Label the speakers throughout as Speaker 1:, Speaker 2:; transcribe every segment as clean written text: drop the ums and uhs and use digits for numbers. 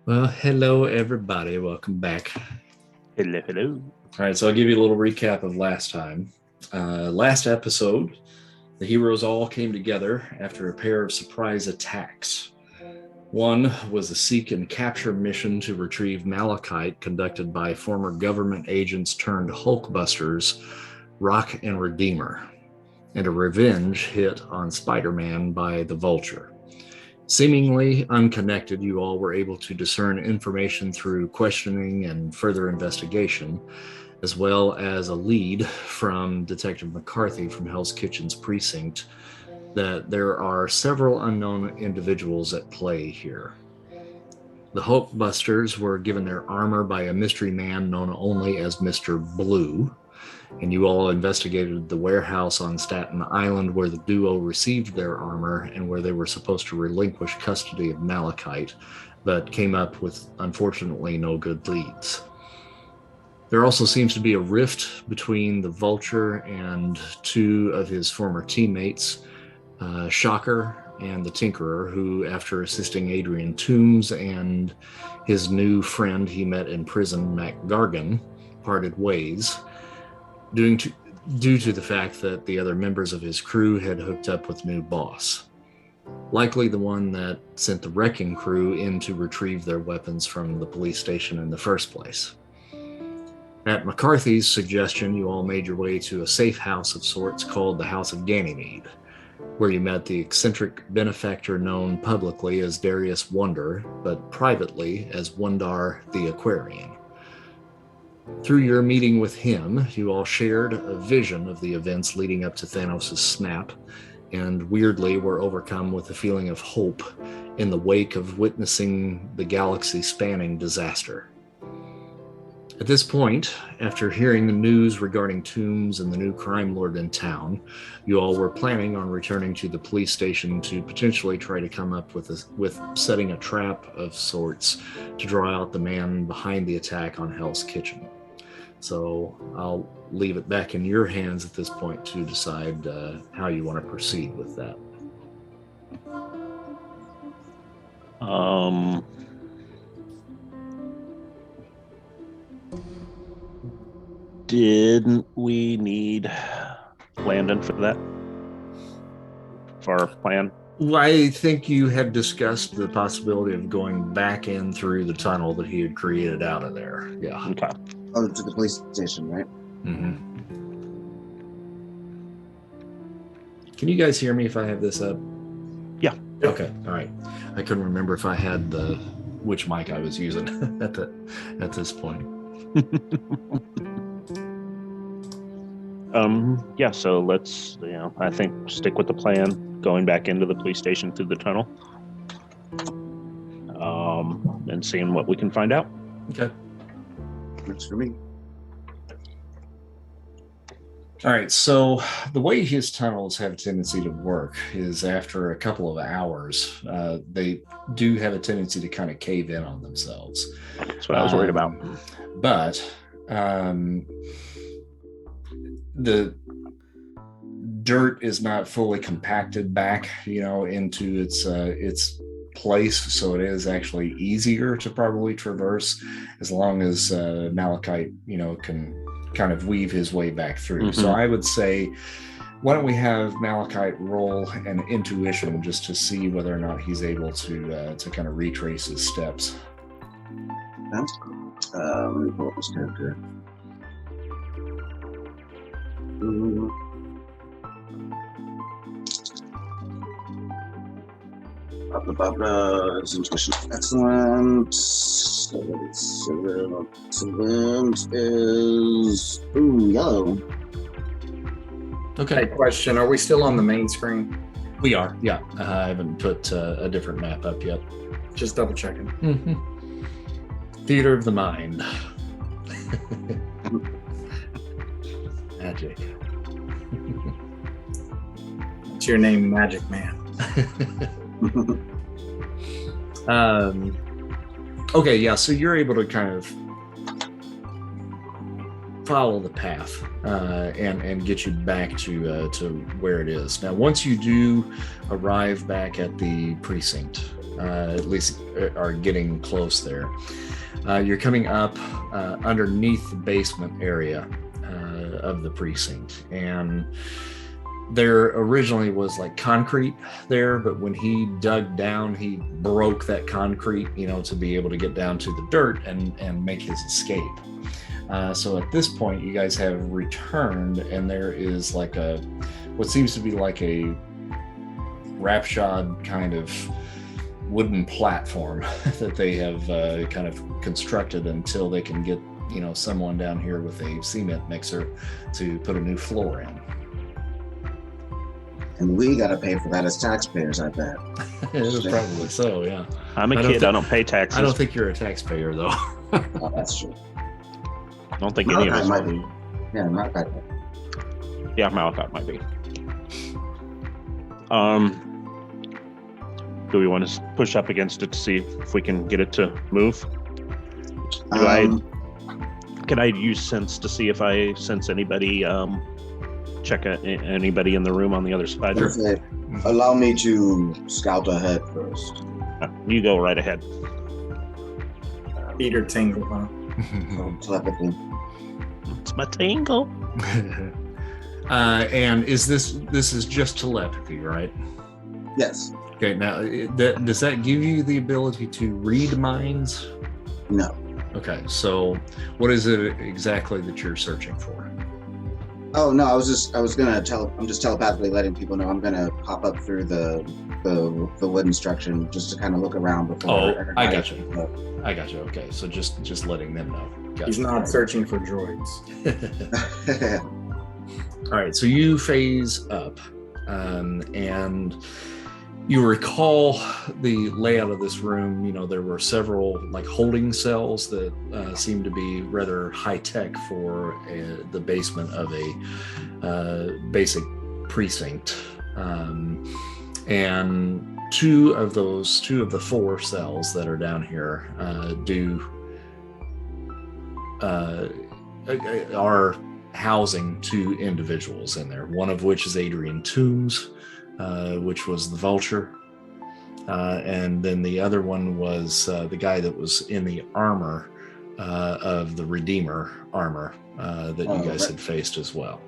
Speaker 1: Well, hello everybody. Welcome back.
Speaker 2: Hello, hello.
Speaker 1: All right, so I'll give you a little recap of last time. Last episode, the heroes all came together after a pair of surprise attacks. One was a seek and capture mission to retrieve Malachite conducted by former government agents turned Hulkbusters, Rock and Redeemer, and a revenge hit on Spider-Man by the Vulture. Seemingly unconnected, you all were able to discern information through questioning and further investigation, as well as a lead from Detective McCarthy from Hell's Kitchen's Precinct that there are several unknown individuals at play here. The Hulkbusters were given their armor by a mystery man known only as Mr. Blue, and you all investigated the warehouse on Staten Island where the duo received their armor and where they were supposed to relinquish custody of Malachite, but came up with, unfortunately, no good leads. There also seems to be a rift between the Vulture and two of his former teammates, Shocker and the Tinkerer, who, after assisting Adrian Toomes and his new friend he met in prison, Mac Gargan, parted ways, due to the fact that the other members of his crew had hooked up with new boss. Likely the one that sent the wrecking crew in to retrieve their weapons from the police station in the first place. At McCarthy's suggestion, you all made your way to a safe house of sorts called the House of Ganymede, where you met the eccentric benefactor known publicly as Darius Wonder, but privately as Wondar the Aquarian. Through your meeting with him, you all shared a vision of the events leading up to Thanos' snap, and weirdly were overcome with a feeling of hope in the wake of witnessing the galaxy-spanning disaster. At this point, after hearing the news regarding Toomes and the new crime lord in town, you all were planning on returning to the police station to potentially try to come up with setting a trap of sorts to draw out the man behind the attack on Hell's Kitchen. So I'll leave it back in your hands at this point to decide how you want to proceed with that.
Speaker 2: Didn't we need Landon for that? For our plan?
Speaker 1: Well, I think you had discussed the possibility of going back in through the tunnel that he had created out of there. Yeah.
Speaker 2: Okay.
Speaker 3: Oh, to the police station, right?
Speaker 1: Mm-hmm. Can you guys hear me if I have this up?
Speaker 2: Yeah.
Speaker 1: Okay. All right. I couldn't remember if I had which mic I was using at this point.
Speaker 2: Yeah, so let's, I think stick with the plan, going back into the police station through the tunnel. And seeing what we can find out.
Speaker 1: Okay.
Speaker 3: Works for me.
Speaker 1: All right, so the way his tunnels have a tendency to work is after a couple of hours, they do have a tendency to kind of cave in on themselves.
Speaker 2: That's what I was worried about.
Speaker 1: But the dirt is not fully compacted back, into its place, so it is actually easier to probably traverse as long as Malachite, can kind of weave his way back through. Mm-hmm. So I would say, why don't we have Malachite roll an intuition just to see whether or not he's able to kind of retrace his steps.
Speaker 3: Let me pull up this character. Intuition. Excellent. Excellent is yellow.
Speaker 1: Okay.
Speaker 4: Hey, question: are we still on the main screen?
Speaker 1: We are. Yeah. I haven't put a different map up yet.
Speaker 4: Just double checking.
Speaker 1: Mm-hmm. Theater of the mind. Magic.
Speaker 4: What's your name, Magic Man?
Speaker 1: Okay, yeah, so you're able to kind of follow the path and get you back to where it is. Now, once you do arrive back at the precinct, at least are getting close there. You're coming up underneath the basement area of the precinct, and there originally was like concrete there, but when he dug down, he broke that concrete, to be able to get down to the dirt and make his escape. So at this point, you guys have returned, and there is like what seems to be like a roughshod kind of wooden platform that they have kind of constructed until they can get, someone down here with a cement mixer to put a new floor in.
Speaker 3: And we got to pay for that as taxpayers, I bet.
Speaker 1: Probably so, yeah.
Speaker 2: I'm a kid. I don't pay taxes.
Speaker 1: I don't think you're a taxpayer, though.
Speaker 3: Oh, that's true.
Speaker 2: I don't think any of us
Speaker 3: might
Speaker 2: are.
Speaker 3: be. Yeah, Malachi.
Speaker 2: Yeah, Malachi might be. Do we want to push up against it to see if we can get it to move? Can I use sense to see if I sense anybody? Check anybody in the room on the other side.
Speaker 3: Perfect. Allow me to scout ahead first.
Speaker 2: You go right ahead.
Speaker 4: Peter tingle, huh?
Speaker 3: Telepathy.
Speaker 2: It's my tingle.
Speaker 1: And this is just telepathy, right?
Speaker 3: Yes.
Speaker 1: Okay. Now, does that give you the ability to read minds?
Speaker 3: No.
Speaker 1: Okay. So, what is it exactly that you're searching for?
Speaker 3: Oh no, I'm just telepathically letting people know I'm gonna pop up through the wooden structure just to kind of look around before.
Speaker 1: I got you. Okay, so just letting them know. Gotcha.
Speaker 4: He's not searching for droids.
Speaker 1: All right, so you phase up, and you recall the layout of this room. There were several like holding cells that seemed to be rather high tech for the basement of a basic precinct, and two of the four cells that are down here are housing two individuals in there. One of which is Adrian Toomes, which was the Vulture, and then the other one was the guy that was in the armor of the Redeemer armor that you guys had faced as well.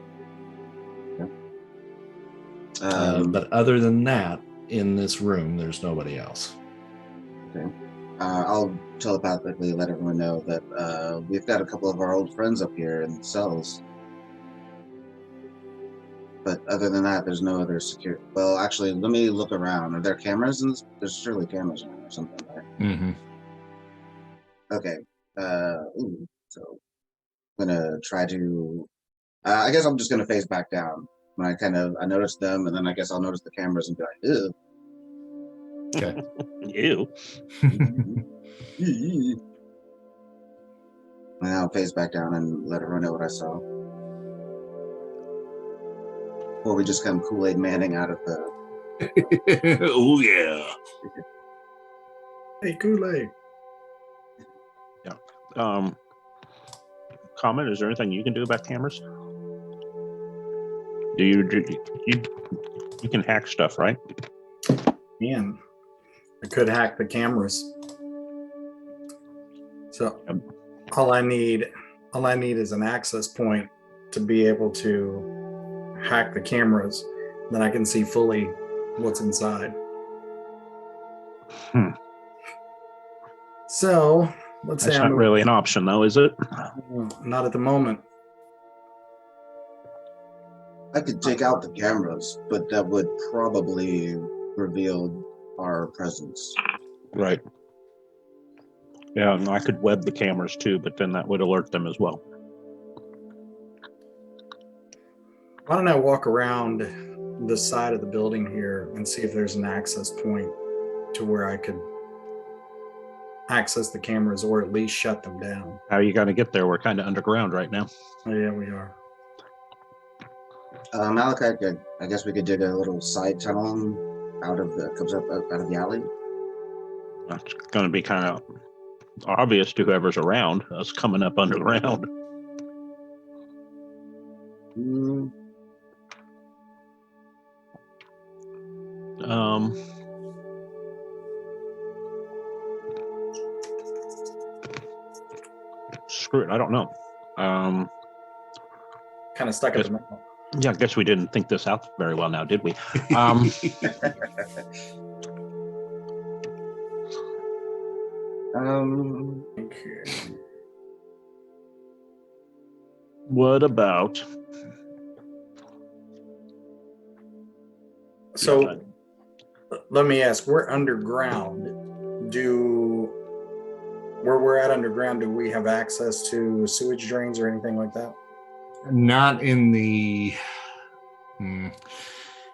Speaker 1: But other than that, in this room, there's nobody else.
Speaker 3: Okay. I'll telepathically let everyone know that we've got a couple of our old friends up here in the cells. But other than that, there's no other security. Well, actually, let me look around. Are there cameras in this? There's surely cameras in there or something, right?
Speaker 1: Mm-hmm.
Speaker 3: Okay. So I'm gonna try to. I guess I'm just gonna face back down when I notice them, and then I guess I'll notice the cameras and be like, ew.
Speaker 1: Okay.
Speaker 2: You.
Speaker 3: And I'll face back down and let everyone know what I saw. Or we just come Kool-Aid Manning out of the.
Speaker 1: Oh yeah.
Speaker 4: Hey, Kool-Aid.
Speaker 2: Comment, is there anything you can do about cameras? You can hack stuff, right?
Speaker 4: Man, I could hack the cameras. So all I need is an access point to be able to hack the cameras. Then I can see fully what's inside. So let's say
Speaker 2: That's not really an option, though, is it?
Speaker 4: Not at the moment.
Speaker 3: I could take out the cameras, but that would probably reveal our presence.
Speaker 2: Right. Yeah, and I could web the cameras too, but then that would alert them as well.
Speaker 4: Why don't I walk around the side of the building here and see if there's an access point to where I could access the cameras or at least shut them down.
Speaker 2: How are you going to get there? We're kind of underground right now.
Speaker 4: Oh, yeah, we are.
Speaker 3: Malachi, I guess we could dig a little side tunnel comes up out of the alley.
Speaker 2: That's going to be kind of obvious to whoever's around us coming up underground. screw it. I don't know.
Speaker 4: Kind of stuck at the middle.
Speaker 2: Yeah, I guess we didn't think this out very well now, did we?
Speaker 4: Okay.
Speaker 2: What about?
Speaker 4: So let me ask, we're underground. Where we're at underground, do we have access to sewage drains or anything like that?
Speaker 1: Not in the.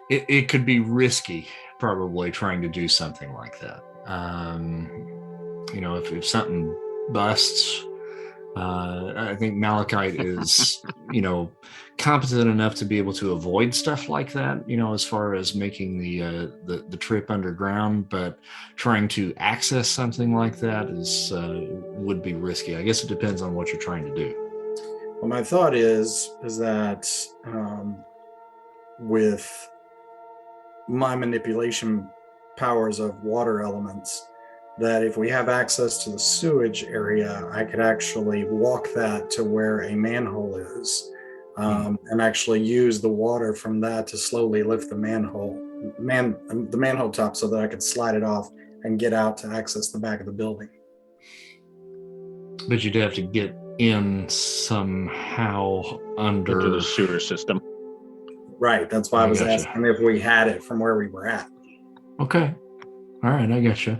Speaker 1: It could be risky, probably trying to do something like that. If something busts, I think Malachite is, competent enough to be able to avoid stuff like that, as far as making the trip underground, but trying to access something like that would be risky. I guess it depends on what you're trying to do.
Speaker 4: Well, my thought is that with my manipulation powers of water elements, that if we have access to the sewage area, I could actually walk that to where a manhole is, and actually use the water from that to slowly lift the manhole top so that I could slide it off and get out to access the back of the building.
Speaker 1: But you'd have to get in somehow
Speaker 2: Into the sewer system.
Speaker 4: Right. That's why I was asking if we had it from where we were at.
Speaker 1: Okay. All right. I got you.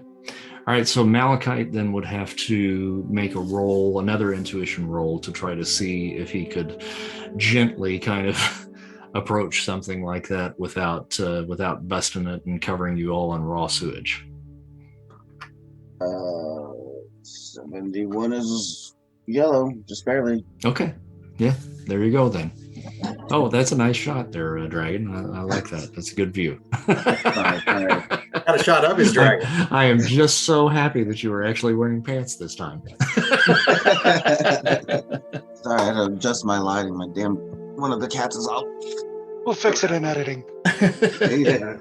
Speaker 1: All right. So Malachite then would have to make another intuition roll to try to see if he could gently kind of approach something like that without busting it and covering you all in raw sewage.
Speaker 3: 71 is yellow, just barely.
Speaker 1: Okay. Yeah. There you go then. Oh, that's a nice shot there, Dragon. I like that. That's a good view.
Speaker 4: Got a shot of his dragon.
Speaker 1: I am just so happy that you were actually wearing pants this time.
Speaker 3: Sorry, I had to adjust my lighting. One of the cats is out.
Speaker 5: We'll fix it in editing.
Speaker 3: Yeah.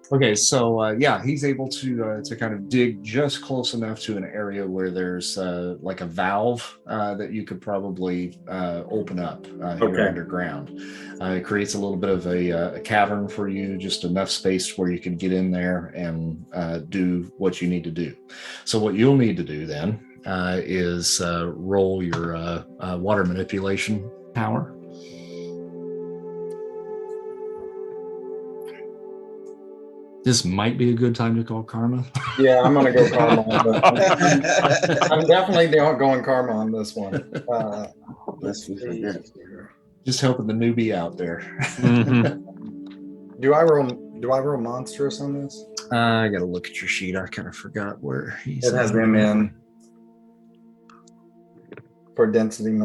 Speaker 1: Okay, so he's able to kind of dig just close enough to an area where there's like a valve that you could probably open up here underground. It creates a little bit of a cavern for you, just enough space where you can get in there and do what you need to do. So what you'll need to do then is roll your water manipulation power. This might be a good time to call Karma.
Speaker 4: Yeah, I'm going to go Karma on this one. I'm definitely going Karma on this one.
Speaker 1: Just helping the newbie out there.
Speaker 2: Mm-hmm.
Speaker 4: Do I roll monstrous on this?
Speaker 1: I got to look at your sheet. I kind of forgot where he's.
Speaker 4: It has them in for density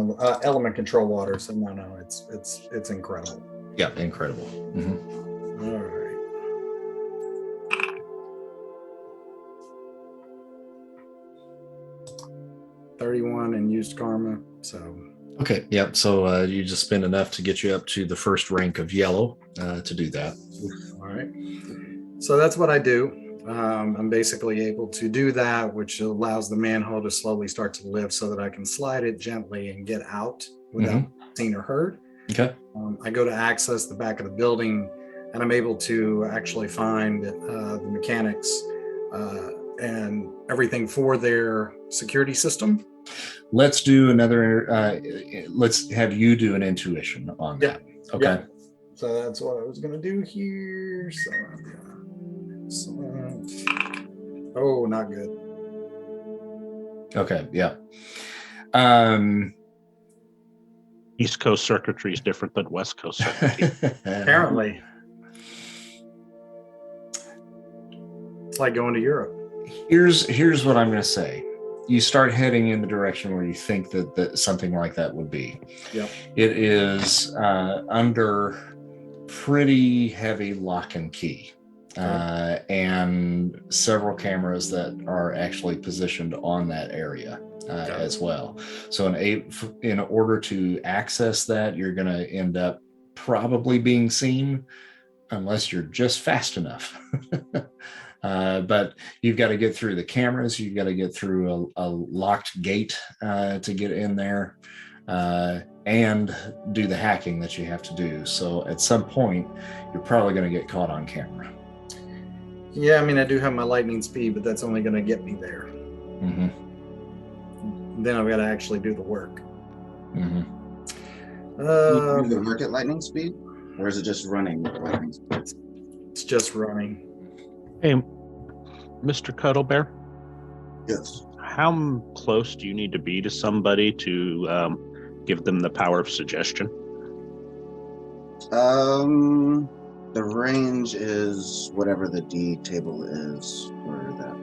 Speaker 4: element control water. So no, it's incredible.
Speaker 1: Yeah, incredible. Mm-hmm.
Speaker 4: All right. $31 and used Karma. So
Speaker 1: okay, yep. So you just spend enough to get you up to the first rank of yellow to do that.
Speaker 4: All right. So that's what I do. I'm basically able to do that, which allows the manhole to slowly start to lift so that I can slide it gently and get out without seen or heard.
Speaker 1: Okay.
Speaker 4: I go to access the back of the building, and I'm able to actually find the mechanics and everything for their security system.
Speaker 1: Let's do another. Let's have you do an intuition on that. Okay.
Speaker 4: Yeah. So that's what I was going to do here. So, oh, not good.
Speaker 1: Okay. Yeah.
Speaker 2: East Coast circuitry is different than West Coast circuitry.
Speaker 4: Apparently. It's like going to Europe.
Speaker 1: Here's what I'm going to say. You start heading in the direction where you think that something like that would be.
Speaker 4: Yep.
Speaker 1: It is under pretty heavy lock and key, and several cameras that are actually positioned on that area as well. So in order to access that, you're going to end up probably being seen unless you're just fast enough. But you've got to get through the cameras. You've got to get through a locked gate to get in there, and do the hacking that you have to do. So at some point, you're probably going to get caught on camera.
Speaker 4: Yeah, I mean, I do have my lightning speed, but that's only going to get me there.
Speaker 1: Mm-hmm.
Speaker 4: Then I've got to actually do the work.
Speaker 1: Mm-hmm.
Speaker 3: You do the work at lightning speed, or is it just running at lightning speed?
Speaker 4: It's just running.
Speaker 2: Hey, Mr. Cuddle Bear,
Speaker 3: Yes.
Speaker 2: how close do you need to be to somebody to give them the power of suggestion?
Speaker 3: The range is whatever the D table is for that.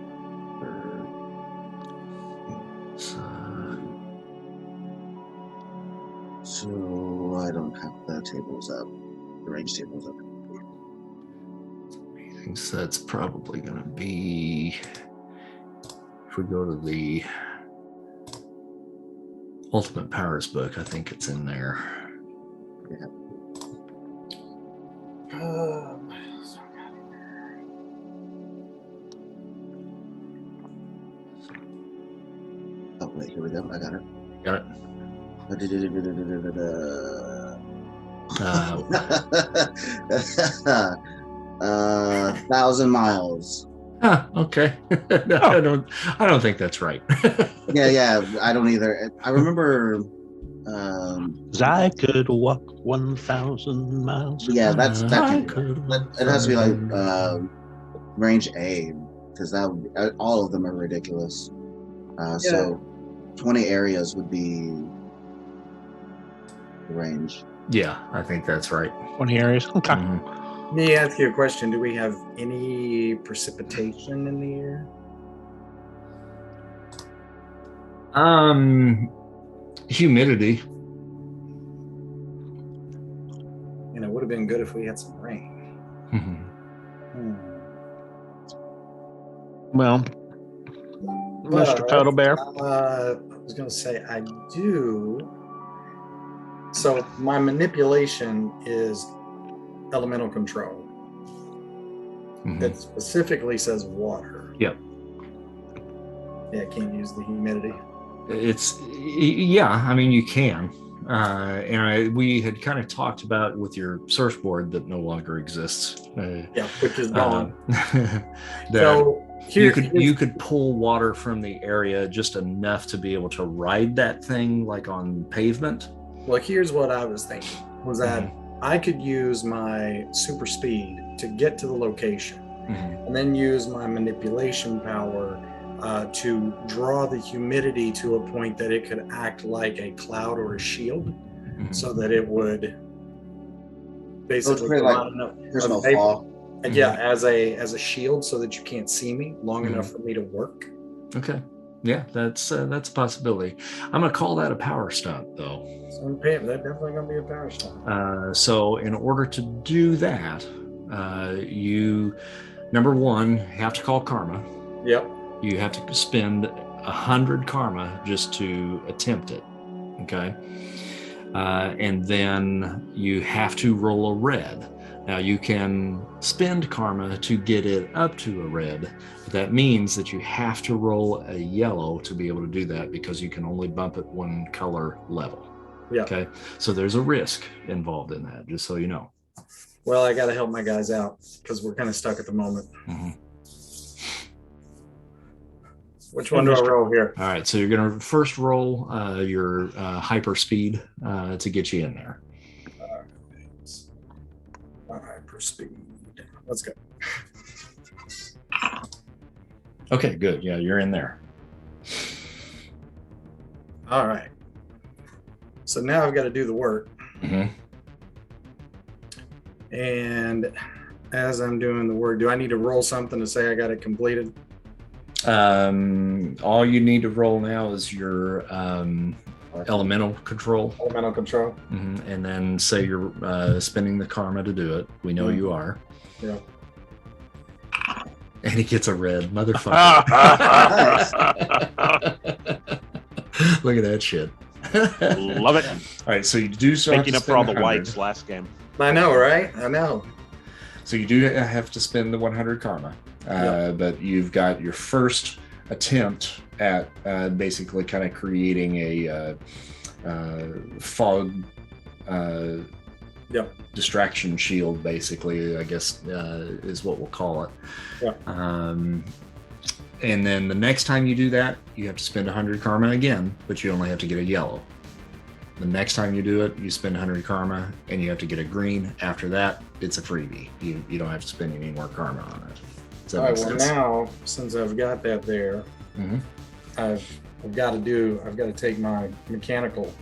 Speaker 3: So I don't have the tables up. The range tables up.
Speaker 1: I think so that's probably going to be, if we go to the Ultimate Powers book, I think it's in there.
Speaker 3: Yeah. Oh wait, here we go. I got it.
Speaker 1: Got it?
Speaker 3: 1,000 miles.
Speaker 1: Okay. No, I don't think that's right.
Speaker 3: Yeah, I don't either. I remember.
Speaker 2: I could walk 1,000 miles.
Speaker 3: Yeah, that
Speaker 1: I
Speaker 3: could be. It has to be like range A, because all of them are ridiculous. So 20 areas would be the range.
Speaker 1: Yeah, I think that's right.
Speaker 2: 20 areas. Okay.
Speaker 1: Mhm.
Speaker 4: Let me ask you a question. Do we have any precipitation in the air?
Speaker 1: Humidity.
Speaker 4: You know, it would have been good if we had some rain.
Speaker 1: Mhm.
Speaker 2: Well, Mr. Cuddle Bear.
Speaker 4: I was going to say, I do. So my manipulation is elemental control.
Speaker 1: Mhm.
Speaker 4: That specifically says water.
Speaker 1: Yep.
Speaker 4: Yeah, I can't use the humidity.
Speaker 1: I mean, you can. We had kind of talked about with your surfboard that no longer exists.
Speaker 4: Yeah, which is gone.
Speaker 1: That
Speaker 4: So
Speaker 1: you could pull water from the area just enough to be able to ride that thing like on pavement.
Speaker 4: Well, here's what I was thinking, was that I could use my super speed to get to the location, and then use my manipulation power to draw the humidity to a point that it could act like a cloud or a shield, so that it would basically
Speaker 3: create like personal fog.
Speaker 4: Yeah, as a shield, so that you can't see me long enough for me to work.
Speaker 1: Okay. Yeah, that's a possibility. I'm gonna call that a power stunt, though.
Speaker 4: So that's definitely gonna be a power stunt.
Speaker 1: So in order to do that, you number one have to call karma.
Speaker 4: Yep.
Speaker 1: You have to spend 100 karma just to attempt it. Okay. And then you have to roll a red. Now you can spend karma to get it up to a red, but that means that you have to roll a yellow to be able to do that, because you can only bump it one color level.
Speaker 4: Yeah.
Speaker 1: Okay. So there's a risk involved in that, just so you know.
Speaker 4: Well, I got to help my guys out because we're kind of stuck at the moment. Which one do I roll here?
Speaker 1: All right. So you're going to first roll your hyper speed to get you in there.
Speaker 4: Hyper speed. Let's go.
Speaker 1: Okay, good. Yeah, you're in there.
Speaker 4: All right. So now I've got to do the work. And as I'm doing the work, do I need to roll something to say I got it completed?
Speaker 1: All you need to roll now is your elemental control.
Speaker 4: Elemental control.
Speaker 1: And then say you're spending the karma to do it. We know you are.
Speaker 4: Yeah.
Speaker 1: And he gets a red, motherfucker. Look at that shit.
Speaker 2: Love it.
Speaker 1: All right, so you do start
Speaker 2: Making up for all the whites last game.
Speaker 4: I know, right? I know.
Speaker 1: So you do have to spend the 100 karma. But you've got your first attempt at basically kind of creating a fog distraction shield, basically, I guess is what we'll call it. And then the next time you do that, you have to spend 100 karma again, but you only have to get a yellow. The next time you do it, you spend 100 karma and you have to get a green. After that, it's a freebie. You don't have to spend any more karma on it.
Speaker 4: All right, well, now, since I've got that there, I've got to take my mechanical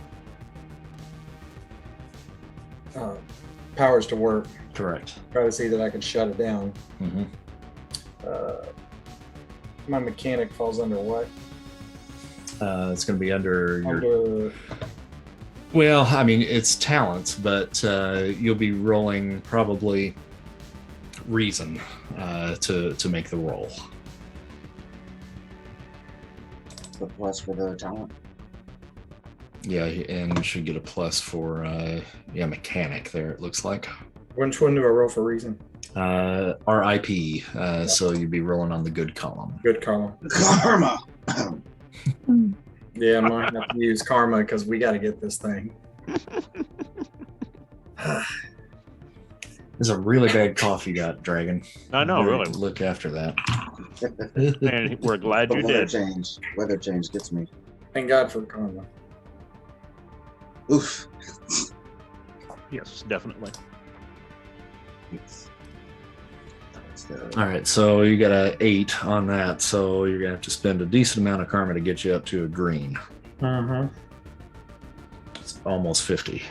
Speaker 4: powers to work.
Speaker 1: Correct.
Speaker 4: Try to see that I can shut it down. My mechanic falls under what?
Speaker 1: It's going to be under your... Well, I mean, it's talents, but you'll be rolling probably reason to make the roll.
Speaker 3: The plus for the talent.
Speaker 1: Yeah, and you should get a plus for mechanic there, it looks like.
Speaker 4: Which one do I roll for reason?
Speaker 1: RIP, so you'd be rolling on the good column.
Speaker 4: Good column.
Speaker 3: Karma!
Speaker 4: Yeah, I might have to use karma because we got to get this thing.
Speaker 1: There's a really bad cough you got, Dragon.
Speaker 2: I know, really.
Speaker 1: Look after that.
Speaker 2: And we're glad you did.
Speaker 3: Weather change gets me.
Speaker 4: Thank God for karma.
Speaker 3: Oof.
Speaker 2: Yes, definitely.
Speaker 1: All right, so you got an 8 on that, so you're gonna have to spend a decent amount of karma to get you up to a green. It's almost 50.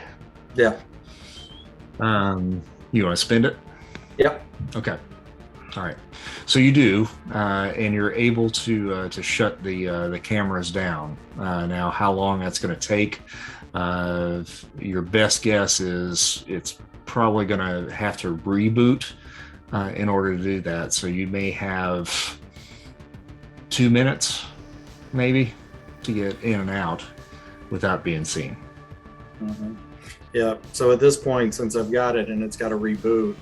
Speaker 4: Yeah.
Speaker 1: You want to spend it?
Speaker 4: Yep.
Speaker 1: Okay. All right. So you do, and you're able to shut the cameras down. Now, how long that's going to take? Your best guess is it's probably going to have to reboot in order to do that. So you may have 2 minutes, maybe, to get in and out without being seen.
Speaker 4: Yeah. So at this point, since I've got it and it's got to reboot,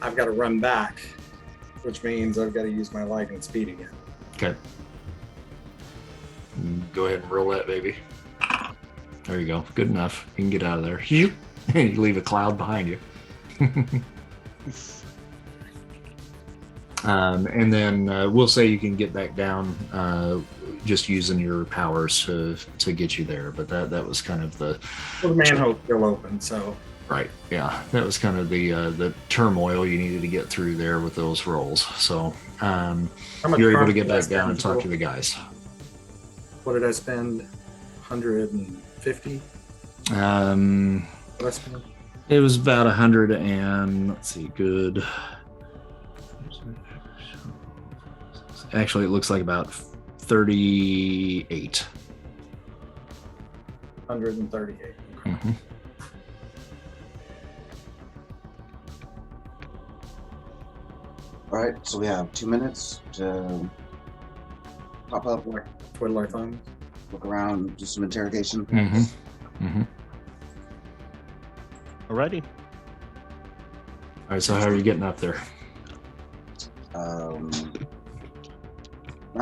Speaker 4: I've got to run back, which means I've got to use my light and speed again.
Speaker 1: Okay. Go ahead and roll that, baby. There you go. Good enough. You can get out of there. You leave a cloud behind you. And then we'll say you can get back down just using your powers to get you there. But that was kind of the...
Speaker 4: Well, the manhole's still open, so...
Speaker 1: Right, yeah. That was kind of the turmoil you needed to get through there with those rolls. So you're able to get back down and talk to the guys.
Speaker 4: What did I spend? 150?
Speaker 1: What I spend? It was about 100 and... Let's see, good... Actually, it looks like about 38.
Speaker 4: 138.
Speaker 1: Mm-hmm.
Speaker 3: All right, so we have 2 minutes to pop up,
Speaker 4: Twiddle our thumbs.
Speaker 3: look around, do some interrogation.
Speaker 2: Alrighty.
Speaker 1: All right, so how are you getting up there?
Speaker 2: All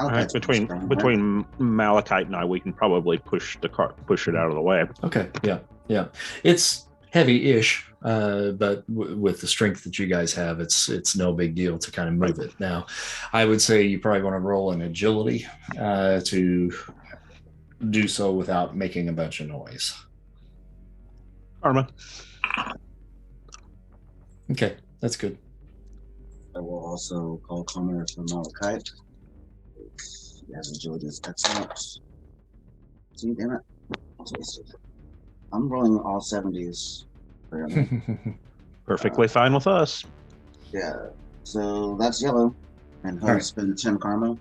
Speaker 2: right, between Malachite and I, we can probably push it out of the way.
Speaker 1: Okay, yeah. It's heavy-ish, but with the strength that you guys have, it's no big deal to kind of move it. Now, I would say you probably want to roll an agility to do so without making a bunch of noise.
Speaker 2: Karma.
Speaker 1: Okay, that's good.
Speaker 3: I will also call Connor for Malachite. He has agility is excellent. See, damn it. I'm rolling all 70s.
Speaker 2: Perfectly fine with us.
Speaker 3: Yeah, so that's yellow. And he'll spend 10 karma.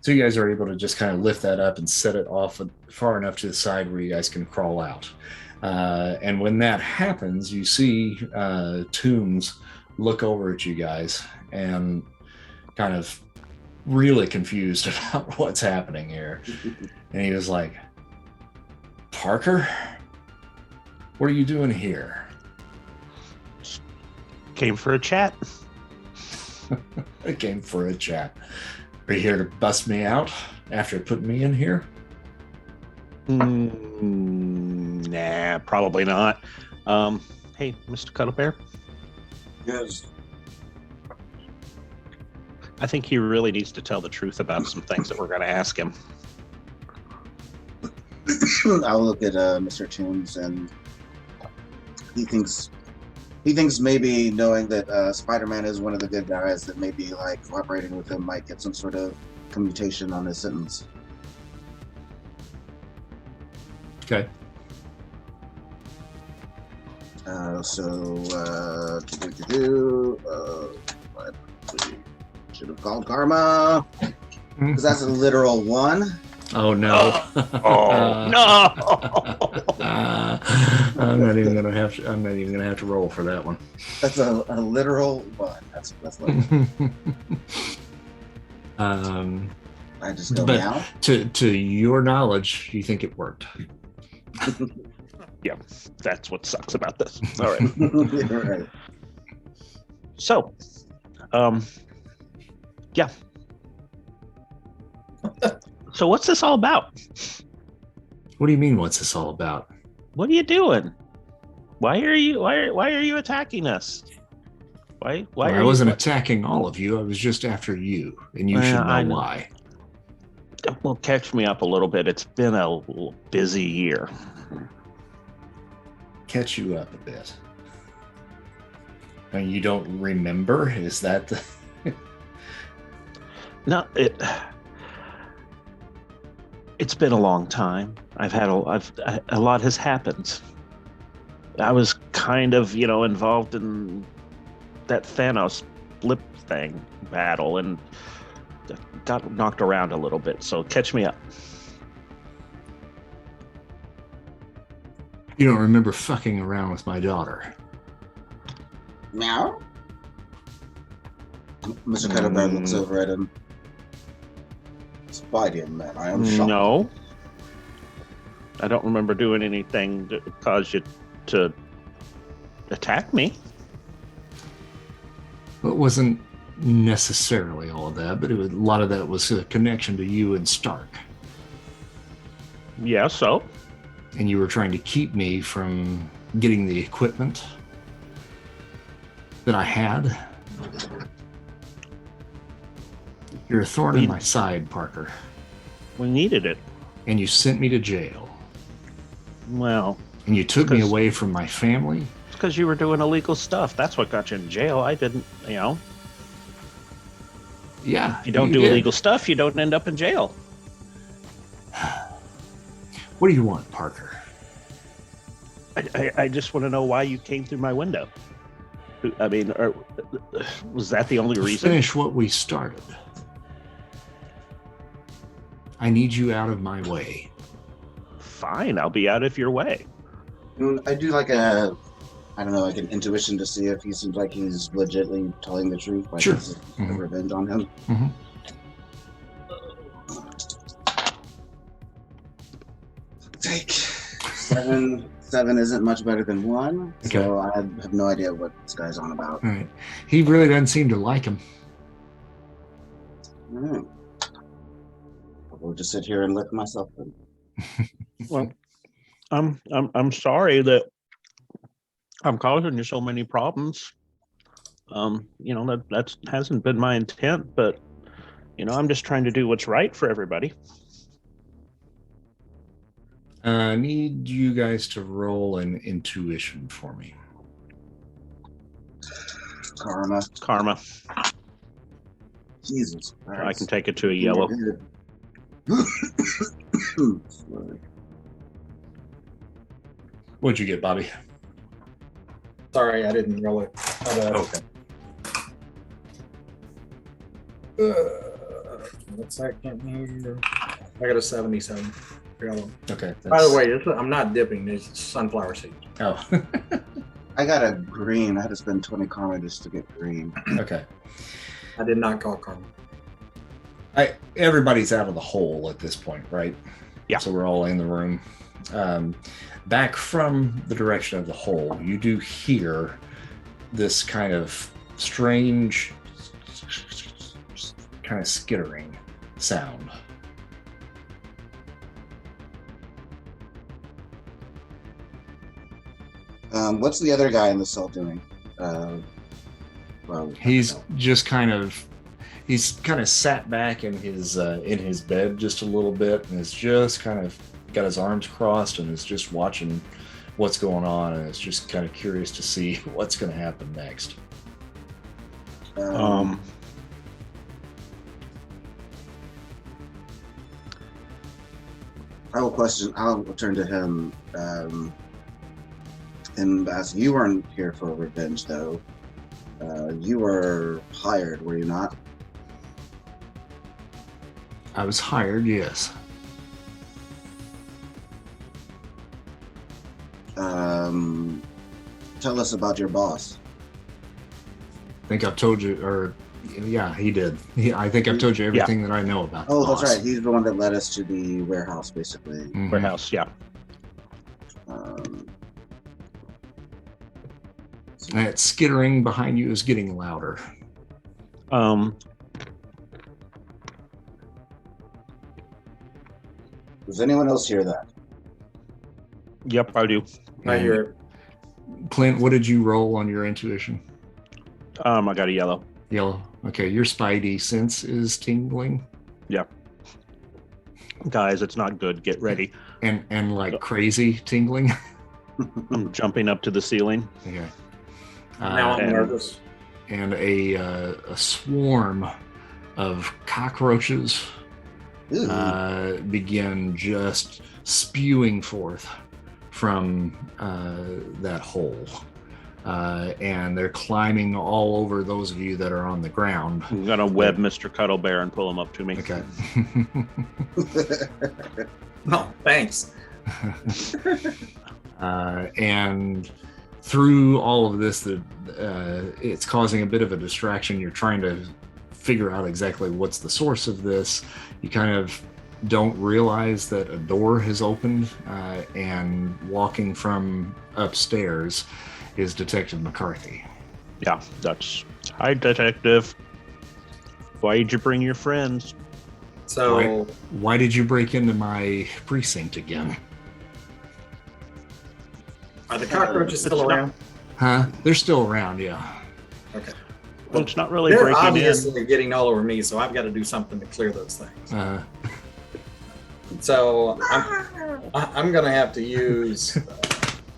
Speaker 1: So you guys are able to just kind of lift that up and set it off far enough to the side where you guys can crawl out. And when that happens, you see Toomes look over at you guys and kind of really confused about what's happening here. And he was like, Parker, what are you doing here?
Speaker 2: Came for a chat.
Speaker 1: I came for a chat. Are you here to bust me out after putting me in here?
Speaker 2: Nah, probably not. Hey, Mr. Cuddlebear,
Speaker 3: Yes.
Speaker 2: I think he really needs to tell the truth about some things that we're going to ask him.
Speaker 3: I'll look at Mr. Toomes, and he thinks maybe knowing that Spider-Man is one of the good guys, that maybe like cooperating with him might get some sort of commutation on his sentence.
Speaker 1: Okay.
Speaker 3: Should have called Karma, because that's a literal 1.
Speaker 1: Oh no!
Speaker 2: Oh no!
Speaker 1: I'm not even gonna have to roll for that one.
Speaker 3: That's a literal 1. That's like I just go
Speaker 1: but
Speaker 3: now.
Speaker 1: To your knowledge, you think it worked?
Speaker 2: Yeah, that's what sucks about this. All right.
Speaker 3: You're right.
Speaker 2: So, yeah. So what's this all about?
Speaker 1: What do you mean? What's this all about?
Speaker 2: What are you doing? Why are you attacking us? Why
Speaker 1: Well,
Speaker 2: are
Speaker 1: I wasn't
Speaker 2: you,
Speaker 1: attacking all of you. I was just after you, and you should
Speaker 2: I
Speaker 1: know
Speaker 2: know.
Speaker 1: why.
Speaker 2: Well, catch me up a little bit. It's been a busy year.
Speaker 1: Catch you up a bit. And you don't remember? Is that the...
Speaker 2: No, it's been a long time. A lot has happened. I was kind of, involved in that Thanos Blip thing battle and got knocked around a little bit. So catch me up.
Speaker 1: You don't remember fucking around with my daughter?
Speaker 3: Meow. Mr. Cuddlebear looks over at him. Spider Man, I am shocked.
Speaker 2: No. I don't remember doing anything that caused you to attack me.
Speaker 1: Well, it wasn't necessarily all of that, but a lot of that was a connection to you and Stark.
Speaker 2: Yeah, so?
Speaker 1: And you were trying to keep me from getting the equipment that I had. You're a thorn in my side, Parker.
Speaker 2: We needed it.
Speaker 1: And you sent me to jail.
Speaker 2: Well,
Speaker 1: And you took me away from my family.
Speaker 2: it's because you were doing illegal stuff. That's what got you in jail. I didn't,
Speaker 1: Yeah.
Speaker 2: If you don't do
Speaker 1: did.
Speaker 2: illegal stuff, you don't end up in jail.
Speaker 1: What do you want, Parker?
Speaker 2: I just want to know why you came through my window. I mean, was that the only reason?
Speaker 1: Finish what we started. I need you out of my way.
Speaker 2: Fine, I'll be out of your way.
Speaker 3: I do like like an intuition to see if he seems like he's legitimately telling the truth. Like
Speaker 1: Sure.
Speaker 3: this is a revenge on him.
Speaker 1: Mm-hmm.
Speaker 3: Take 7. 7 isn't much better than 1, so I have no idea what this guy's on about.
Speaker 1: All right. He really doesn't seem to like him.
Speaker 3: All right. We'll just sit here and lick myself.
Speaker 2: Well, I'm sorry that I'm causing you so many problems. That hasn't been my intent, but I'm just trying to do what's right for everybody.
Speaker 1: I need you guys to roll an intuition for me.
Speaker 3: Karma. Jesus Christ.
Speaker 2: I can take it to a yellow.
Speaker 1: What'd you get, Bobby?
Speaker 4: Sorry, I didn't roll it.
Speaker 1: Okay.
Speaker 4: One second here. I got a 77. Yellow.
Speaker 1: Okay.
Speaker 4: By the way, I'm not dipping. It's sunflower seed.
Speaker 1: Oh.
Speaker 3: I got a green. I had to spend 20 karma just to get green.
Speaker 1: Okay.
Speaker 4: I did not call karma.
Speaker 1: Everybody's out of the hole at this point, right?
Speaker 2: Yeah.
Speaker 1: So we're all in the room. Back from the direction of the hole, you do hear this kind of strange kind of skittering sound.
Speaker 3: What's the other guy in the cell doing?
Speaker 1: He's just kind of sat back in his bed just a little bit, and is just kind of got his arms crossed and is just watching what's going on, and is just kind of curious to see what's going to happen next.
Speaker 3: I have a question. I'll turn to him. And as you weren't here for revenge, though, you were hired, were you not?
Speaker 1: I was hired, yes.
Speaker 3: Tell us about your boss.
Speaker 1: I think I've told you, or yeah, he did. I think I've told you everything that I know about.
Speaker 3: Oh,
Speaker 1: the
Speaker 3: that's
Speaker 1: boss.
Speaker 3: right. He's the one that led us to the warehouse, basically.
Speaker 1: Mhm.
Speaker 2: Warehouse, yeah.
Speaker 1: That skittering behind you is getting louder.
Speaker 3: Does anyone else hear that?
Speaker 2: Yep, I do.
Speaker 4: I hear it.
Speaker 1: Clint, what did you roll on your intuition?
Speaker 2: I got a yellow.
Speaker 1: Yellow. Okay, your spidey sense is tingling.
Speaker 2: Yep. Guys, it's not good. Get ready.
Speaker 1: And like crazy tingling.
Speaker 2: I'm jumping up to the ceiling.
Speaker 1: Okay.
Speaker 4: Now I'm
Speaker 2: and-
Speaker 4: nervous.
Speaker 1: And a swarm of cockroaches
Speaker 3: Ooh.
Speaker 1: begin just spewing forth from that hole. And they're climbing all over those of you that are on the ground.
Speaker 2: I'm gonna web Mr. Cuddle Bear and pull him up to me.
Speaker 1: Okay.
Speaker 4: Oh, thanks.
Speaker 1: And through all of this, it's causing a bit of a distraction. You're trying to figure out exactly what's the source of this. You kind of don't realize that a door has opened, and walking from upstairs is Detective McCarthy.
Speaker 2: Yeah, that's... Hi, Detective. Why'd you bring your friends?
Speaker 4: So,
Speaker 1: Why did you break into my precinct again?
Speaker 4: are the cockroaches still
Speaker 2: It's not-
Speaker 4: around?
Speaker 1: Huh? They're still around, yeah.
Speaker 4: Okay.
Speaker 2: Well, it's not really
Speaker 4: They're
Speaker 2: breaking in.
Speaker 4: obviously getting all over me, so I've got to do something to clear those things. So I'm gonna have to use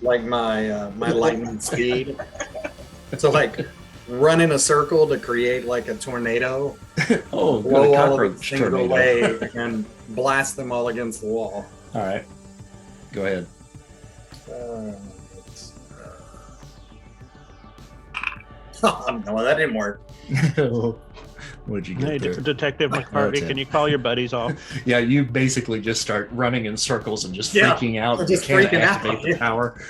Speaker 4: like my lightning speed to like run in a circle to create like a tornado,
Speaker 1: Oh, good.
Speaker 4: blow
Speaker 1: A
Speaker 4: all of the
Speaker 1: cockroach
Speaker 4: things
Speaker 1: tornado.
Speaker 4: away, and blast them all against the wall.
Speaker 1: All right. Go ahead.
Speaker 4: Oh, no, that didn't work.
Speaker 1: What'd you
Speaker 2: Hey,
Speaker 1: get there?
Speaker 2: Detective McCarthy,
Speaker 1: That's
Speaker 2: can
Speaker 1: it.
Speaker 2: you call your buddies off?
Speaker 1: Yeah, you basically just start running in circles and just
Speaker 4: Yeah,
Speaker 1: freaking out.
Speaker 4: just
Speaker 1: You can't
Speaker 4: freaking out,
Speaker 1: activate the
Speaker 4: yeah.
Speaker 1: power.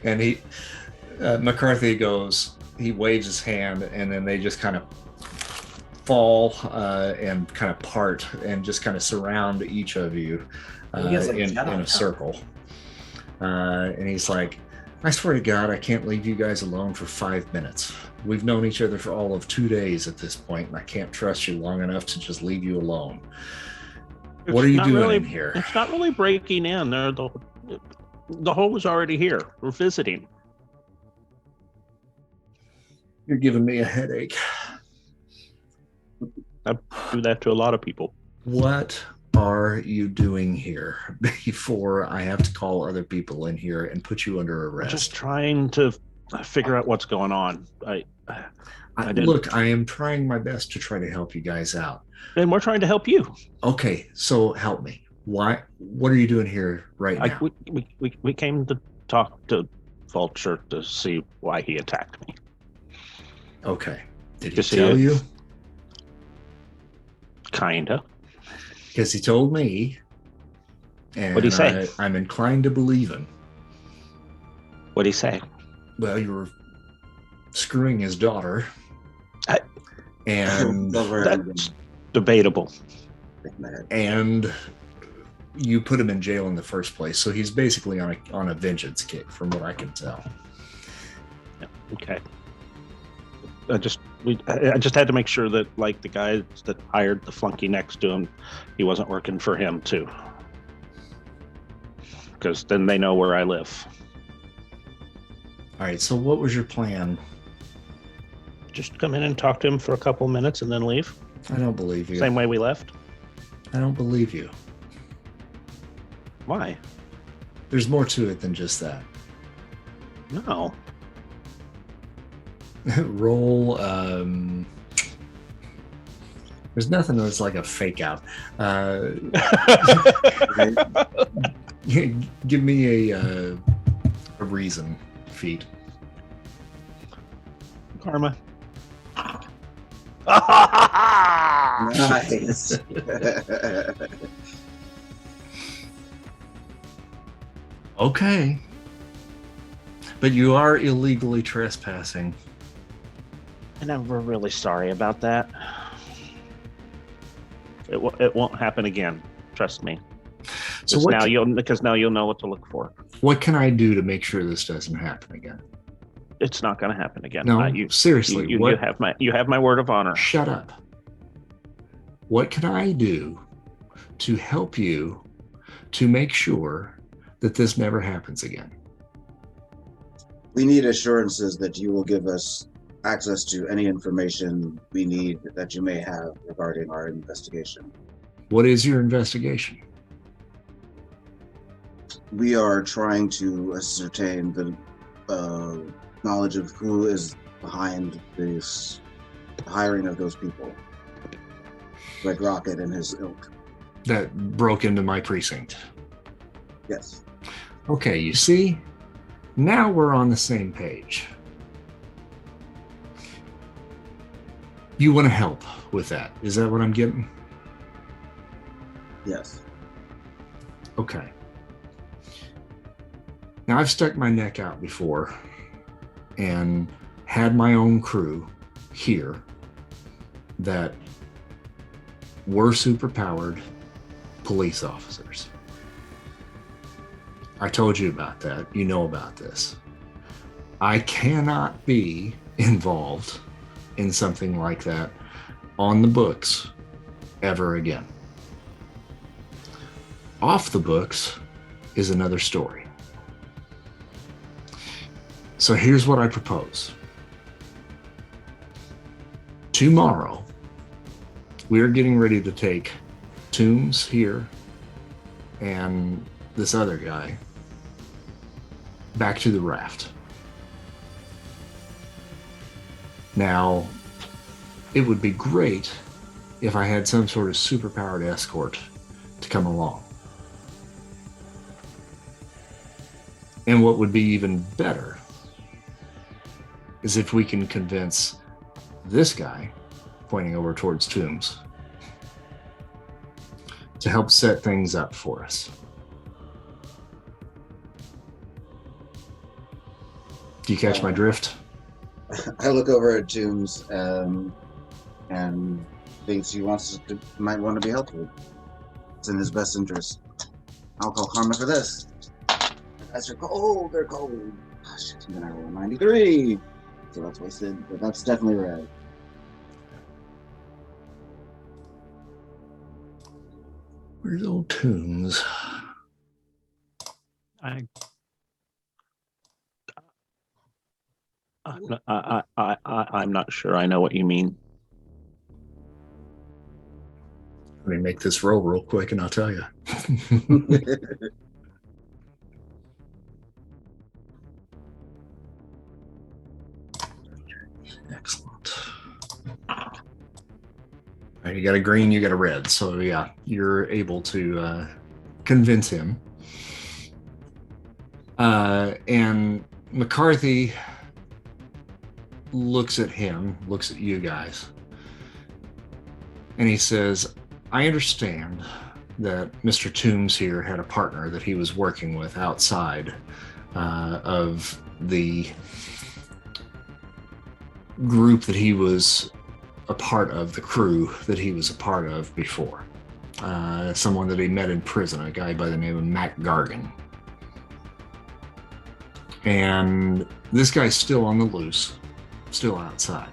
Speaker 1: And McCarthy goes, he waves his hand, and then they just kind of fall and kind of part and just kind of surround each of you
Speaker 4: He has a
Speaker 1: in
Speaker 4: Jedi
Speaker 1: a
Speaker 4: power.
Speaker 1: circle. And he's like, I swear to God, I can't leave you guys alone for 5 minutes. We've known each other for all of 2 days at this point, and I can't trust you long enough to just leave you alone. What are
Speaker 2: It's
Speaker 1: you
Speaker 2: not
Speaker 1: doing
Speaker 2: really-
Speaker 1: in here?
Speaker 2: It's not really breaking in. The hole was already here. We're visiting.
Speaker 1: You're giving me a headache.
Speaker 2: I do that to a lot of people.
Speaker 1: What are you doing here before I have to call other people in here and put you under
Speaker 2: I'm just
Speaker 1: arrest?
Speaker 2: trying to figure out what's going on. I didn't-
Speaker 1: Look, I am trying my best to try to help you guys out.
Speaker 2: And we're trying to help you.
Speaker 1: Okay, so help me. What are you doing here right now?
Speaker 2: We came to talk to Vulture to see why he attacked me.
Speaker 1: Okay. Did he
Speaker 2: Just see
Speaker 1: tell
Speaker 2: it.
Speaker 1: you?
Speaker 2: Kinda.
Speaker 1: Because he told me. And
Speaker 2: What'd he say?
Speaker 1: I'm inclined to believe him.
Speaker 2: What'd he say?
Speaker 1: Well, you were screwing his daughter.
Speaker 2: I-
Speaker 1: And
Speaker 2: That's debatable.
Speaker 1: and you put him in jail in the first place. So he's basically on a vengeance kick, from what I can tell.
Speaker 2: Okay. I just had to make sure that like the guy that hired the flunky next to him, he wasn't working for him too, because then they know where I live.
Speaker 1: All right, so what was your plan?
Speaker 2: Just come in and talk to him for a couple minutes and then leave.
Speaker 1: I don't believe you.
Speaker 2: Same way we left.
Speaker 1: I don't believe you.
Speaker 2: Why?
Speaker 1: There's more to it than just that.
Speaker 2: No.
Speaker 1: Roll. There's nothing that's like a fake out. Give me a reason feat.
Speaker 2: Karma.
Speaker 3: Nice.
Speaker 1: Okay. But you are illegally trespassing.
Speaker 2: And we're really sorry about that. It won't happen again. Trust me.
Speaker 1: So what
Speaker 2: now you'll know what to look for.
Speaker 1: What can I do to make sure this doesn't happen again?
Speaker 2: It's not going to happen again.
Speaker 1: No, seriously.
Speaker 2: You have my word of honor.
Speaker 1: Shut up. What can I do to help you to make sure that this never happens again?
Speaker 3: We need assurances that you will give us access to any information we need that you may have regarding our investigation.
Speaker 1: What is your investigation?
Speaker 3: We are trying to ascertain the knowledge of who is behind this hiring of those people, like Rocket and his ilk.
Speaker 1: That broke into my precinct.
Speaker 3: Yes.
Speaker 1: Okay, you see? Now we're on the same page. You want to help with that. Is that what I'm getting?
Speaker 3: Yes.
Speaker 1: Okay. Now, I've stuck my neck out before and had my own crew here that were superpowered police officers. I told you about that. You know about this. I cannot be involved in something like that on the books ever again. Off the books is another story. So here's what I propose. Tomorrow, we're getting ready to take Toomes here and this other guy back to the Raft. Now, it would be great if I had some sort of superpowered escort to come along. And what would be even better is if we can convince this guy, pointing over towards Toomes, to help set things up for us. Do you catch my drift?
Speaker 3: I look over at Toomes and thinks he might want to be helpful. It's in his best interest. I'll call karma for this. That's your cold. They're cold. Oh, shit, and then I roll 93. So that's wasted, but that's definitely red.
Speaker 1: Where's old Toomes?
Speaker 2: I'm not sure I know what you mean.
Speaker 1: Let me make this roll real quick and I'll tell you. Excellent. All right, you got a green, you got a red. So yeah, you're able to convince him. And McCarthy looks at him, looks at you guys, and he says, I understand that Mr. Toomes here had a partner that he was working with outside of the group that he was a part of, the crew that he was a part of before. Someone that he met in prison, a guy by the name of Mac Gargan. And this guy's still on the loose, still outside.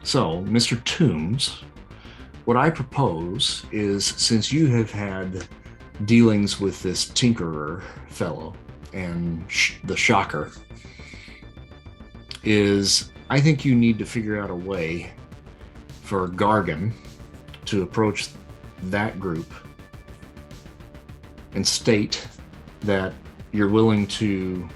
Speaker 1: So, Mr. Toomes, what I propose is, since you have had dealings with this tinkerer fellow and the shocker, is I think you need to figure out a way for Gargan to approach that group and state that you're willing to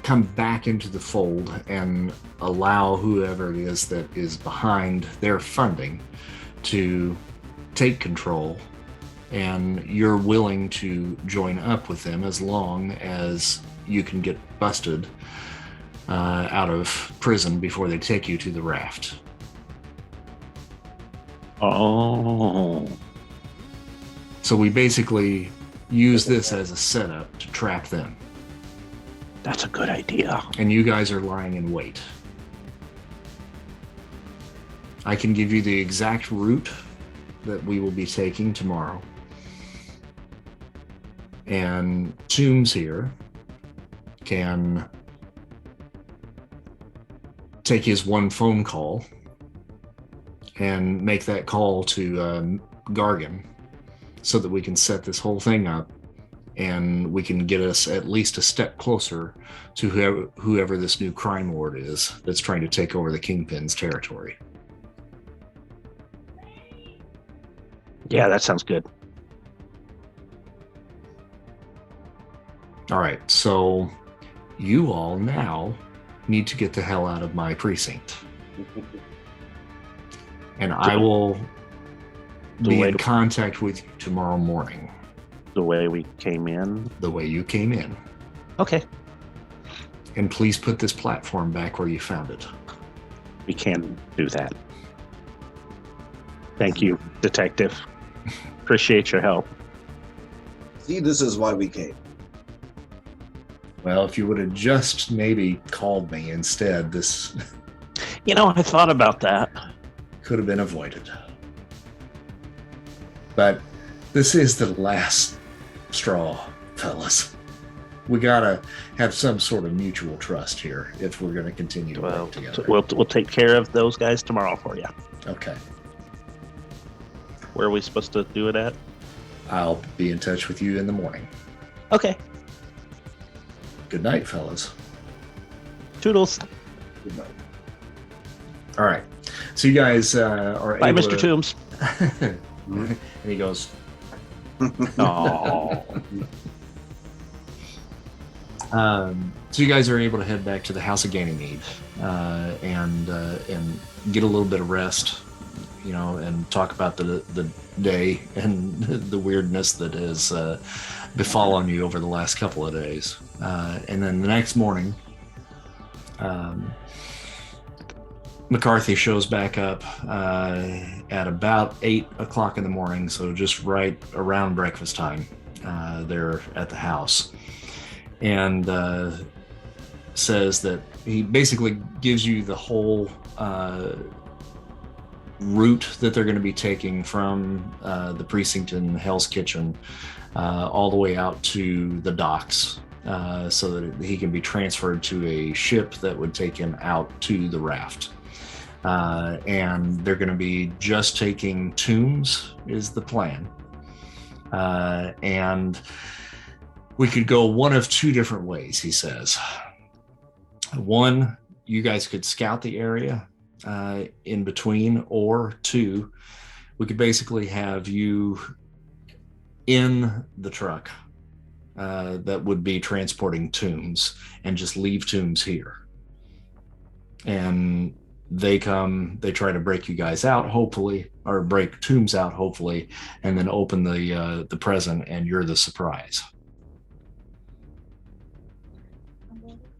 Speaker 1: come back into the fold and allow whoever it is that is behind their funding to take control, and you're willing to join up with them as long as you can get busted out of prison before they take you to the Raft.
Speaker 2: Oh.
Speaker 1: So we basically use this as a setup to trap them.
Speaker 2: That's a good idea.
Speaker 1: And you guys are lying in wait. I can give you the exact route that we will be taking tomorrow. And Toomes here can take his one phone call and make that call to Gargan so that we can set this whole thing up and we can get us at least a step closer to whoever this new crime lord is that's trying to take over the Kingpin's territory.
Speaker 2: Yeah, that sounds good.
Speaker 1: All right, so you all now need to get the hell out of my precinct. And I will be in contact with you tomorrow morning.
Speaker 2: The way we came in?
Speaker 1: The way you came in.
Speaker 2: Okay.
Speaker 1: And please put this platform back where you found it.
Speaker 2: We can do that. Thank you, Detective. Appreciate your help.
Speaker 3: See, this is why we came.
Speaker 1: Well, if you would have just maybe called me instead, this
Speaker 2: You know, I thought about that.
Speaker 1: could have been avoided. But this is the last straw, fellas. We gotta have some sort of mutual trust here if we're gonna continue to work together.
Speaker 2: We'll take care of those guys tomorrow for you.
Speaker 1: Okay.
Speaker 2: Where are we supposed to do it at?
Speaker 1: I'll be in touch with you in the morning.
Speaker 2: Okay.
Speaker 1: Good night, fellas.
Speaker 2: Toodles.
Speaker 3: Good night.
Speaker 1: All right. So you guys are
Speaker 2: Bye,
Speaker 1: able
Speaker 2: Mr.
Speaker 1: to...
Speaker 2: Toomes.
Speaker 1: And he goes,
Speaker 2: Oh.
Speaker 1: so you guys are able to head back to the House of Ganymede and get a little bit of rest, you know, and talk about the day and the weirdness that has befallen you over the last couple of days. And then the next morning, McCarthy shows back up at about 8 o'clock in the morning, so just right around breakfast time there at the house, and says that he basically gives you the whole route that they're going to be taking from the precinct in Hell's Kitchen all the way out to the docks so that he can be transferred to a ship that would take him out to the Raft. And they're going to be just taking Toomes is the plan. And we could go one of two different ways, he says. One, you guys could scout the area in between, or two, we could basically have you in the truck that would be transporting Toomes and just leave Toomes here. And they try to break you guys out, hopefully, or break Toomes out, hopefully, and then open the present, and you're the surprise.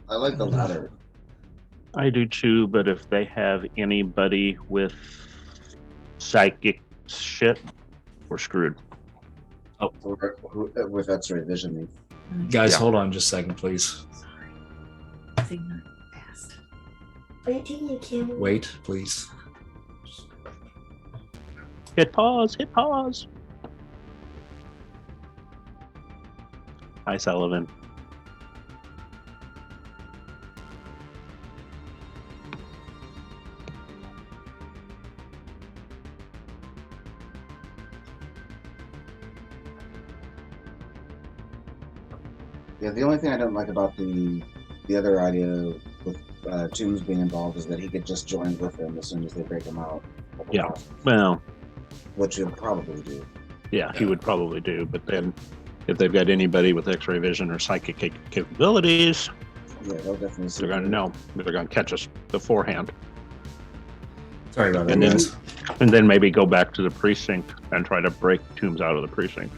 Speaker 3: I like the latter.
Speaker 2: I do too, but if they have anybody with psychic shit, we're screwed.
Speaker 3: Or with X-ray vision.
Speaker 1: Guys,
Speaker 2: Yeah.
Speaker 1: hold on just a second, please.
Speaker 6: Waiting, you can't.
Speaker 1: Wait, please.
Speaker 2: Hit pause. Hit pause. Hi, Sullivan.
Speaker 3: Yeah, the only thing I don't like about the other idea with Toomes being involved is that he could just join with them as soon as they break him out.
Speaker 2: Yeah. Well,
Speaker 3: Which he'll probably do.
Speaker 2: yeah, he would probably do. But then, if they've got anybody with X-ray vision or psychic capabilities,
Speaker 3: Yeah, they'll definitely see.
Speaker 2: they're going to know. They're going to catch us beforehand,
Speaker 1: Sorry about that,
Speaker 2: and then
Speaker 1: guys.
Speaker 2: maybe go back to the precinct and try to break Toomes out of the precinct.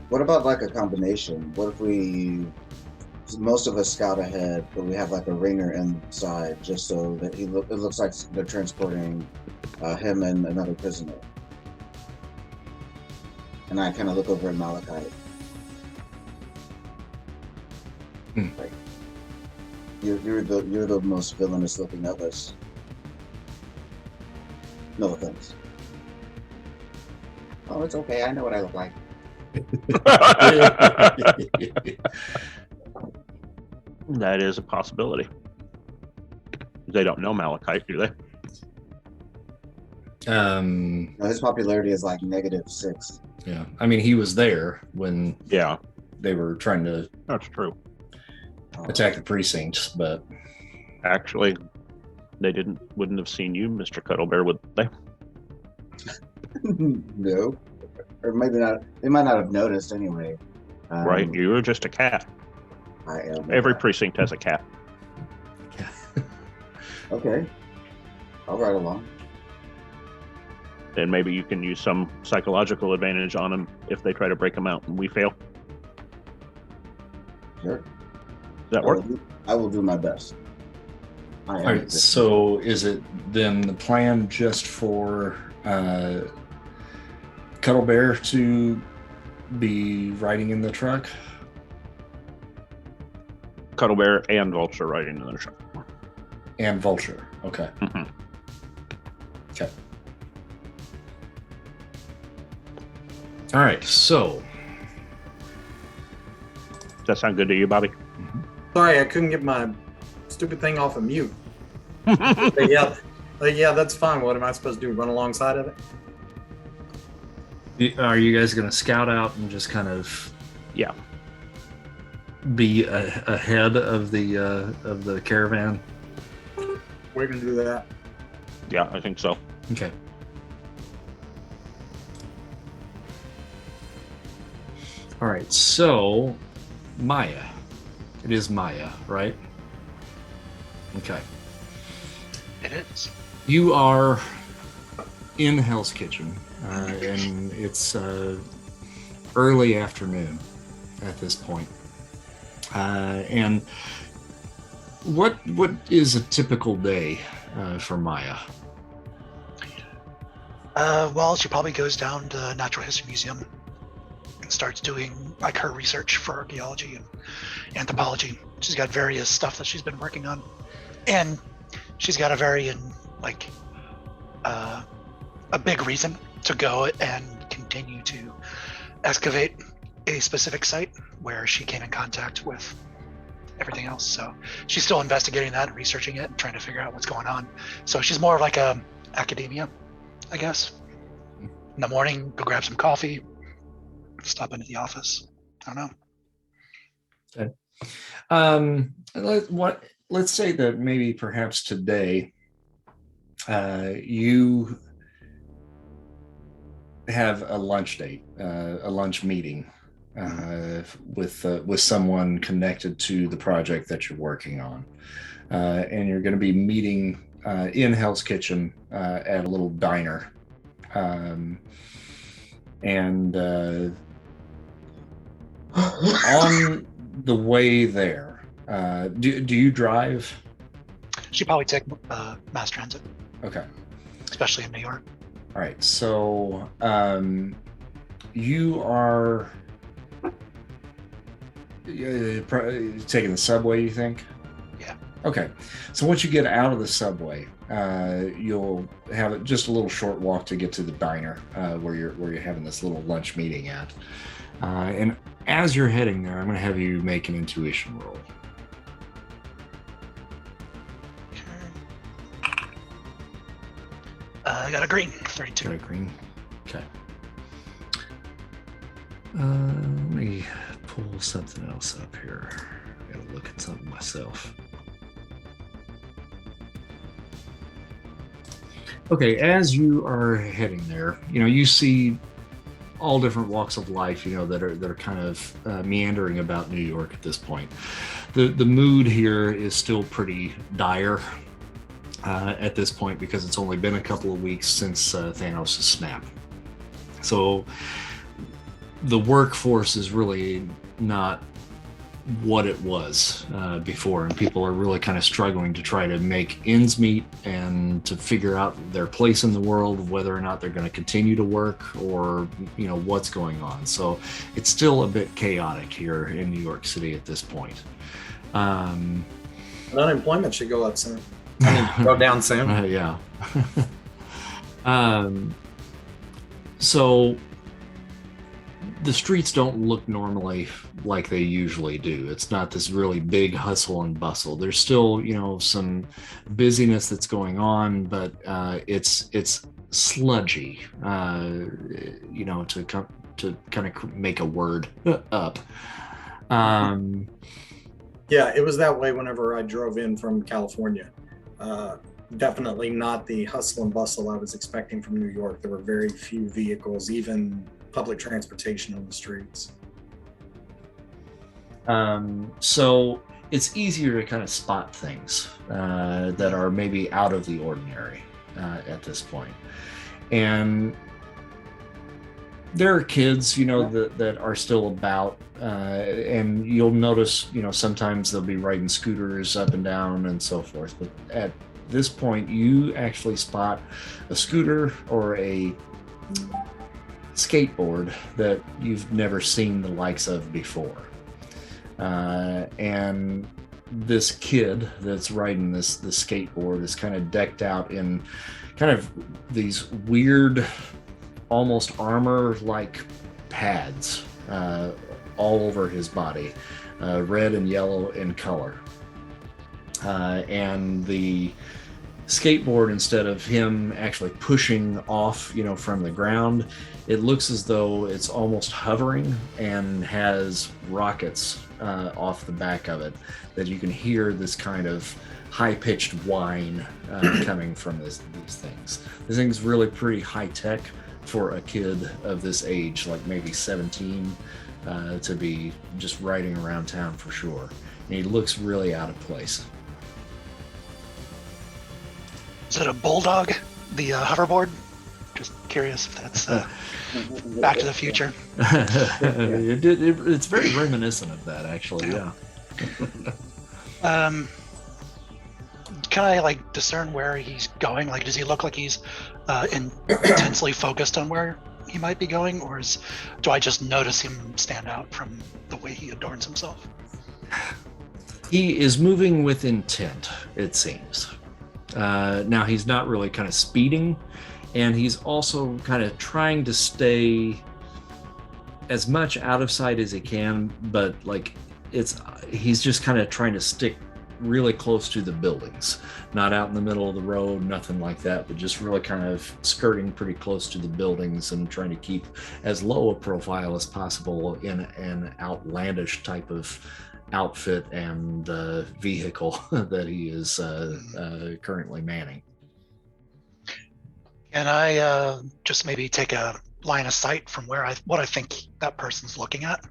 Speaker 3: What about like a combination? What if most of us scout ahead, but we have like a ringer inside, just so that it looks like they're transporting him and another prisoner. And I kind of look over at Malachi. Like, you're the most villainous looking of us. No offense. Oh, it's okay. I know what I look like.
Speaker 2: That is a possibility. They don't know Malachi, do they?
Speaker 3: No, his popularity is like -6.
Speaker 1: Yeah. I mean, he was there when
Speaker 2: Yeah,
Speaker 1: they were trying to
Speaker 2: that's true.
Speaker 1: attack the precincts, but
Speaker 2: Actually, they wouldn't have seen you, Mr. Cuddlebear, would they?
Speaker 3: No, or maybe not. They might not have noticed anyway.
Speaker 2: Right? You were just a cat.
Speaker 3: I am.
Speaker 2: Every precinct has a cat.
Speaker 3: Okay. I'll ride along.
Speaker 2: And maybe you can use some psychological advantage on them if they try to break them out and we fail.
Speaker 3: Sure.
Speaker 2: Does that work?
Speaker 3: I will do my best.
Speaker 1: all right. So is it then the plan just for Cuddlebear to be riding in the truck?
Speaker 2: Cuddlebear and Vulture riding in the truck.
Speaker 1: And Vulture. Okay.
Speaker 2: Mhm.
Speaker 1: Okay. All right. So
Speaker 2: Does that sound good to you, Bobby?
Speaker 4: Sorry, I couldn't get my stupid thing off of mute. But yeah, that's fine. What am I supposed to do? Run alongside of it?
Speaker 1: are you guys going to scout out and just kind of
Speaker 2: Yeah.
Speaker 1: be ahead of the caravan?
Speaker 4: We can do that.
Speaker 2: Yeah, I think so.
Speaker 1: Okay. All right. So Maya. It is Maya, right? Okay.
Speaker 5: It is.
Speaker 1: You are in Hell's Kitchen, and it's early afternoon at this point. And what is a typical day for Maya?
Speaker 5: Well, she probably goes down to Natural History Museum and starts doing like her research for archaeology and anthropology. She's got various stuff that she's been working on, and she's got a a big reason to go and continue to excavate a specific site where she came in contact with everything else. So she's still investigating that and researching it and trying to figure out what's going on. So she's more of like a academia, I guess. In the morning, go grab some coffee, stop into the office. I don't know.
Speaker 1: Okay. Let's say that maybe perhaps today you have a lunch date, a lunch meeting with someone connected to the project that you're working on, and you're going to be meeting in Hell's Kitchen at a little diner, and on the way there, do you drive?
Speaker 5: She probably take mass transit,
Speaker 1: Okay.
Speaker 5: especially in New York.
Speaker 1: All right. So you are taking the subway, you think?
Speaker 5: Yeah.
Speaker 1: Okay. So once you get out of the subway, you'll have just a little short walk to get to the diner where you're having this little lunch meeting at. And as you're heading there, I'm going to have you make an intuition roll.
Speaker 5: I got a green, 32.
Speaker 1: Got a green. Okay. Let me pull something else up here. I gotta look at something myself. Okay, as you are heading there, you see all different walks of life, that are kind of meandering about New York at this point. The mood here is still pretty dire at this point because it's only been a couple of weeks since Thanos Snap. So the workforce is really not what it was before, and people are really kind of struggling to try to make ends meet and to figure out their place in the world, whether or not they're going to continue to work or what's going on. So it's still a bit chaotic here in New York City at this point.
Speaker 4: Unemployment should go up soon. Go down soon.
Speaker 1: Yeah. So the streets don't look normally like they usually do. It's not this really big hustle and bustle. There's still, some busyness that's going on, but it's sludgy, to kind of make a word up.
Speaker 4: Yeah, it was that way whenever I drove in from California. Definitely not the hustle and bustle I was expecting from New York. There were very few vehicles, even public transportation on the streets.
Speaker 1: So it's easier to kind of spot things that are maybe out of the ordinary at this point. And there are kids, that are still about, and you'll notice, sometimes they'll be riding scooters up and down and so forth. But at this point, you actually spot a scooter or a skateboard that you've never seen the likes of before. And this kid that's riding this skateboard is kind of decked out in kind of these weird, almost armor-like pads all over his body, red and yellow in color. And the skateboard, instead of him actually pushing off, from the ground, it looks as though it's almost hovering and has rockets off the back of it that you can hear this kind of high-pitched whine coming from these things. This thing's really pretty high-tech for a kid of this age, like maybe 17, to be just riding around town for sure. And he looks really out of place.
Speaker 5: Is it a bulldog? The hoverboard? Just curious if that's Back to the Future.
Speaker 1: It's very reminiscent of that, actually. Yeah.
Speaker 5: Can I discern where he's going? Does he look like he's intensely focused on where he might be going, or do I just notice him stand out from the way he adorns himself?
Speaker 1: He is moving with intent, it seems. Now he's not really kind of speeding, and he's also kind of trying to stay as much out of sight as he can, but he's just kind of trying to stick really close to the buildings, not out in the middle of the road, nothing like that, but just really kind of skirting pretty close to the buildings and trying to keep as low a profile as possible in an outlandish type of outfit and vehicle that he is currently manning.
Speaker 5: Can I just maybe take a line of sight from what I think that person's looking at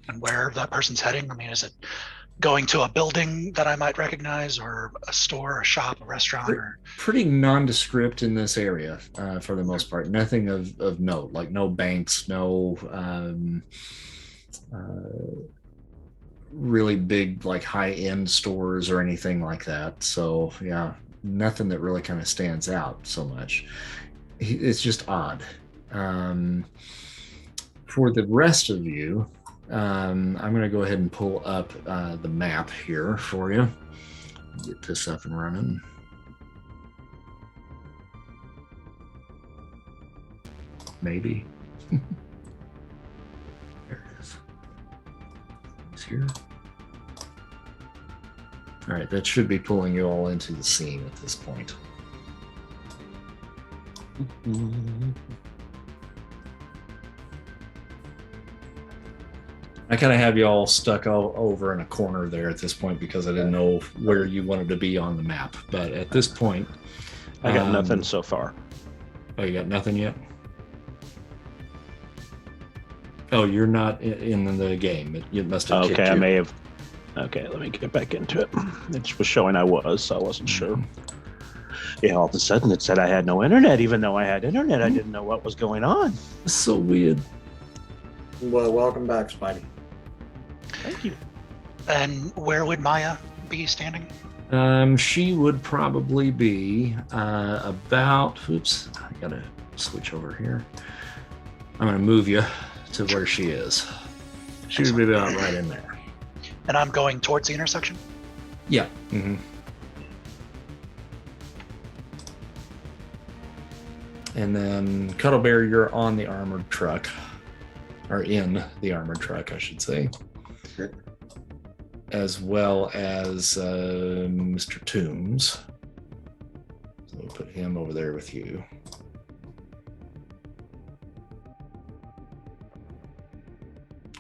Speaker 5: and where that person's heading? I mean, is it going to a building that I might recognize, or a store, a shop, a restaurant?
Speaker 1: Pretty nondescript in this area for the most part. Nothing of note, like no banks, no really big high-end stores or anything like that. So yeah, nothing that really kind of stands out so much. It's just odd. For the rest of you, I'm going to go ahead and pull up the map here for you. Get this up and running. Maybe. There it is. It's here. All right, that should be pulling you all into the scene at this point. I kind of have you all stuck all over in a corner there at this point because I didn't know where you wanted to be on the map. But at this point,
Speaker 2: I got nothing so far.
Speaker 1: Oh, you got nothing yet? Oh, you're not in the game. It must have kicked
Speaker 2: Okay, I
Speaker 1: you.
Speaker 2: may have. Okay, let me get back into it. It was showing I was, so I wasn't sure. Yeah, all of a sudden it said I had no internet, even though I had internet. I didn't know what was going on.
Speaker 1: It's so weird.
Speaker 4: Well, welcome back, Spidey.
Speaker 2: Thank you.
Speaker 5: And where would Maya be standing?
Speaker 1: She would probably be about. Oops, I gotta switch over here. I'm gonna move you to where she is. She would be about right in there.
Speaker 5: And I'm going towards the intersection?
Speaker 1: Yeah. Mm-hmm. And then Cuddle Bear, you're on the armored truck, or in the armored truck, I should say.
Speaker 3: Good.
Speaker 1: As well as Mr. Toomes. So we'll put him over there with you.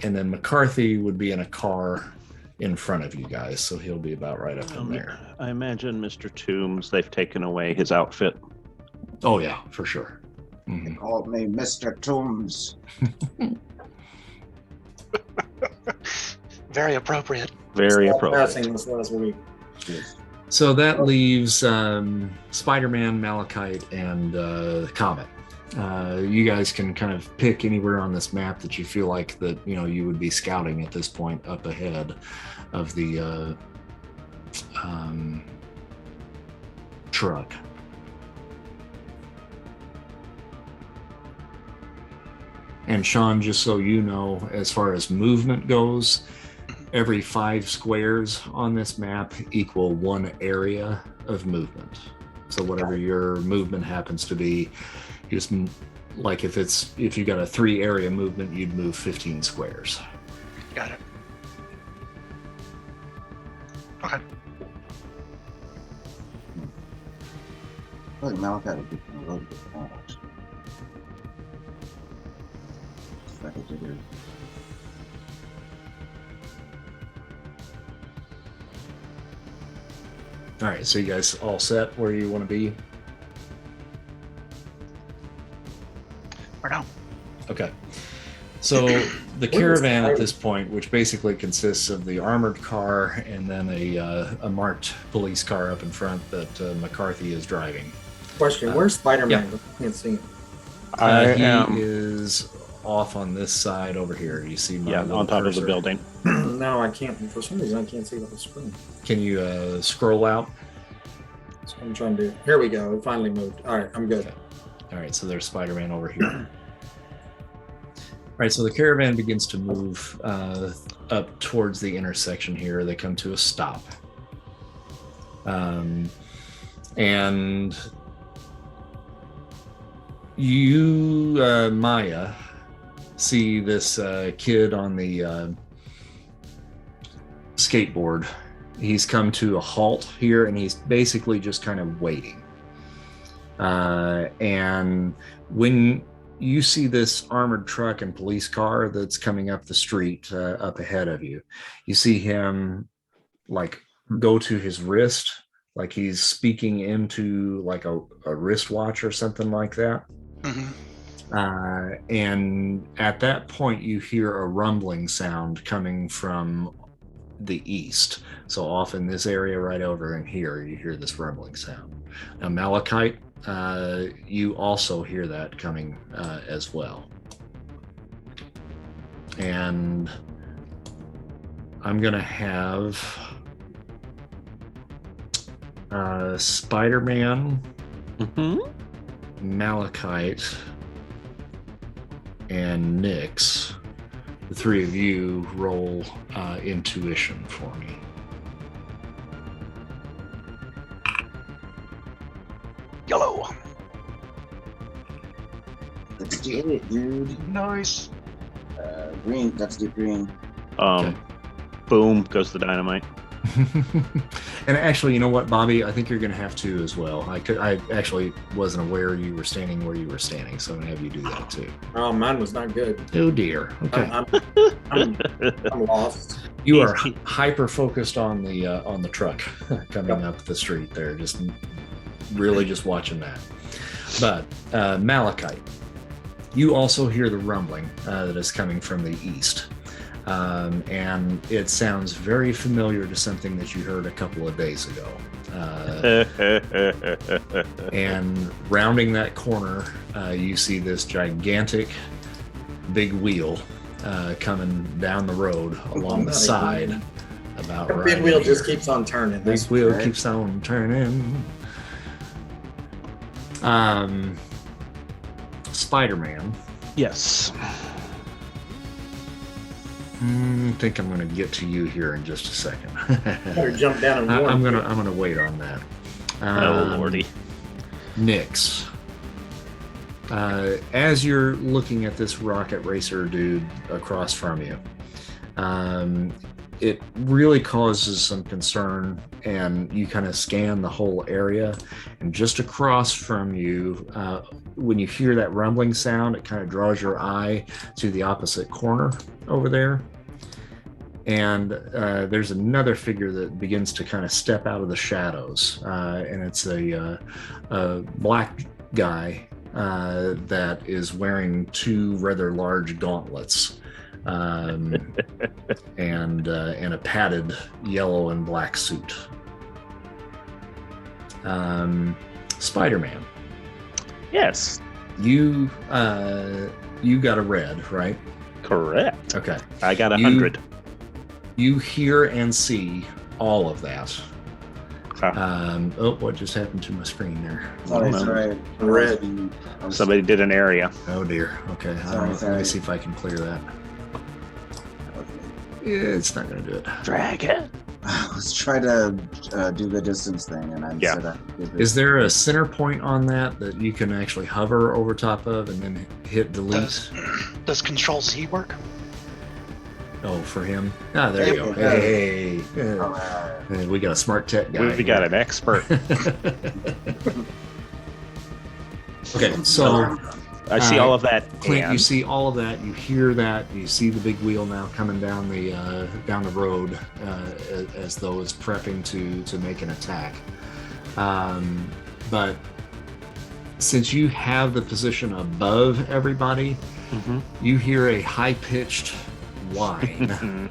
Speaker 1: And then McCarthy would be in a car in front of you guys, so he'll be about right up in there.
Speaker 2: I imagine Mr. Toomes, they've taken away his outfit.
Speaker 1: Oh, yeah, for sure.
Speaker 3: They
Speaker 1: Mhm.
Speaker 3: called me Mr. Toomes.
Speaker 5: Very appropriate.
Speaker 2: Very
Speaker 4: Stop
Speaker 2: appropriate.
Speaker 4: passing this last week.
Speaker 1: So that leaves Spider-Man, Malachite, and Comet. You guys can kind of pick anywhere on this map that you feel like that you would be scouting at this point up ahead of the truck. And Sean, just so you know, as far as movement goes, every 5 squares on this map equal 1 area of movement. So whatever your movement happens to be, just like if you got a 3 area movement, you'd move 15 squares.
Speaker 5: Got it. Okay.
Speaker 3: I feel like Malachi would be a little bit more, actually. If I could do it.
Speaker 1: All right, so you guys all set where you want to be?
Speaker 5: Or no?
Speaker 1: Okay. So the caravan at this point, which basically consists of the armored car and then a marked police car up in front that McCarthy is driving.
Speaker 4: Question: where's Spider-Man?
Speaker 1: yeah.
Speaker 4: I can't see him.
Speaker 1: He is off on this side over here. You see my little
Speaker 2: on top of the
Speaker 1: cursor?
Speaker 2: building.
Speaker 4: No, I can't. For some reason, I can't see the whole screen.
Speaker 1: Can you scroll out?
Speaker 4: That's what I'm trying to do. Here we go. It finally moved. All right, I'm good.
Speaker 1: Okay. All right, so there's Spider-Man over here. All right, so the caravan begins to move up towards the intersection here. They come to a stop. And you, Maya, see this kid on the skateboard. He's come to a halt here, and he's basically just kind of waiting. And when you see this armored truck and police car that's coming up the street up ahead of you, you see him like go to his wrist, like he's speaking into like a wristwatch or something like that.
Speaker 5: Mm-hmm.
Speaker 1: And at that point, you hear a rumbling sound coming from the east. So off in this area right over in here, you hear this rumbling sound. Now, Malachite, you also hear that coming as well. And I'm going to have Spider-Man, Malachite, and Nyx, the 3 of you roll intuition for me.
Speaker 5: Yellow.
Speaker 3: Let's get it, dude.
Speaker 5: Nice.
Speaker 3: Green. That's deep green.
Speaker 1: Okay.
Speaker 2: Boom goes the dynamite.
Speaker 1: And actually, you know what, Bobby? I think you're going to have to as well. I actually wasn't aware you were standing where you were standing, so I'm going to have you do that too.
Speaker 4: Oh, mine was not good.
Speaker 1: Oh dear. Okay.
Speaker 4: I'm lost.
Speaker 1: You are hyper focused on the truck coming up the street there, just really just watching that. But Malachite, you also hear the rumbling that is coming from the east. And it sounds very familiar to something that you heard a couple of days ago. And rounding that corner, you see this gigantic big wheel coming down the road along the side. About
Speaker 4: The
Speaker 1: right
Speaker 4: big wheel
Speaker 1: here.
Speaker 4: just keeps on turning.
Speaker 1: Big wheel keeps on turning. Spider-Man.
Speaker 2: Yes.
Speaker 1: I think I'm going to get to you here in just a second.
Speaker 4: Better jump down and
Speaker 1: I'm
Speaker 4: warn
Speaker 1: gonna wait on that.
Speaker 2: Oh lordy.
Speaker 1: Nyx. As you're looking at this rocket racer dude across from you, it really causes some concern, and you kind of scan the whole area, and just across from you, when you hear that rumbling sound, it kind of draws your eye to the opposite corner over there. And there's another figure that begins to kind of step out of the shadows, and it's a black guy that is wearing two rather large gauntlets, and a padded yellow and black suit. Spider-Man,
Speaker 2: Yes.
Speaker 1: you got a red, right?
Speaker 2: Correct.
Speaker 1: Okay.
Speaker 2: I got 100.
Speaker 1: You hear and see all of that. What just happened to my screen there?
Speaker 3: Sorry, sorry.
Speaker 4: Red.
Speaker 2: Somebody did an area.
Speaker 1: Oh dear. Okay. Let
Speaker 3: Sorry.
Speaker 1: me see if I can clear that. It's not going to do it.
Speaker 2: Dragon.
Speaker 3: Let's try to do the distance thing, and I
Speaker 2: Yeah.
Speaker 3: said I could do
Speaker 1: Is there a center point on that you can actually hover over top of and then hit delete?
Speaker 5: Does Control Z work?
Speaker 1: Oh, for him? Ah, there you go.
Speaker 3: Yeah.
Speaker 1: Hey.
Speaker 3: Alright.
Speaker 1: Hey, we got a smart tech guy.
Speaker 2: We got an expert.
Speaker 1: Okay, so
Speaker 2: I see all of that.
Speaker 1: Clint,
Speaker 2: and
Speaker 1: you see all of that. You hear that. You see the big wheel now coming down the road as though it's prepping to make an attack. But since you have the position above everybody,
Speaker 2: Mhm.
Speaker 1: you hear a high-pitched whine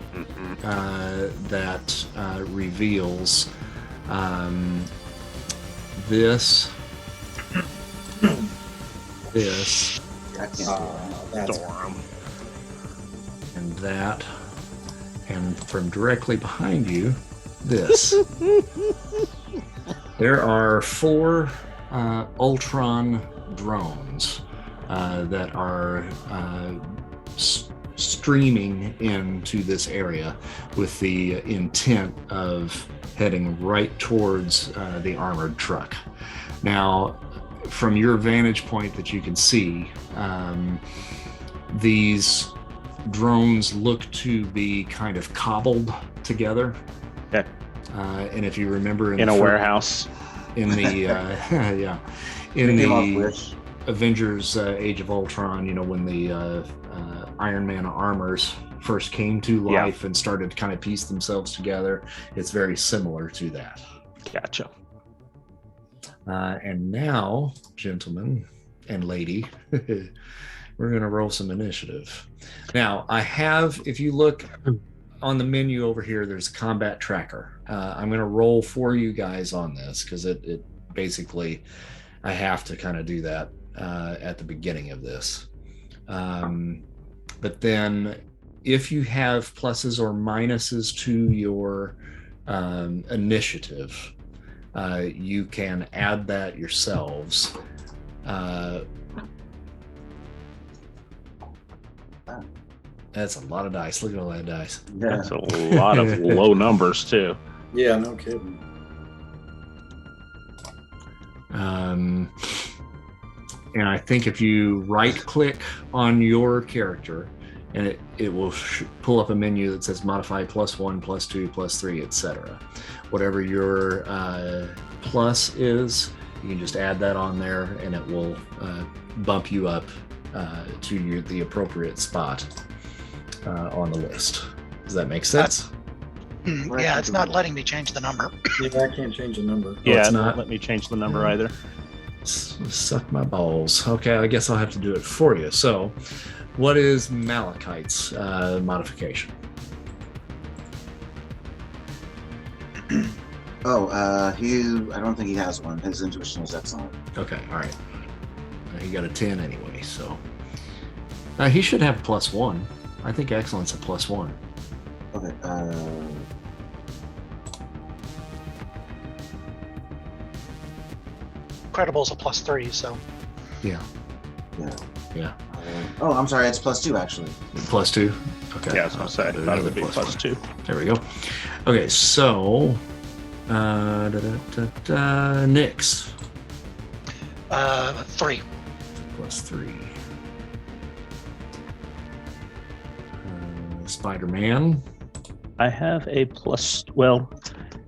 Speaker 1: that reveals this.
Speaker 3: I can't do that.
Speaker 4: That's
Speaker 2: Storm.
Speaker 1: And that, and from directly behind you, this. There are 4 Ultron drones that are streaming into this area with the intent of heading right towards the armored truck. Now, from your vantage point that you can see, these drones look to be kind of cobbled together.
Speaker 2: Okay.
Speaker 1: And if you remember
Speaker 2: In a warehouse.
Speaker 1: in the yeah, in
Speaker 3: Mickey Mouse
Speaker 1: the
Speaker 3: Wish.
Speaker 1: Avengers Age of Ultron, when the Iron Man armors first came to life and started to kind of piece themselves together, it's very similar to that.
Speaker 2: Gotcha.
Speaker 1: And now, gentlemen and lady, we're going to roll some initiative. Now, I have, if you look on the menu over here, there's a combat tracker. I'm going to roll for you guys on this because it basically, I have to kind of do that at the beginning of this. But then if you have pluses or minuses to your initiative, you can add that yourselves. That's a lot of dice. Look at all that dice.
Speaker 3: Yeah.
Speaker 2: That's a lot of low numbers too.
Speaker 4: yeah, no kidding.
Speaker 1: And I think if you right click on your character and it will pull up a menu that says modify +1, +2, +3, etc. Whatever your plus is, you can just add that on there, and it will bump you up to the appropriate spot on the list. Does that make sense?
Speaker 5: Yeah, it's not letting me change the number.
Speaker 4: Yeah, I can't change the number.
Speaker 2: Yeah,
Speaker 1: it's
Speaker 2: it
Speaker 1: not?
Speaker 2: won't let me change the number either.
Speaker 1: Suck my balls. Okay, I guess I'll have to do it for you. So, what is Malachite's modification?
Speaker 3: Oh, I don't think he has one. His intuition is excellent.
Speaker 1: Okay, all right. He got a 10 anyway, so he should have +1. I think excellence a +1.
Speaker 3: Okay.
Speaker 5: Credible's a +3, so
Speaker 1: Yeah.
Speaker 3: Oh, I'm sorry. It's +2 actually.
Speaker 1: +2. Okay.
Speaker 2: Yeah, I was gonna say, I thought it would be +2.
Speaker 1: There we go. Okay, so Nyx.
Speaker 5: 3.
Speaker 1: +3. Spider-Man.
Speaker 2: I have a plus. Well,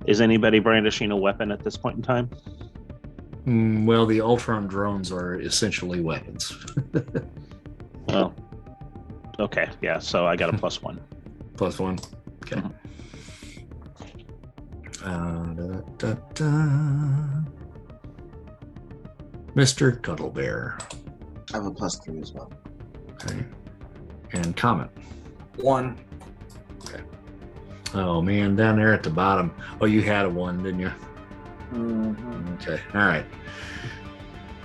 Speaker 2: is anybody brandishing a weapon at this point in time?
Speaker 1: Well, the Ultron drones are essentially weapons.
Speaker 2: Oh, okay. Yeah, so I got a +1.
Speaker 1: +1. Okay. Mr. Cuddle Bear.
Speaker 3: I have a +3 as well.
Speaker 1: Okay. And Comet.
Speaker 4: 1.
Speaker 1: Oh man, down there at the bottom. Oh, you had a 1, didn't you?
Speaker 3: Mm-hmm.
Speaker 1: Okay. All right.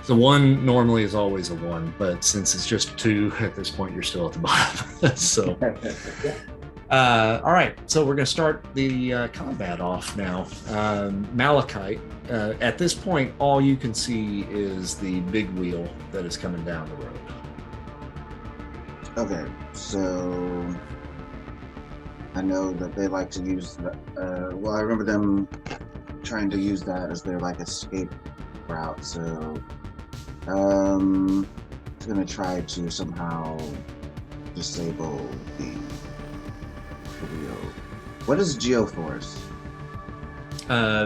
Speaker 1: So 1 normally is always a 1, but since it's just 2 at this point, you're still at the bottom. So, all right. So we're going to start the combat off now. Malachite. At this point, all you can see is the big wheel that is coming down the road.
Speaker 3: Okay, so I know that they like to use that. Well, I remember them trying to use that as their like escape route. So, I'm gonna try to somehow disable the wheel. What is Geoforce?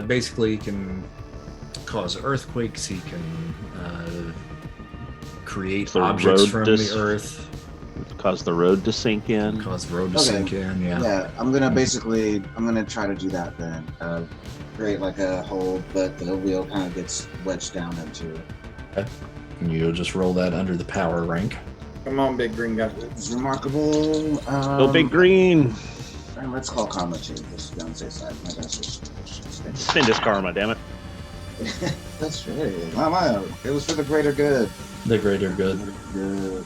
Speaker 1: Basically, he can cause earthquakes. He can create
Speaker 2: The
Speaker 1: objects
Speaker 2: road
Speaker 1: from
Speaker 2: dis-
Speaker 1: the earth.
Speaker 2: Cause the road to sink in.
Speaker 1: Cause the road to
Speaker 3: Okay.
Speaker 1: sink in. Yeah.
Speaker 3: Yeah, I'm gonna try to do that then. Create like a hole, but the wheel kind of gets wedged down into it.
Speaker 1: And you'll just roll that under the power rank.
Speaker 4: Come on, big green guy.
Speaker 3: It's remarkable.
Speaker 2: Oh, big green.
Speaker 3: And let's call karma too, just to be on the safe side. My best.
Speaker 2: Spend his karma, damn it.
Speaker 3: That's right. My. It was for the greater good.
Speaker 1: The greater good.
Speaker 3: Good.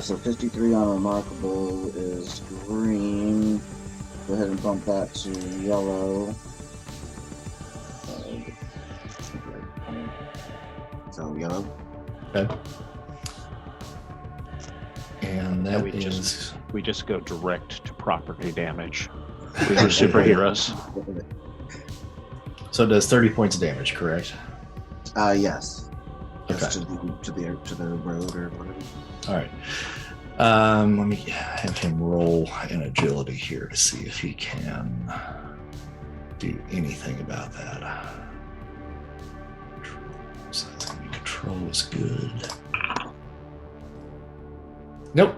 Speaker 3: So 53 on remarkable is green. Go ahead and bump that to yellow. So yellow.
Speaker 1: Okay. And that
Speaker 2: we
Speaker 1: is
Speaker 2: just go direct to property damage. We are superheroes.
Speaker 1: so it does 30 points of damage, correct?
Speaker 3: Yes.
Speaker 1: Okay.
Speaker 3: Yes, to the road or whatever.
Speaker 1: All right. Let me have him roll an agility here to see if he can do anything about that. So that's gonna be control is good. Nope.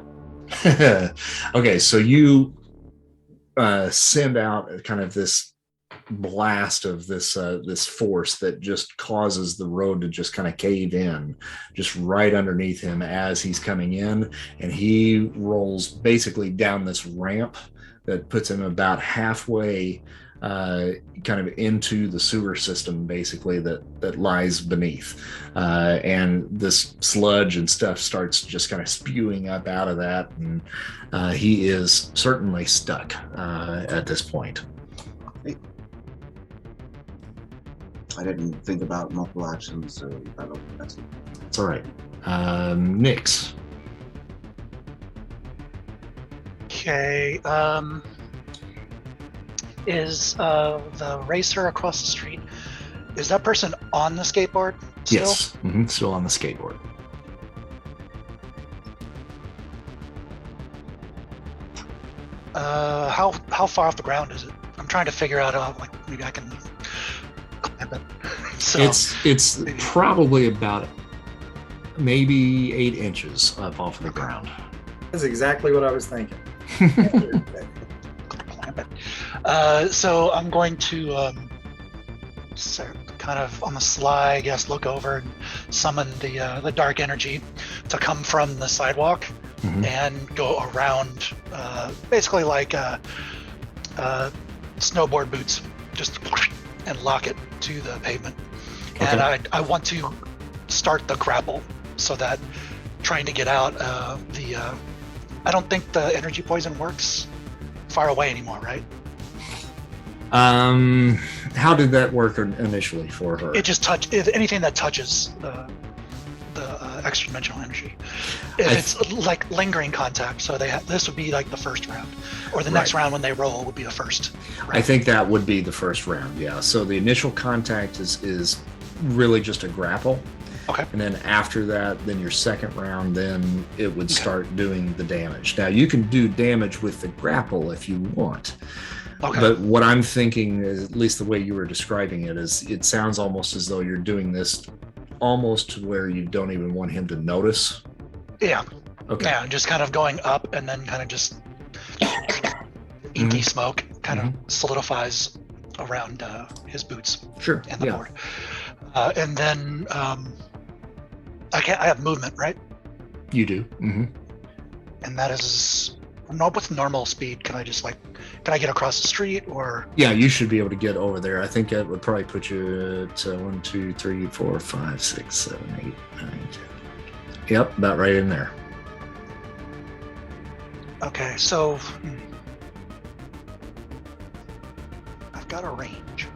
Speaker 1: Okay, so you send out kind of this blast of this force that just causes the road to just kind of cave in just right underneath him as he's coming in, and he rolls basically down this ramp that puts him about halfway kind of into the sewer system basically that lies beneath, and this sludge and stuff starts just kind of spewing up out of that, and he is certainly stuck at this point.
Speaker 3: I didn't think about multiple actions, so that's it.
Speaker 1: It's all right. Nyx.
Speaker 5: Okay. Is the racer across the street? Is that person on the skateboard still?
Speaker 1: Yes, still on the skateboard.
Speaker 5: How far off the ground is it? I'm trying to figure out like maybe I can climb it. So
Speaker 1: it's probably about maybe 8 inches up off of the ground.
Speaker 4: That's exactly what I was thinking.
Speaker 5: climb it. So I'm going to kind of on the sly, I guess, look over and summon the dark energy to come from the sidewalk and go around, basically like snowboard boots, just and lock it to the pavement.
Speaker 1: Okay.
Speaker 5: And I want to start the grapple so that trying to get out I don't think the energy poison works far away anymore, right?
Speaker 1: How did that work initially for her?
Speaker 5: It just anything that touches the extra dimensional energy. If it's like lingering contact, so this would be like the first round, or the next round when they roll would be the first round.
Speaker 1: I think that would be the first round, yeah. So the initial contact is really just a grapple.
Speaker 5: Okay.
Speaker 1: And then after that, then your second round, then it would start doing the damage. Now you can do damage with the grapple if you want.
Speaker 5: Okay.
Speaker 1: But what I'm thinking is, at least the way you were describing it, is it sounds almost as though you're doing this almost to where you don't even want him to notice.
Speaker 5: Yeah.
Speaker 1: Okay.
Speaker 5: Yeah, just kind of going up and then kind of just inky smoke kind of solidifies around his boots.
Speaker 1: Sure.
Speaker 5: And the board. And then I have movement, right?
Speaker 1: You do. Mm-hmm.
Speaker 5: And that is with normal speed. Can I get across the street or?
Speaker 1: Yeah, you should be able to get over there. I think that would probably put you at 1, 2, 3, 4, 5, 6, 7, 8, 9, 10. Yep, about right in there.
Speaker 5: Okay, so I've got a range.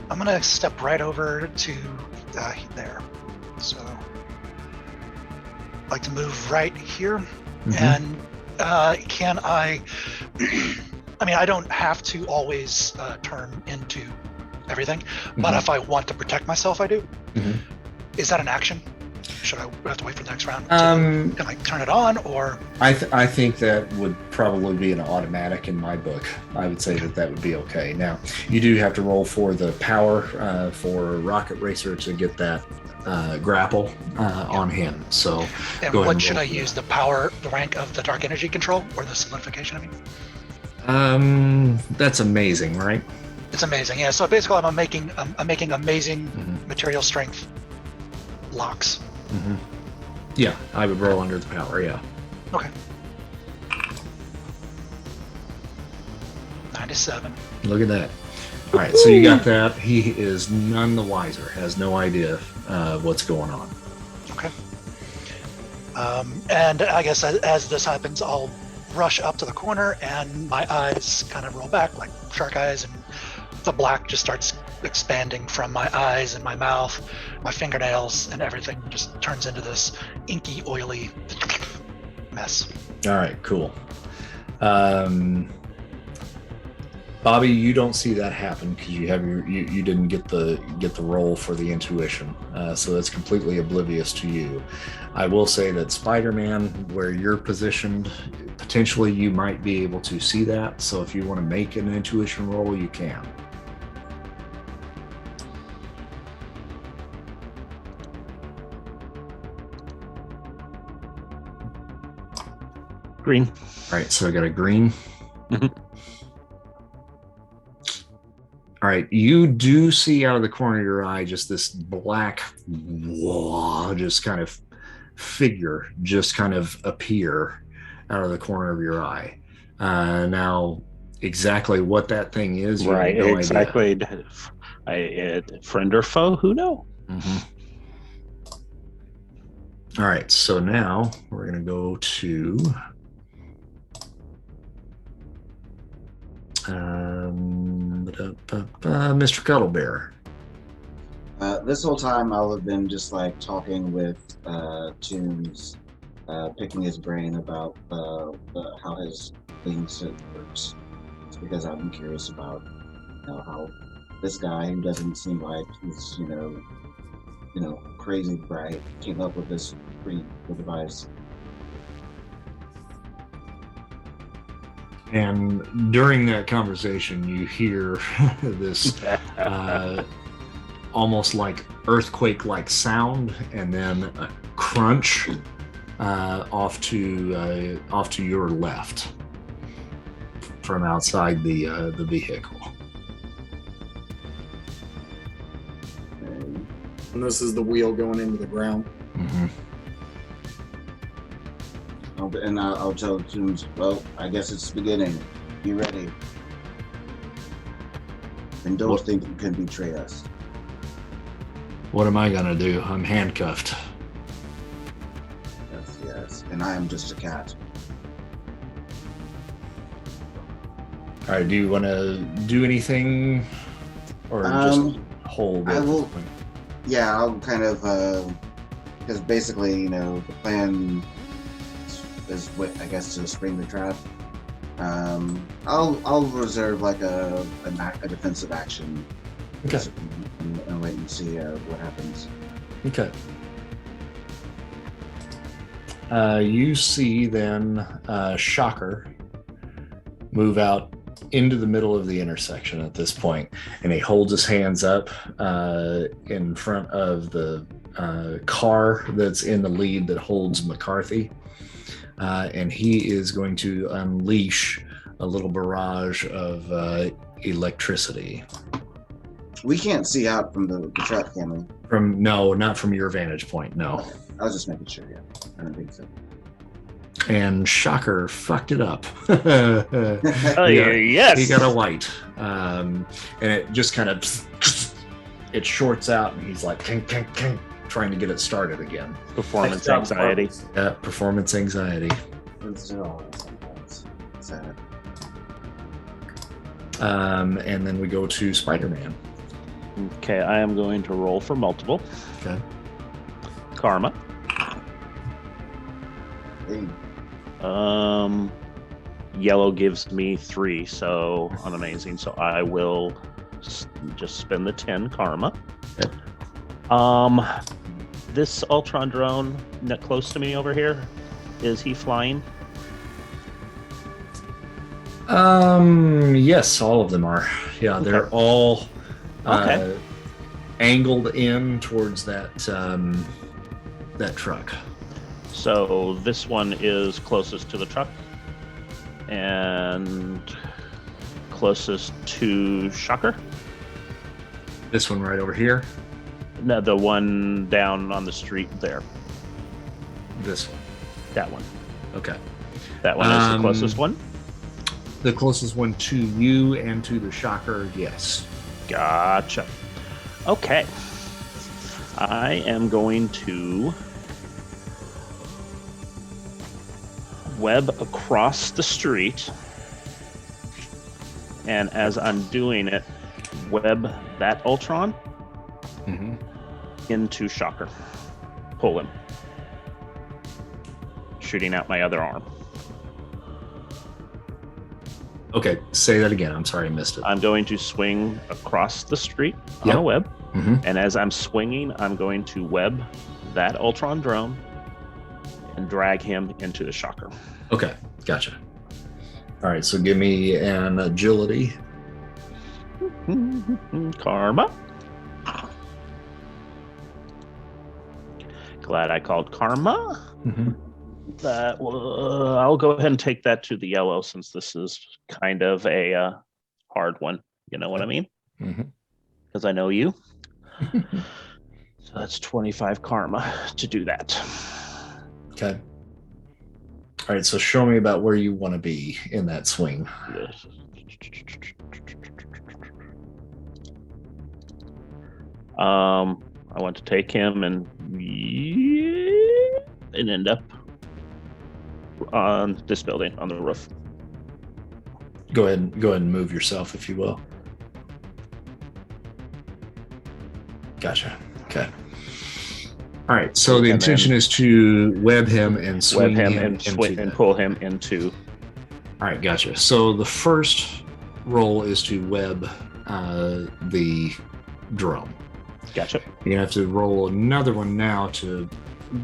Speaker 5: I'm gonna step right over to there. So I'd like to move right here. And can I I mean, I don't have to always turn into everything, but if I want to protect myself, I do. Is that an action? Should I have to wait for the next round? Can I turn it on, or? I
Speaker 1: think that would probably be an automatic in my book. I would say that would be okay. Now, you do have to roll for the power for Rocket Racer to get that grapple on him. So,
Speaker 5: and what should I use? The power, the rank of the dark energy control, or the solidification? I mean,
Speaker 1: that's amazing, right?
Speaker 5: It's amazing. Yeah. So basically, I'm making amazing material strength locks.
Speaker 1: Yeah, I would roll under the power. Yeah.
Speaker 5: Okay. 97.
Speaker 1: Look at that. All right, so you got that. He is none the wiser. Has no idea what's going on.
Speaker 5: Okay. And I guess as this happens, I'll rush up to the corner, and my eyes kind of roll back like shark eyes, and the black just starts expanding from my eyes and my mouth, my fingernails, and everything just turns into this inky, oily mess.
Speaker 1: All right, cool. Bobby, you don't see that happen because you have you didn't get the roll for the intuition, so that's completely oblivious to you. I will say that Spider-Man, where you're positioned, potentially you might be able to see that. So if you want to make an intuition roll, you can.
Speaker 2: Green.
Speaker 1: All right, so I got a green. All right, you do see out of the corner of your eye just this black, just kind of figure just kind of appear out of the corner of your eye. Now, exactly what that thing is, you
Speaker 2: right?
Speaker 1: have no
Speaker 2: exactly.
Speaker 1: Idea.
Speaker 2: Friend or foe? Who knows?
Speaker 1: All right, so now we're gonna go to. Mr. Cuddlebear.
Speaker 3: This whole time I'll have been just like talking with Toomes, picking his brain about how his thing works. It's because I've been curious about how this guy who doesn't seem like he's crazy bright came up with this pretty cool device.
Speaker 1: And during that conversation, you hear this almost like earthquake-like sound, and then a crunch off to your left from outside the vehicle.
Speaker 4: And this is the wheel going into the ground.
Speaker 1: Mm-hmm.
Speaker 3: And I'll tell Toomes, well, I guess it's the beginning. Be ready. And don't think you can betray us.
Speaker 1: What am I gonna do? I'm handcuffed.
Speaker 3: Yes. And I am just a cat.
Speaker 1: All right. Do you want to do anything, or just hold?
Speaker 3: I will. Yeah, I'll kind of because basically, the plan is I guess to spring the trap. I'll reserve like a defensive action.
Speaker 1: Okay.
Speaker 3: And wait and see what happens.
Speaker 1: Okay. You see then Shocker move out into the middle of the intersection at this point, and he holds his hands up in front of the car that's in the lead that holds McCarthy, and he is going to unleash a little barrage of electricity.
Speaker 3: We can't see out from the truck, can we?
Speaker 1: No, not from your vantage point, no.
Speaker 3: Okay. I was just making sure, yeah. I don't think so.
Speaker 1: And Shocker fucked it up.
Speaker 2: Yes.
Speaker 1: He got a white. And it just kind of, it shorts out, and he's like, kink, kink, kink, trying to get it started again.
Speaker 2: Performance anxiety.
Speaker 1: Performance anxiety.
Speaker 3: It's all sometimes sad.
Speaker 1: And then we go to Spider-Man.
Speaker 2: Okay, I am going to roll for multiple.
Speaker 1: Okay.
Speaker 2: Karma.
Speaker 3: Hey.
Speaker 2: Yellow gives me 3, so unamazing. So I will just spend the 10 karma.
Speaker 1: Okay.
Speaker 2: This Ultron drone close to me over here, is he flying?
Speaker 1: Yes, all of them are. Yeah,
Speaker 2: Okay.
Speaker 1: they're all
Speaker 2: Okay.
Speaker 1: angled in towards that that truck.
Speaker 2: So this one is closest to the truck and closest to Shocker.
Speaker 1: This one right over here.
Speaker 2: No, the one down on the street there.
Speaker 1: This one.
Speaker 2: That one.
Speaker 1: Okay.
Speaker 2: That one is the closest one.
Speaker 1: The closest one to you and to the Shocker, yes.
Speaker 2: Gotcha. Okay. I am going to web across the street. And as I'm doing it, web that Ultron
Speaker 1: Mm-hmm.
Speaker 2: into Shocker. Pull him. Shooting out my other arm.
Speaker 1: Okay, say that again. I'm sorry, I missed it.
Speaker 2: I'm going to swing across the street on a web.
Speaker 1: Mm-hmm.
Speaker 2: And as I'm swinging, I'm going to web that Ultron drone and drag him into the Shocker.
Speaker 1: Okay, gotcha. All right, so give me an agility.
Speaker 2: Karma. Glad I called karma.
Speaker 1: Mm-hmm.
Speaker 2: I'll go ahead and take that to the yellow since this is kind of a hard one. You know what I mean?
Speaker 1: Mm-hmm.
Speaker 2: Because I know you. So that's 25 karma to do that.
Speaker 1: Okay. All right, so show me about where you want to be in that swing.
Speaker 2: I want to take him and end up on this building on the roof.
Speaker 1: Go ahead and move yourself, if you will. Gotcha. Okay. All right. So the intention is to web him and swing
Speaker 2: him
Speaker 1: him
Speaker 2: and swing and pull him into.
Speaker 1: All right. Gotcha. So the first roll is to web the drone.
Speaker 2: Gotcha.
Speaker 1: You have to roll another one now to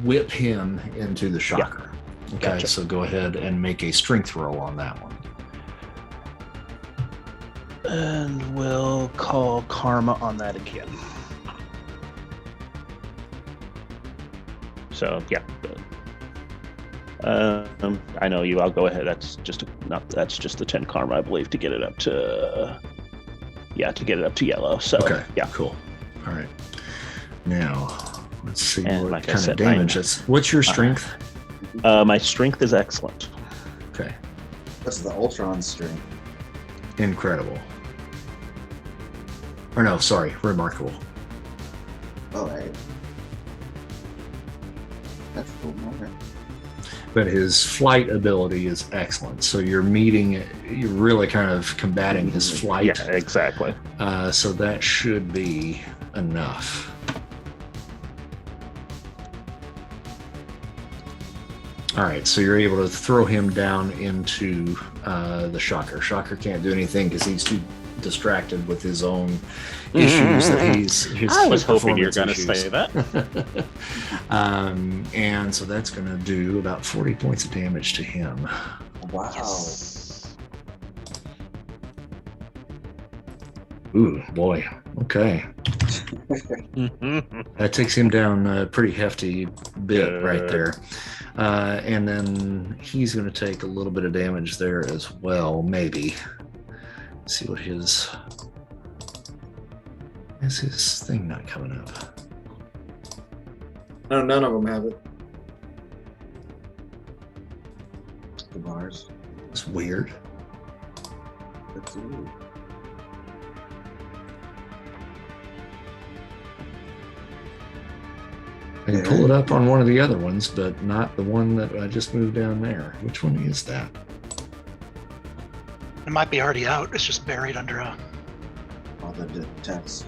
Speaker 1: whip him into the Shocker. Okay.
Speaker 2: Gotcha.
Speaker 1: So go ahead and make a strength roll on that one.
Speaker 2: And we'll call karma on that again. So yeah. I know you. I'll go ahead. That's just the 10 karma, I believe, to get it up to. Yeah, to get it up to yellow. So
Speaker 1: Okay.
Speaker 2: yeah,
Speaker 1: Cool. All right. Now let's see
Speaker 2: And
Speaker 1: what
Speaker 2: like I
Speaker 1: kind
Speaker 2: said,
Speaker 1: of damage that's. What's your strength?
Speaker 2: my strength is excellent.
Speaker 1: Okay.
Speaker 3: What's the Ultron strength?
Speaker 1: Incredible. Or no, sorry, remarkable.
Speaker 3: Oh, hey. That's cool. Okay.
Speaker 1: But his flight ability is excellent. So you're really kind of combating his flight.
Speaker 2: Yeah, exactly.
Speaker 1: So that should be enough. All right, so you're able to throw him down into the Shocker. Shocker can't do anything because he's too distracted with his own issues that his
Speaker 2: I was hoping you were
Speaker 1: performance
Speaker 2: going to
Speaker 1: issues.
Speaker 2: say that.
Speaker 1: And so that's going to do about 40 points of damage to him.
Speaker 3: Wow.
Speaker 1: Ooh, boy. Okay. That takes him down a pretty hefty bit right there. And then he's going to take a little bit of damage there as well, maybe. Let's see what his... Is his thing not coming up?
Speaker 4: No, none of them have it.
Speaker 3: The bars.
Speaker 1: It's weird.
Speaker 3: Let's see.
Speaker 1: I can pull it up on one of the other ones, but not the one that I just moved down there. Which one is that?
Speaker 5: It might be already out. It's just buried under a.
Speaker 3: All the text.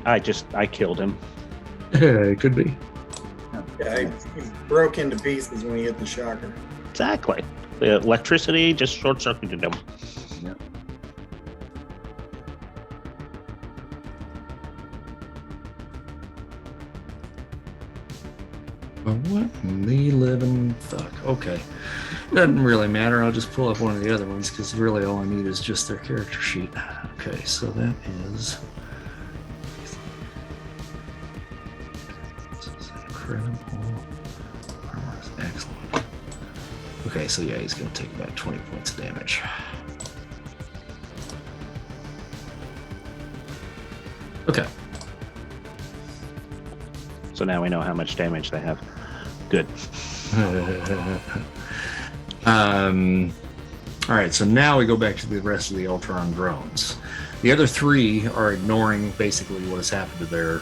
Speaker 2: I killed him.
Speaker 1: It could be.
Speaker 4: Yeah, he broke into pieces when he hit the shocker.
Speaker 2: Exactly. The electricity just short-circuited him.
Speaker 3: Yep.
Speaker 1: Well, what in the living fuck? Okay. Doesn't really matter. I'll just pull up one of the other ones because really all I need is just their character sheet. Okay, so that is. This is incredible. Armor is excellent. Okay, so yeah, he's going to take about 20 points of damage. Okay.
Speaker 2: So now we know how much damage they have. Good.
Speaker 1: All right, so now we go back to the rest of the Ultron drones. The other three are ignoring basically what has happened to their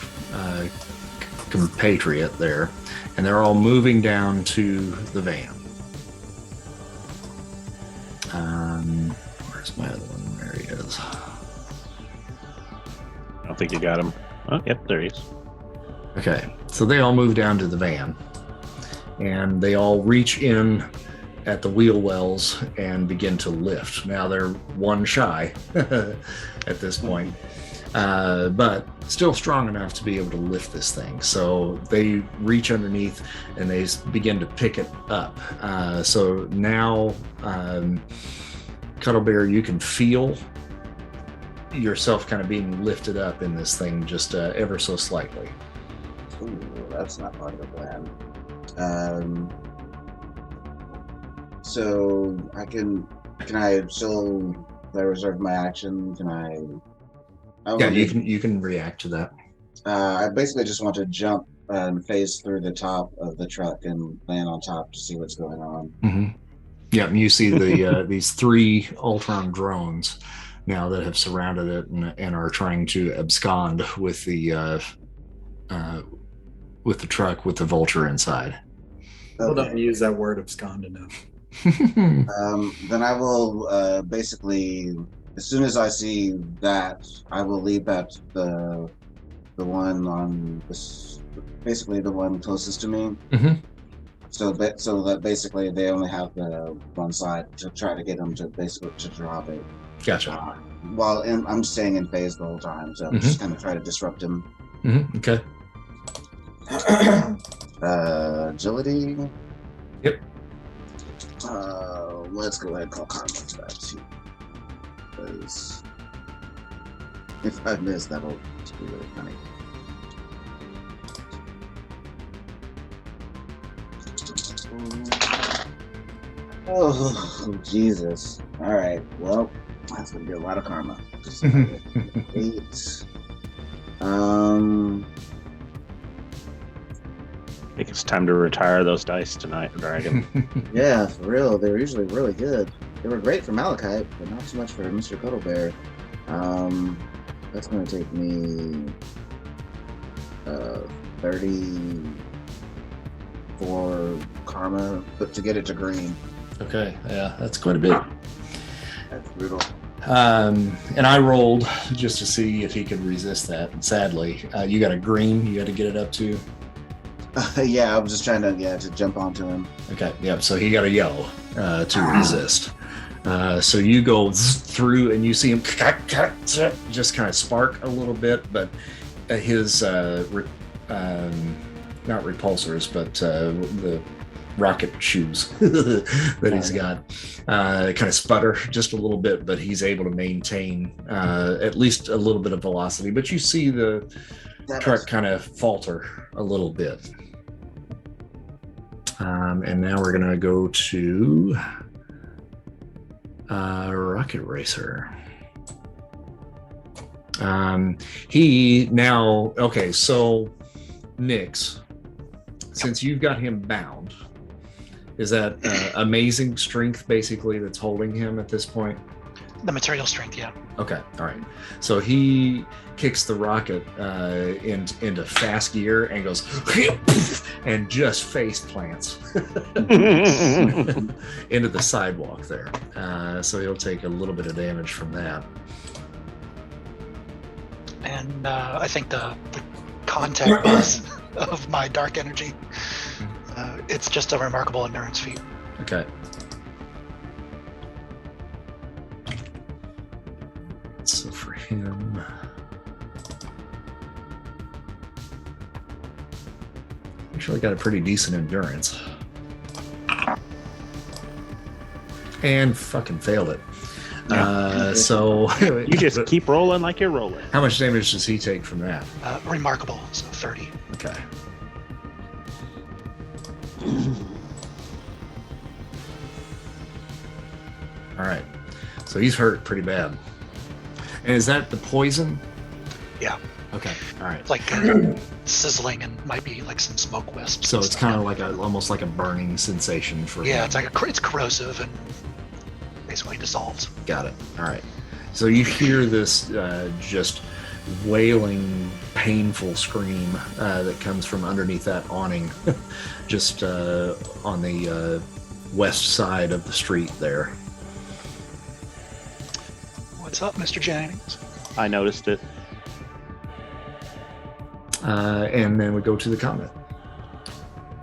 Speaker 1: compatriot there, and they're all moving down to the van. Where's my other one? There he is.
Speaker 2: I don't think you got him. Oh, yep, there he is.
Speaker 1: Okay, so they all move down to the van, and they all reach in at the wheel wells and begin to lift. Now they're one shy at this point, but still strong enough to be able to lift this thing. So they reach underneath and they begin to pick it up. So now, Cuddle Bear, you can feel yourself kind of being lifted up in this thing just ever so slightly.
Speaker 3: Ooh, that's not part of the plan. So can I still reserve my action? Can I?
Speaker 1: Yeah, you can react to that.
Speaker 3: I basically just want to jump and phase through the top of the truck and land on top to see what's going on.
Speaker 1: Mm-hmm. Yeah, and you see the these three Ultron drones now that have surrounded it and are trying to abscond with the truck with the Vulture inside.
Speaker 4: Hold up and use that word abscond enough.
Speaker 3: Then I will basically, as soon as I see that, I will leap at the one on this, basically the one closest to me.
Speaker 1: Mm-hmm.
Speaker 3: So that basically they only have the one side to try to get them to basically to drop it.
Speaker 1: Gotcha.
Speaker 3: While I'm staying in phase the whole time, so I'm just kind of try to disrupt him.
Speaker 1: Mm-hmm. Okay.
Speaker 3: Agility.
Speaker 1: Yep.
Speaker 3: Let's go ahead and call karma to that too. Because If I miss, that'll just be really funny. Oh, Jesus. All right. Well, that's going to be a lot of karma. 8.
Speaker 2: I think it's time to retire those dice tonight, Dragon.
Speaker 3: Yeah, for real. They were usually really good. They were great for Malachite, but not so much for Mr. Cuddlebear. That's going to take me 34 karma to get it to green.
Speaker 1: Okay, yeah, that's quite a bit.
Speaker 3: That's brutal.
Speaker 1: And I rolled just to see if he could resist that. And sadly, you got a green. You got to get it up to.
Speaker 3: Yeah, I was just trying to jump onto him.
Speaker 1: Okay, yep. So he got a yellow to resist. So you go through and you see him just kind of spark a little bit, but his not repulsors, but the rocket shoes that he's got kind of sputter just a little bit, but he's able to maintain at least a little bit of velocity. But you see the truck kind of falter a little bit. And now we're going to go to Rocket Racer. Okay, so Nyx, since you've got him bound, is that amazing strength basically that's holding him at this point?
Speaker 5: The material strength, yeah.
Speaker 1: Okay, all right. So he kicks the rocket into fast gear and goes and just face plants into the sidewalk there. So he'll take a little bit of damage from that.
Speaker 5: And I think the contact buzz of my dark energy, it's just a remarkable endurance feat.
Speaker 1: Okay. So for him, actually got a pretty decent endurance, and fucking failed it. So
Speaker 2: you just keep rolling like you're rolling.
Speaker 1: How much damage does he take from that?
Speaker 5: Remarkable, so 30.
Speaker 1: Okay. All right. So he's hurt pretty bad. And is that the poison?
Speaker 5: Yeah.
Speaker 1: Okay. All right.
Speaker 5: It's like sizzling and might be like some smoke wisps.
Speaker 1: So it's kind of like almost like a burning sensation for
Speaker 5: yeah.
Speaker 1: him.
Speaker 5: It's like it's corrosive and basically dissolves.
Speaker 1: Got it. All right. So you hear this just wailing, painful scream that comes from underneath that awning, just on the west side of the street there.
Speaker 5: What's up, Mr. Jennings?
Speaker 2: I noticed it.
Speaker 1: And then we go to the comment.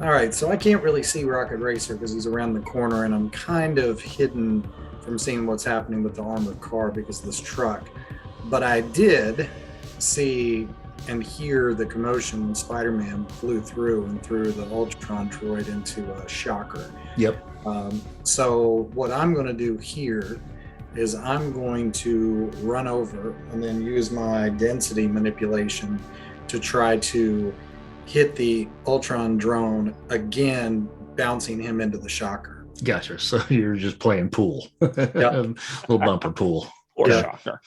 Speaker 4: All right, so I can't really see Rocket Racer because he's around the corner, and I'm kind of hidden from seeing what's happening with the armored car because of this truck. But I did see and hear the commotion when Spider-Man flew through and threw the Ultron droid into a shocker.
Speaker 1: Yep.
Speaker 4: So what I'm going to do here is I'm going to run over and then use my density manipulation to try to hit the Ultron drone again, bouncing him into the shocker.
Speaker 1: Gotcha. So you're just playing pool.
Speaker 4: Yep.
Speaker 1: Little bumper pool.
Speaker 2: Or
Speaker 1: Yeah.
Speaker 2: shocker.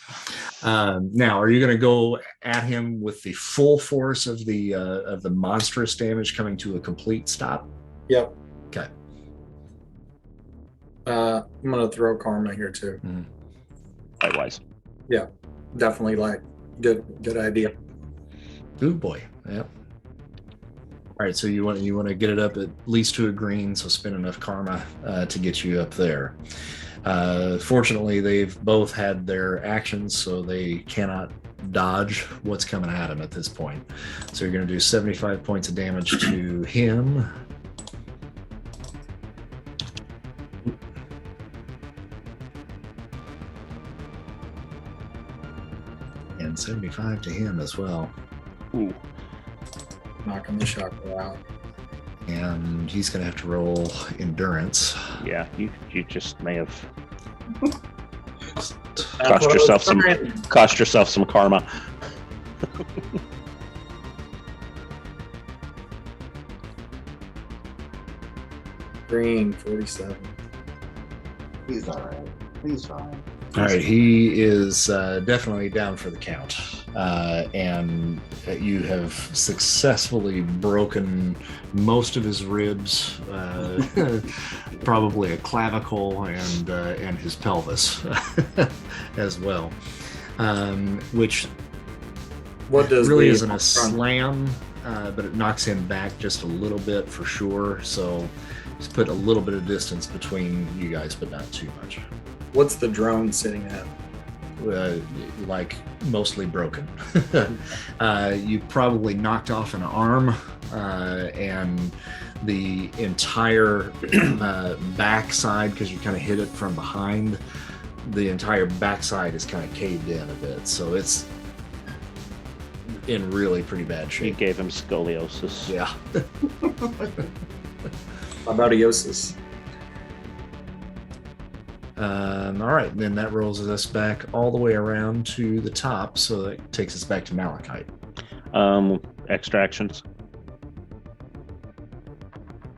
Speaker 1: Now, are you going to go at him with the full force of the monstrous damage coming to a complete stop?
Speaker 4: Yep.
Speaker 1: Okay.
Speaker 4: I'm going to throw karma here too.
Speaker 2: Likewise.
Speaker 4: Yeah, definitely like good idea.
Speaker 1: Good boy. Yep. All right, so you want to get it up at least to a green, so spend enough karma to get you up there. Fortunately, they've both had their actions, so they cannot dodge what's coming at them at this point. So you're going to do 75 points of damage to him. And 75 to him as well.
Speaker 2: Ooh.
Speaker 4: Knocking the shocker out.
Speaker 1: And he's going to have to roll endurance.
Speaker 2: Yeah, you just may have. Cost yourself some karma.
Speaker 4: Green 47.
Speaker 3: He's all right. He's fine.
Speaker 1: All right, he is definitely down for the count, and you have successfully broken most of his ribs, probably a clavicle and his pelvis as well, which
Speaker 4: What does
Speaker 1: really
Speaker 4: the
Speaker 1: isn't a
Speaker 4: Ultron-
Speaker 1: slam, but it knocks him back just a little bit for sure. So just put a little bit of distance between you guys, but not too much.
Speaker 4: What's the drone sitting at?
Speaker 1: Like mostly broken. You probably knocked off an arm, and the entire backside, because you kind of hit it from behind, the entire backside is kind of caved in a bit. So it's in really pretty bad
Speaker 2: You
Speaker 1: shape.
Speaker 2: gave him scoliosis.
Speaker 1: Yeah.
Speaker 4: How about Eosis?
Speaker 1: All right, then that rolls us back all the way around to the top, so that takes us back to Malachite.
Speaker 2: Extractions.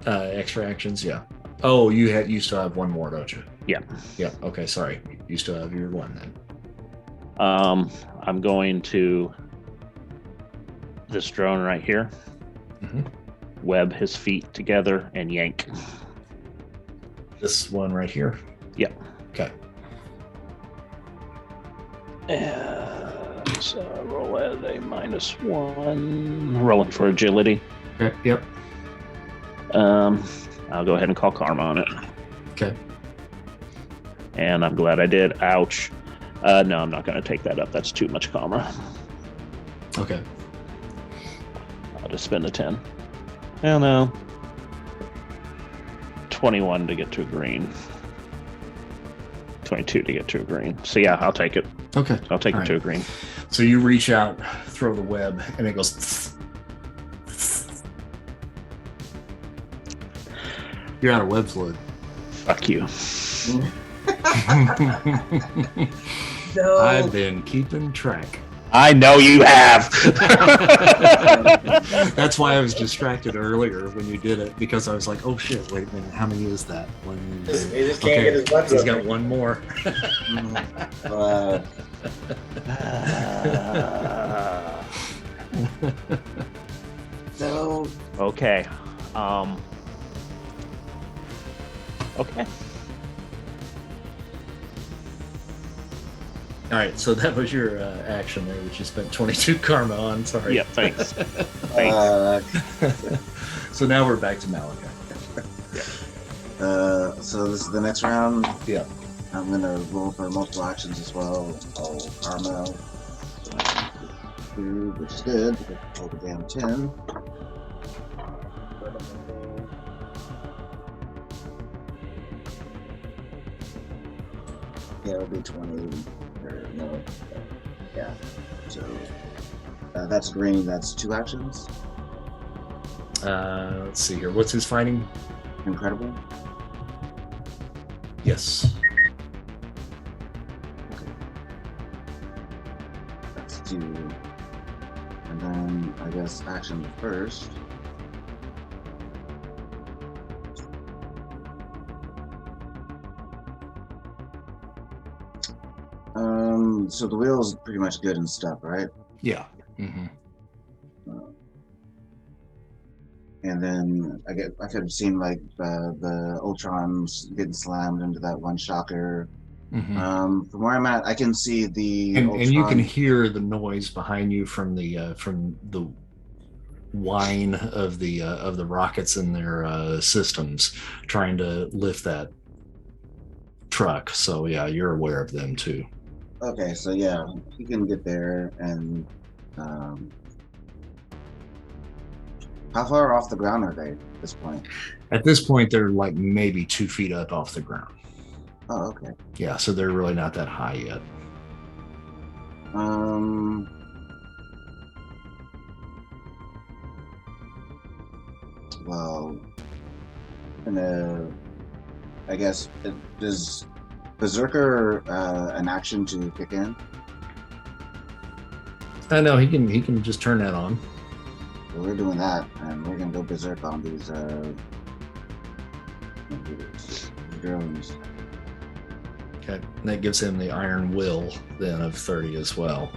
Speaker 1: Extra actions, yeah. Oh, you still have one more, don't you?
Speaker 2: Yeah.
Speaker 1: Yeah. Okay, sorry. You still have your one then.
Speaker 2: I'm going to this drone right here.
Speaker 1: Mhm.
Speaker 2: Web his feet together and yank.
Speaker 1: This one right here.
Speaker 2: Yep.
Speaker 1: Okay.
Speaker 2: So roll at a -1. Rolling for agility.
Speaker 1: Okay. Yep.
Speaker 2: I'll go ahead and call karma on it.
Speaker 1: Okay.
Speaker 2: And I'm glad I did. Ouch. No, I'm not going to take that up. That's too much karma.
Speaker 1: Okay.
Speaker 2: I'll just spend a 10. Hell no. 21 to get to a green. 22 to get to a green. So yeah, I'll take it.
Speaker 1: Okay.
Speaker 2: I'll take
Speaker 1: All
Speaker 2: it to
Speaker 1: right.
Speaker 2: a green.
Speaker 1: So you reach out, throw the web, and it goes. You're out of web fluid.
Speaker 2: Fuck you.
Speaker 6: No.
Speaker 1: I've been keeping track.
Speaker 2: I know you have.
Speaker 1: That's why I was distracted earlier when you did it, because I was like, "Oh shit! Wait a minute, how many is that?" One,
Speaker 4: He just can't get his webs
Speaker 1: he's
Speaker 4: up.
Speaker 1: got one more.
Speaker 3: So
Speaker 2: Okay. Okay.
Speaker 1: All right, so that was your action there, which you spent 22 karma on. Sorry.
Speaker 2: Yeah, thanks.
Speaker 1: So now we're back to Malachi.
Speaker 3: so this is the next round.
Speaker 1: Yeah.
Speaker 3: I'm gonna roll for multiple actions as well. I'll karma, which is good. Roll the damn 10. Yeah, it'll be 20. Or no. Yeah. So that's green. That's 2 actions.
Speaker 1: Let's see here. What's his fighting?
Speaker 3: Incredible.
Speaker 1: Yes.
Speaker 3: That's 2. And then I guess action first. So the wheel's pretty much good and stuff, right?
Speaker 1: Yeah. Mm-hmm.
Speaker 3: And then I could have seen like the Ultrons getting slammed into that one shocker.
Speaker 1: Mm-hmm.
Speaker 3: From where I'm at, I can see the
Speaker 1: And you can
Speaker 3: Ultron-
Speaker 1: hear the noise behind you from the whine of the rockets in their systems trying to lift that truck. So yeah, you're aware of them too.
Speaker 3: Okay, so yeah, you can get there, and how far off the ground are they at this point?
Speaker 1: At this point, they're like maybe 2 feet up off the ground.
Speaker 3: Oh, okay.
Speaker 1: Yeah, so they're really not that high yet.
Speaker 3: Well, I guess does Berserker an action to kick in?
Speaker 1: I know he can just turn that on.
Speaker 3: So we're doing that, and we're gonna go berserk on these drones.
Speaker 1: Okay, and that gives him the iron will then of 30 as well.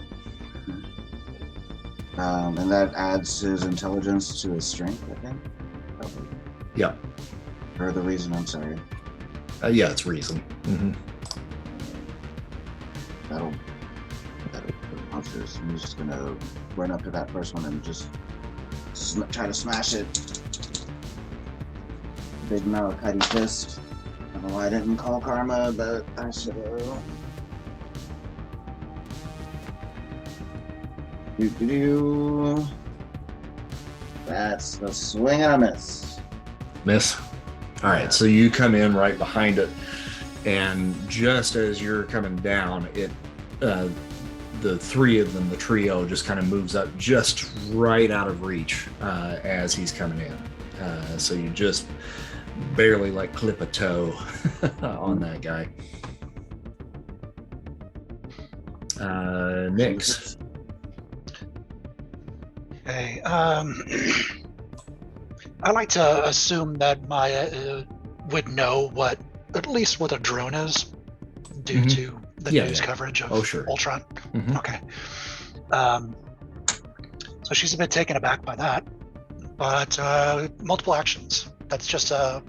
Speaker 3: And that adds his intelligence to his strength, I think. Probably.
Speaker 1: Yeah.
Speaker 3: For the reason, I'm sorry.
Speaker 1: Yeah, it's reason. Mm-hmm.
Speaker 3: That'll put monsters. I'm just gonna run up to that first one and just try to smash it. Big Malachite fist. I don't know why I didn't call Karma, but I should have. That's the swing and a miss.
Speaker 1: Miss. All right, so you come in right behind it, and just as you're coming down, it the three of them, the trio, just kind of moves up just right out of reach as he's coming in. So you just barely like clip a toe on that guy. Nyx.
Speaker 5: Okay. I like to assume that Maya would know at least what a drone is, due to the news coverage of Ultron.
Speaker 1: Mm-hmm.
Speaker 5: Okay. So she's a bit taken aback by that, but multiple actions. That's just a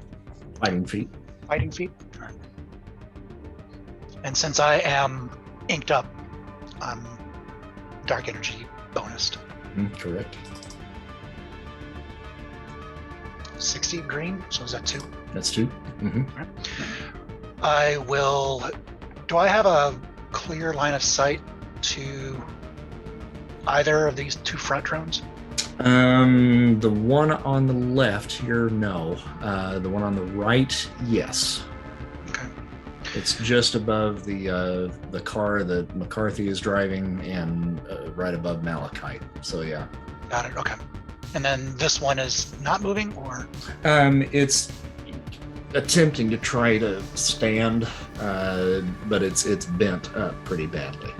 Speaker 1: Fighting feat.
Speaker 5: Fighting feat. All right. And since I am inked up, I'm dark energy bonused.
Speaker 1: Correct.
Speaker 5: 60 green, so is that 2?
Speaker 1: That's 2. Mm-hmm.
Speaker 5: Right. I will. Do I have a clear line of sight to either of these 2 front drones?
Speaker 1: The one on the left here, no. The one on the right, yes.
Speaker 5: Okay.
Speaker 1: It's just above the car that McCarthy is driving, and right above Malachite. So yeah.
Speaker 5: Got it. Okay. And then this one is not moving, or?
Speaker 1: It's attempting to try to stand, but it's bent up pretty badly.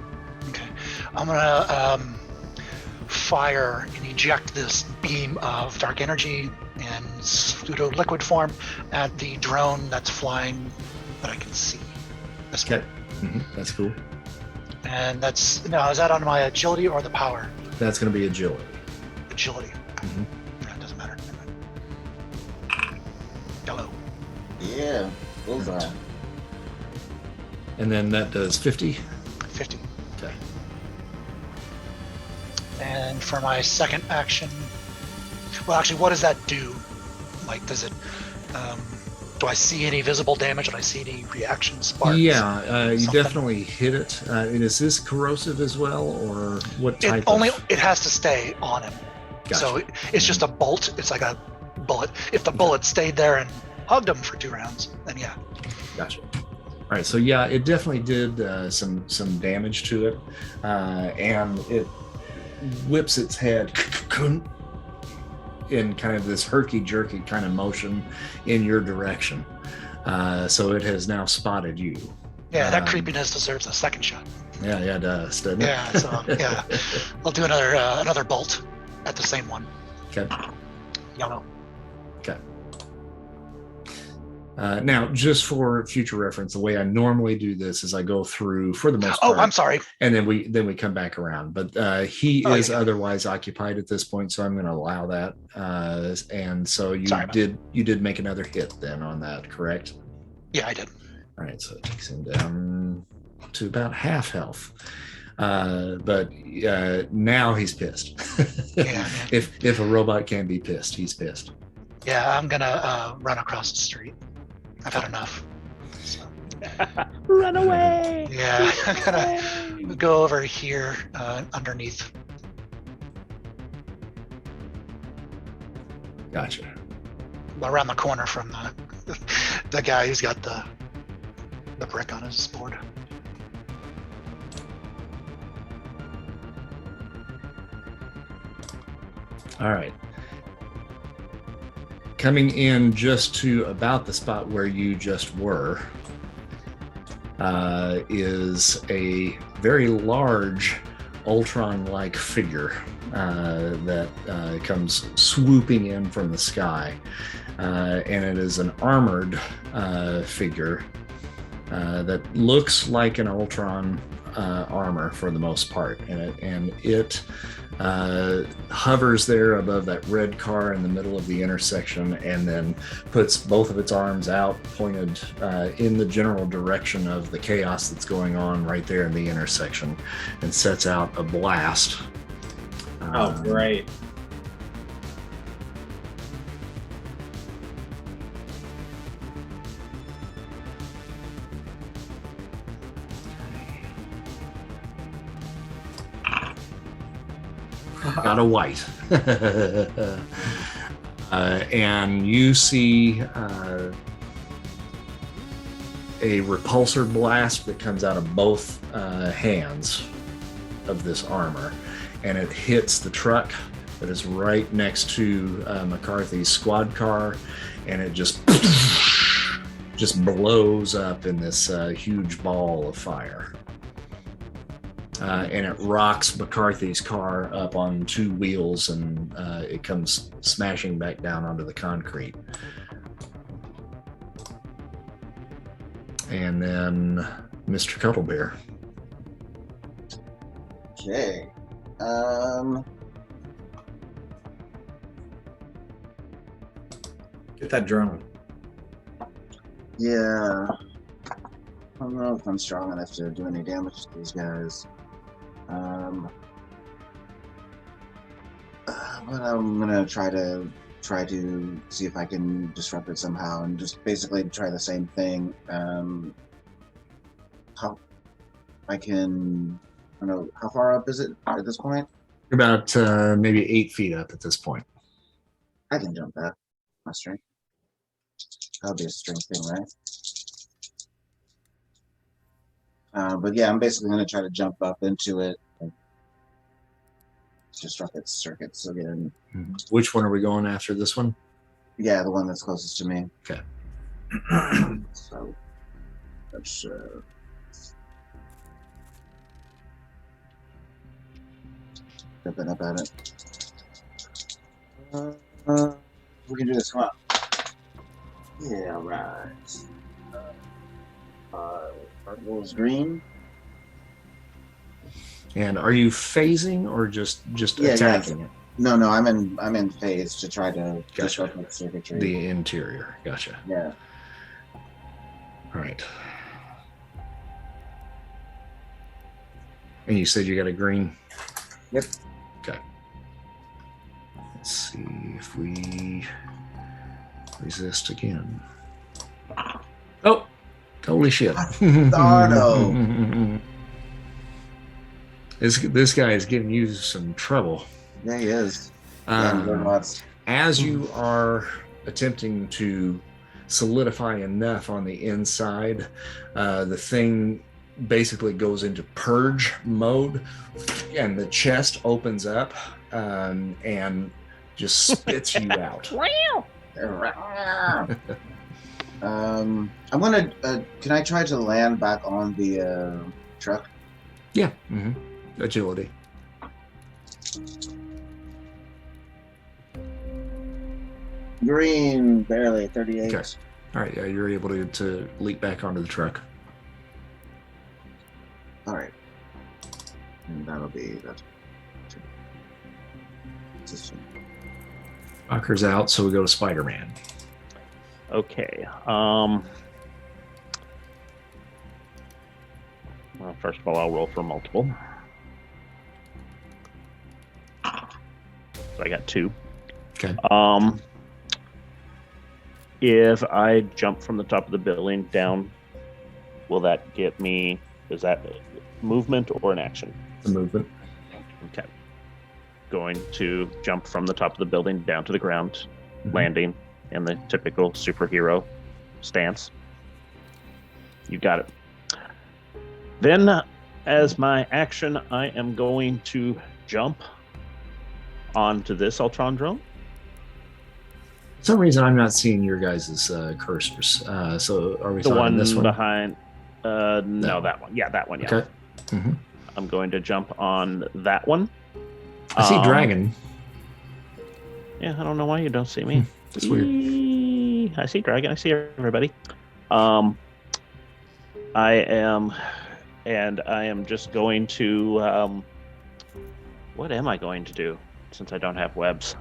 Speaker 5: Okay. I'm gonna fire and eject this beam of dark energy in pseudo liquid form at the drone that's flying that I can see. This
Speaker 1: Okay. That's cool.
Speaker 5: And that's now, is that on my agility or the power?
Speaker 1: That's going to be agility.
Speaker 5: Agility. Yeah, it doesn't matter. Hello.
Speaker 3: Yeah, bullseye.
Speaker 1: And then that does 50.
Speaker 5: 50.
Speaker 1: Okay.
Speaker 5: And for my second action, well, actually, what does that do? Like, does it? Do I see any visible damage? Do I see any reaction sparks?
Speaker 1: Yeah, you definitely hit it. And is this corrosive as well, or what type?
Speaker 5: It has to stay on him.
Speaker 1: Gotcha.
Speaker 5: So it's just a bolt. It's like a bullet. If the bullet stayed there and hugged him for 2 rounds, then yeah.
Speaker 1: Gotcha. All right, so yeah, it definitely did some damage to it, and it whips its head in kind of this herky-jerky kind of motion in your direction. So it has now spotted you.
Speaker 5: Yeah, that creepiness deserves a second shot.
Speaker 1: Yeah, it does, doesn't it?
Speaker 5: Yeah, so yeah, I'll do another bolt at the same one.
Speaker 1: Okay.
Speaker 5: Yellow.
Speaker 1: Okay. Now, just for future reference, the way I normally do this is I go through for the most part.
Speaker 5: Oh, I'm sorry.
Speaker 1: And then we come back around. But he is otherwise occupied at this point, so I'm going to allow that. And so you did make another hit then on that, correct?
Speaker 5: Yeah, I did.
Speaker 1: All right, so it takes him down to about half health. But now he's pissed.
Speaker 5: Yeah.
Speaker 1: If a robot can be pissed, he's pissed.
Speaker 5: Yeah, I'm gonna run across the street. I've had enough. So.
Speaker 2: Run away!
Speaker 5: Yeah, I'm gonna go over here underneath.
Speaker 1: Gotcha.
Speaker 5: Around the corner from the guy who's got the brick on his board.
Speaker 1: All right. Coming in just to about the spot where you just were, is a very large Ultron-like figure that comes swooping in from the sky. And it is an armored figure that looks like an Ultron armor for the most part. And it hovers there above that red car in the middle of the intersection, and then puts both of its arms out, pointed in the general direction of the chaos that's going on right there in the intersection, and sets out a blast.
Speaker 7: Oh, great.
Speaker 1: Got a white. And you see a repulsor blast that comes out of both hands of this armor, and it hits the truck that is right next to McCarthy's squad car, and it just blows up in this huge ball of fire. And it rocks McCarthy's car up on two wheels, and it comes smashing back down onto the concrete. And then Mr. Cuddlebear.
Speaker 3: Okay.
Speaker 4: Get that drone.
Speaker 3: Yeah. I don't know if I'm strong enough to do any damage to these guys. But I'm gonna try to see if I can disrupt it somehow, and just basically try the same thing. How I can, I don't know, how far up is it at this point?
Speaker 1: About maybe 8 feet up at this point.
Speaker 3: I can jump that. My strength. That'll be a strength thing, right? But yeah, I'm basically gonna try to jump up into it and disrupt its circuits again.
Speaker 1: Which one are we going after? This one?
Speaker 3: Yeah, the one that's closest to me.
Speaker 1: Okay.
Speaker 3: So let's jumping up at it. We can do this. Come on. Yeah, all right. Artwell's green.
Speaker 1: And are you phasing or just attacking it?
Speaker 3: No, I'm in phase to try to
Speaker 1: Gotcha.
Speaker 3: disrupt the circuitry.
Speaker 1: The interior. Gotcha.
Speaker 3: Yeah.
Speaker 1: All right. And you said you got a green?
Speaker 3: Yep.
Speaker 1: Okay. Let's see if we resist again. Oh, holy shit.
Speaker 3: Oh, no.
Speaker 1: This guy is giving you some trouble.
Speaker 3: Yeah, he is.
Speaker 1: As you are attempting to solidify enough on the inside, the thing basically goes into purge mode, and the chest opens up and just spits you out.
Speaker 3: I'm gonna. Can I try to land back on the truck?
Speaker 1: Yeah. Agility.
Speaker 3: Green, barely 38.
Speaker 1: Okay. All right. Yeah, you're able to leap back onto the truck.
Speaker 3: All right, and that'll be that.
Speaker 1: Walker's out, so we go to Spider-Man.
Speaker 2: Okay. Well, first of all, I'll roll for multiple. So I got 2.
Speaker 1: Okay.
Speaker 2: If I jump from the top of the building down, will that get me? Is that movement or an action?
Speaker 1: The movement.
Speaker 2: Okay. Going to jump from the top of the building down to the ground, landing in the typical superhero stance. You got it. Then, as my action, I am going to jump onto this Ultron drone.
Speaker 1: For some reason, I'm not seeing your guys' cursors. So are we
Speaker 2: The
Speaker 1: talking
Speaker 2: one
Speaker 1: this one?
Speaker 2: behind. No, that one. Yeah, that one. Yeah.
Speaker 1: Okay. Mm-hmm.
Speaker 2: I'm going to jump on that one.
Speaker 1: I see dragon.
Speaker 2: Yeah, I don't know why you don't see me.
Speaker 1: That's weird.
Speaker 2: I see dragon. I see everybody. I am just going to. What am I going to do? Since I don't have webs.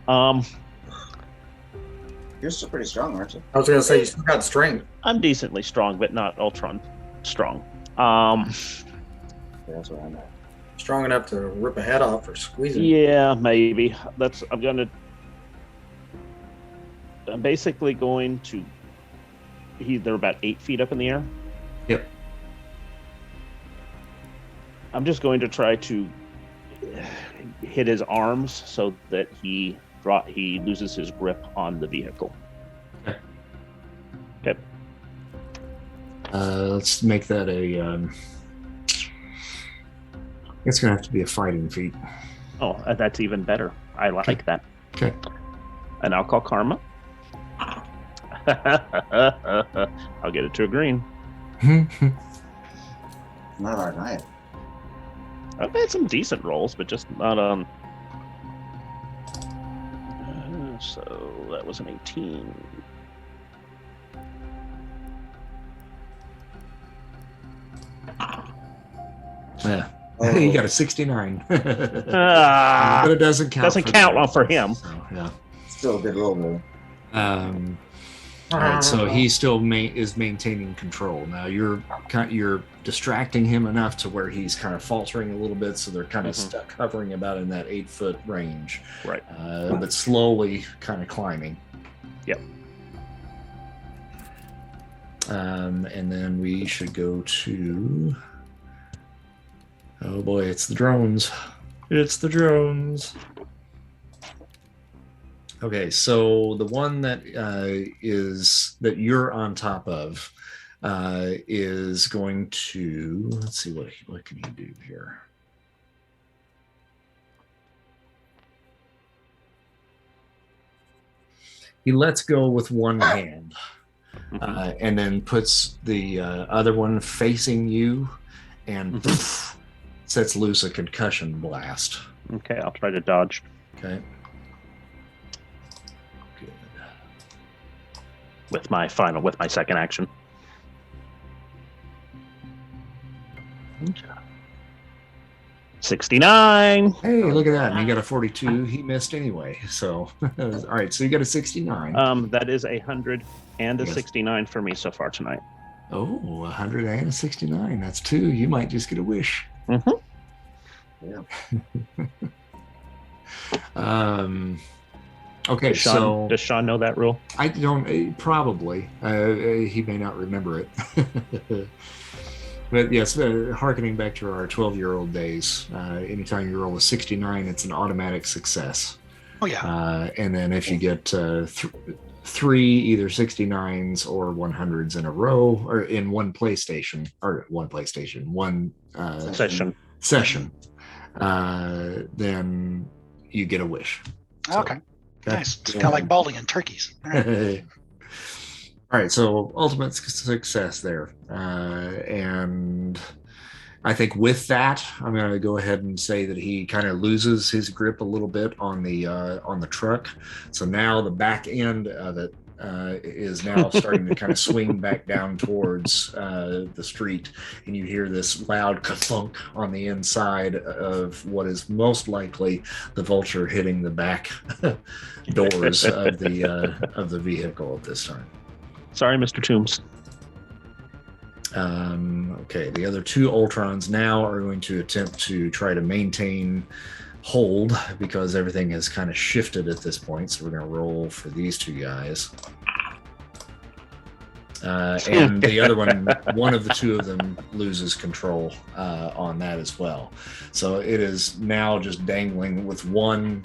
Speaker 3: You're still pretty strong, aren't you?
Speaker 4: I was gonna say you still got strength.
Speaker 2: I'm decently strong, but not Ultron strong.
Speaker 3: That's what I'm at.
Speaker 4: Strong enough to rip a head off or squeeze it.
Speaker 2: Yeah, maybe. I'm basically going to. They're about 8 feet up in the air.
Speaker 1: Yep.
Speaker 2: I'm just going to try to hit his arms so that he loses his grip on the vehicle. Okay.
Speaker 1: Let's make that a. It's gonna have to be a fighting feat.
Speaker 2: Oh, that's even better. I like that.
Speaker 1: Okay.
Speaker 2: And I'll call Karma. I'll get it to a green.
Speaker 3: Not our night.
Speaker 2: I've had some decent rolls, but just not on. So that was an 18.
Speaker 1: Yeah.
Speaker 3: Oh.
Speaker 1: You got a 69. But
Speaker 2: But
Speaker 1: it doesn't count.
Speaker 2: doesn't count for him.
Speaker 1: So, yeah.
Speaker 3: Still a good roll, though.
Speaker 1: All right, so he still is maintaining control. Now you're distracting him enough to where he's kind of faltering a little bit, so they're kind of stuck hovering about in that 8-foot range.
Speaker 2: Right.
Speaker 1: But slowly kind of climbing.
Speaker 2: Yep.
Speaker 1: And then we should go to. Oh boy, it's the drones. It's the drones. Okay, so the one that that you're on top of is going to, let's see, what can he do here? He lets go with one hand and then puts the other one facing you and sets loose a concussion blast.
Speaker 2: Okay, I'll try to dodge.
Speaker 1: Okay. Good.
Speaker 2: With my second action. 69.
Speaker 1: Hey, look at that. And he got a 42. He missed anyway. So, all right. So you got a 69.
Speaker 2: That is 100 and a
Speaker 1: Yes.
Speaker 2: 69 for me so far tonight.
Speaker 1: Oh, 100 and a 69. That's 2. You might just get a wish.
Speaker 3: Yeah.
Speaker 1: Okay,
Speaker 2: Does Sean know that rule?
Speaker 1: I don't, probably. He may not remember it. But yes, hearkening back to our 12-year-old days, anytime you roll a 69, it's an automatic success.
Speaker 5: Oh, yeah.
Speaker 1: And then if you get 3 either 69s or 100s in a row, or in one session, then you get a wish.
Speaker 5: Okay. Nice. It's kind of like bowling and turkeys. All right.
Speaker 1: All right, so ultimate success there. And I think with that, I'm going to go ahead and say that he kind of loses his grip a little bit on the truck. So now the back end of it is now starting to kind of swing back down towards the street, and you hear this loud ka-thunk on the inside of what is most likely the Vulture hitting the back doors of the vehicle at this time.
Speaker 2: Sorry, Mr. Toomes.
Speaker 1: Okay, the other 2 Ultrons now are going to attempt to try to maintain hold because everything has kind of shifted at this point. So we're going to roll for these 2 guys. And the other one of the 2 of them loses control on that as well. So it is now just dangling with one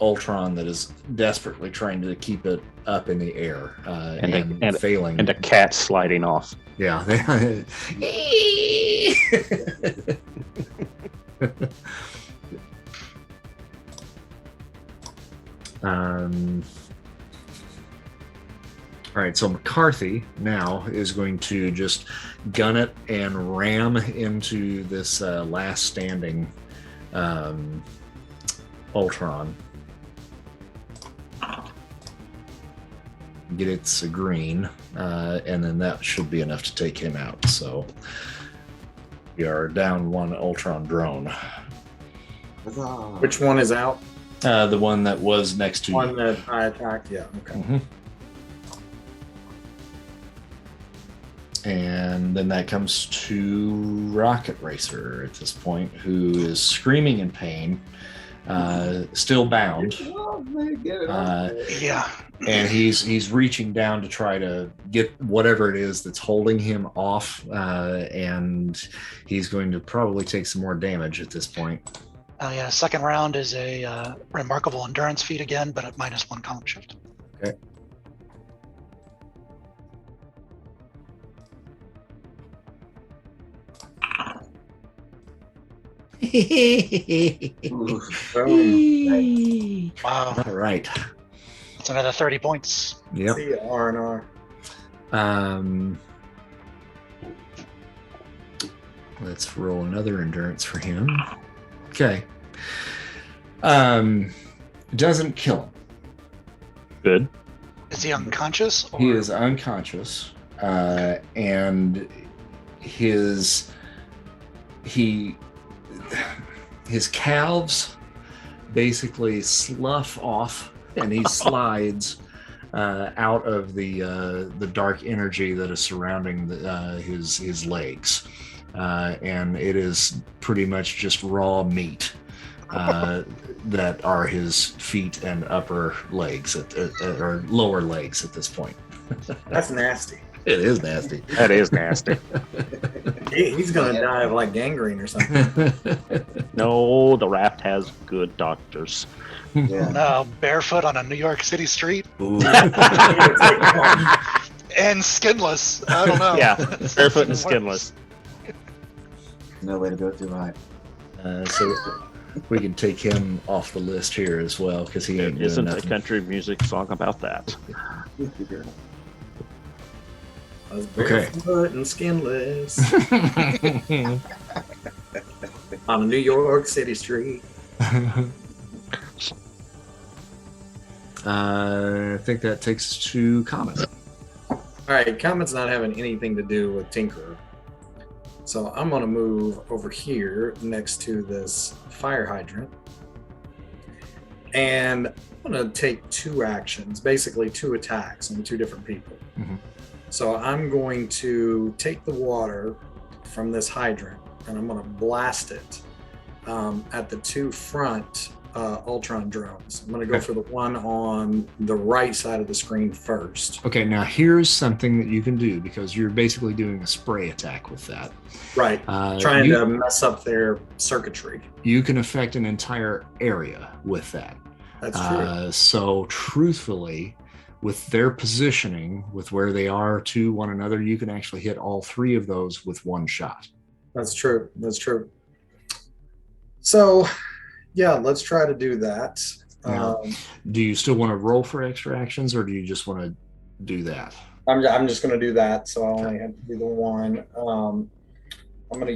Speaker 1: Ultron that is desperately trying to keep it up in the air and failing.
Speaker 2: And a cat sliding off.
Speaker 1: Yeah. All right, so McCarthy now is going to just gun it and ram into this last standing Ultron. Get its a green, and then that should be enough to take him out. So we are down one Ultron drone.
Speaker 4: Which one is out?
Speaker 1: The one that was next to
Speaker 4: One
Speaker 1: you.
Speaker 4: that I attacked. Yeah. Okay.
Speaker 1: Mhm. And then that comes to Rocket Racer at this point, who is screaming in pain, still bound.
Speaker 5: Yeah.
Speaker 1: And he's reaching down to try to get whatever it is that's holding him off, and he's going to probably take some more damage at this point.
Speaker 5: Yeah. Second round is a remarkable endurance feat again, but at -1 column shift.
Speaker 1: Okay.
Speaker 5: Wow.
Speaker 1: All right.
Speaker 5: That's another 30 points.
Speaker 1: Yep.
Speaker 4: See R&R.
Speaker 1: Let's roll another endurance for him. Okay. Doesn't kill him.
Speaker 2: Good.
Speaker 5: Is he unconscious? Or...
Speaker 1: He is unconscious, and his calves basically slough off, and he slides out of the dark energy that is surrounding his legs, and it is pretty much just raw meat that are his feet and upper legs or lower legs at this point.
Speaker 4: That's nasty.
Speaker 1: It is nasty.
Speaker 2: That is nasty.
Speaker 4: He's gonna die of like gangrene or something.
Speaker 2: No, the Raft has good doctors.
Speaker 3: Yeah.
Speaker 5: No, barefoot on a New York City street
Speaker 1: Ooh.
Speaker 5: and skinless. I don't know.
Speaker 2: Yeah, barefoot and skinless.
Speaker 3: No way to go too high.
Speaker 1: So we can take him off the list here as well because he ain't doing
Speaker 2: Isn't a
Speaker 1: nothing.
Speaker 2: country music song about that?
Speaker 4: I was
Speaker 1: Okay.
Speaker 4: barefoot and skinless on a New York City street.
Speaker 1: I think that takes us to Comet.
Speaker 4: All right, Comet's not having anything to do with Tinkerer. So I'm going to move over here next to this fire hydrant. And I'm going to take 2 actions, basically 2 attacks on 2 different people.
Speaker 1: Mhm.
Speaker 4: So I'm going to take the water from this hydrant and I'm going to blast it at the 2 front Ultron drones. I'm going to go
Speaker 1: Okay.
Speaker 4: for the one on the right side of the screen first.
Speaker 1: Okay, now here's something that you can do because you're basically doing a spray attack with that.
Speaker 4: Right. Trying to mess up their circuitry.
Speaker 1: You can affect an entire area with that.
Speaker 4: That's true.
Speaker 1: So truthfully, with their positioning, with where they are to one another, you can actually hit all 3 of those with 1 shot.
Speaker 4: That's true. That's true. So, yeah, let's try to do that.
Speaker 1: Yeah. Do you still want to roll for extra actions, or do you just want to do that?
Speaker 4: I'm just going to do that. So I only have to do the one. I'm going to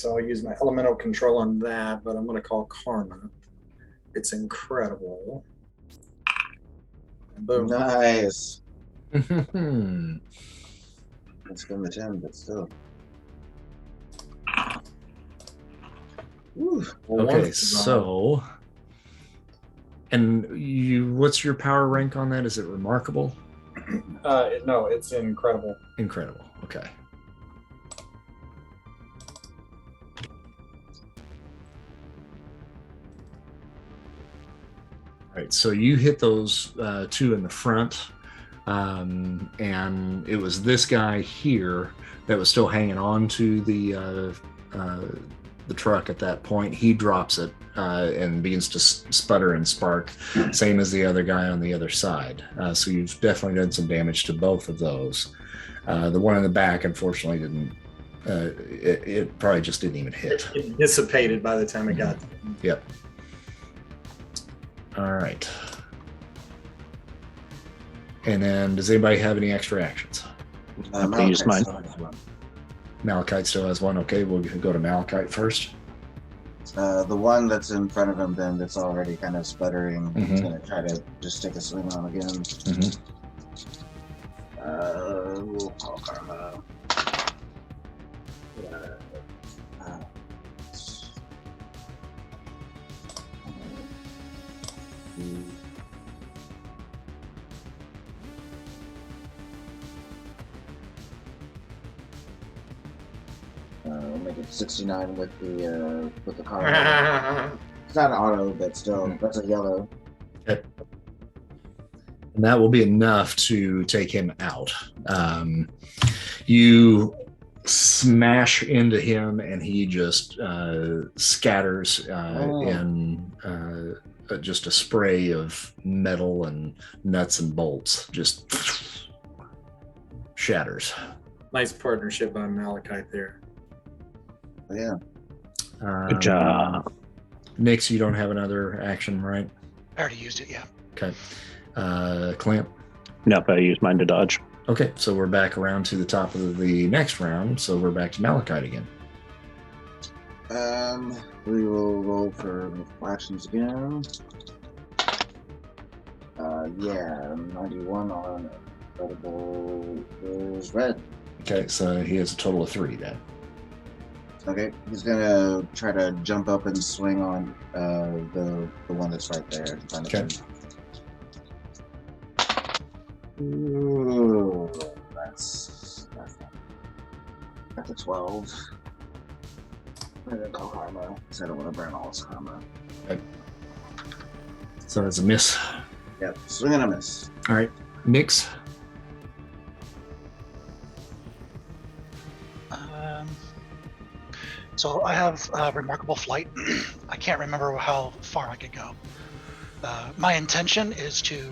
Speaker 4: I'll use my elemental control on that, but I'm going to call Karma. It's incredible. Boom.
Speaker 3: Nice.
Speaker 1: Okay,
Speaker 3: It's from the 10, but still. Woo.
Speaker 1: so, and what's your power rank on that? Is it remarkable?
Speaker 4: No, it's incredible.
Speaker 1: Incredible. Okay. All right, so you hit those 2 in the front, and it was this guy here that was still hanging on to the truck at that point. He drops it and begins to sputter and spark, same as the other guy on the other side. So you've definitely done some damage to both of those. The one in the back, unfortunately, didn't. It probably just didn't even hit.
Speaker 4: It dissipated by the time it got to him.
Speaker 1: Yep. All right. And then, does anybody have any extra actions?
Speaker 2: I use mine.
Speaker 1: Malachite still has one. Okay, we'll go to Malachite first.
Speaker 3: The one that's in front of him, then that's already kind of sputtering. He's gonna try to just take a swing on again. We'll call Karma. We'll make it 69 with the car. It's not an auto, but still, that's a yellow.
Speaker 1: Okay. And that will be enough to take him out. You smash into him, and he just scatters in just a spray of metal and nuts and bolts. Just shatters.
Speaker 4: Nice partnership on Malachite there.
Speaker 3: Yeah.
Speaker 2: Good job.
Speaker 1: Nix, you don't have another action, right?
Speaker 5: I already used it, yeah.
Speaker 1: Okay. Clamp.
Speaker 2: Nope, I use mine to dodge.
Speaker 1: Okay, so we're back around to the top of the next round, so we're back to Malachite again.
Speaker 3: We will roll for actions again. Yeah, 91 on incredible is red.
Speaker 1: Okay, so he has a total of 3 then.
Speaker 3: Okay, he's gonna try to jump up and swing on the one that's right there in front of him. Ooh, that's a 12. I'm gonna call Karma because I don't want to burn all his Karma.
Speaker 1: Okay. So that's a miss.
Speaker 3: Yep, swing and a miss.
Speaker 1: All right, Nix.
Speaker 5: So I have remarkable flight. I can't remember how far I could go. My intention is to.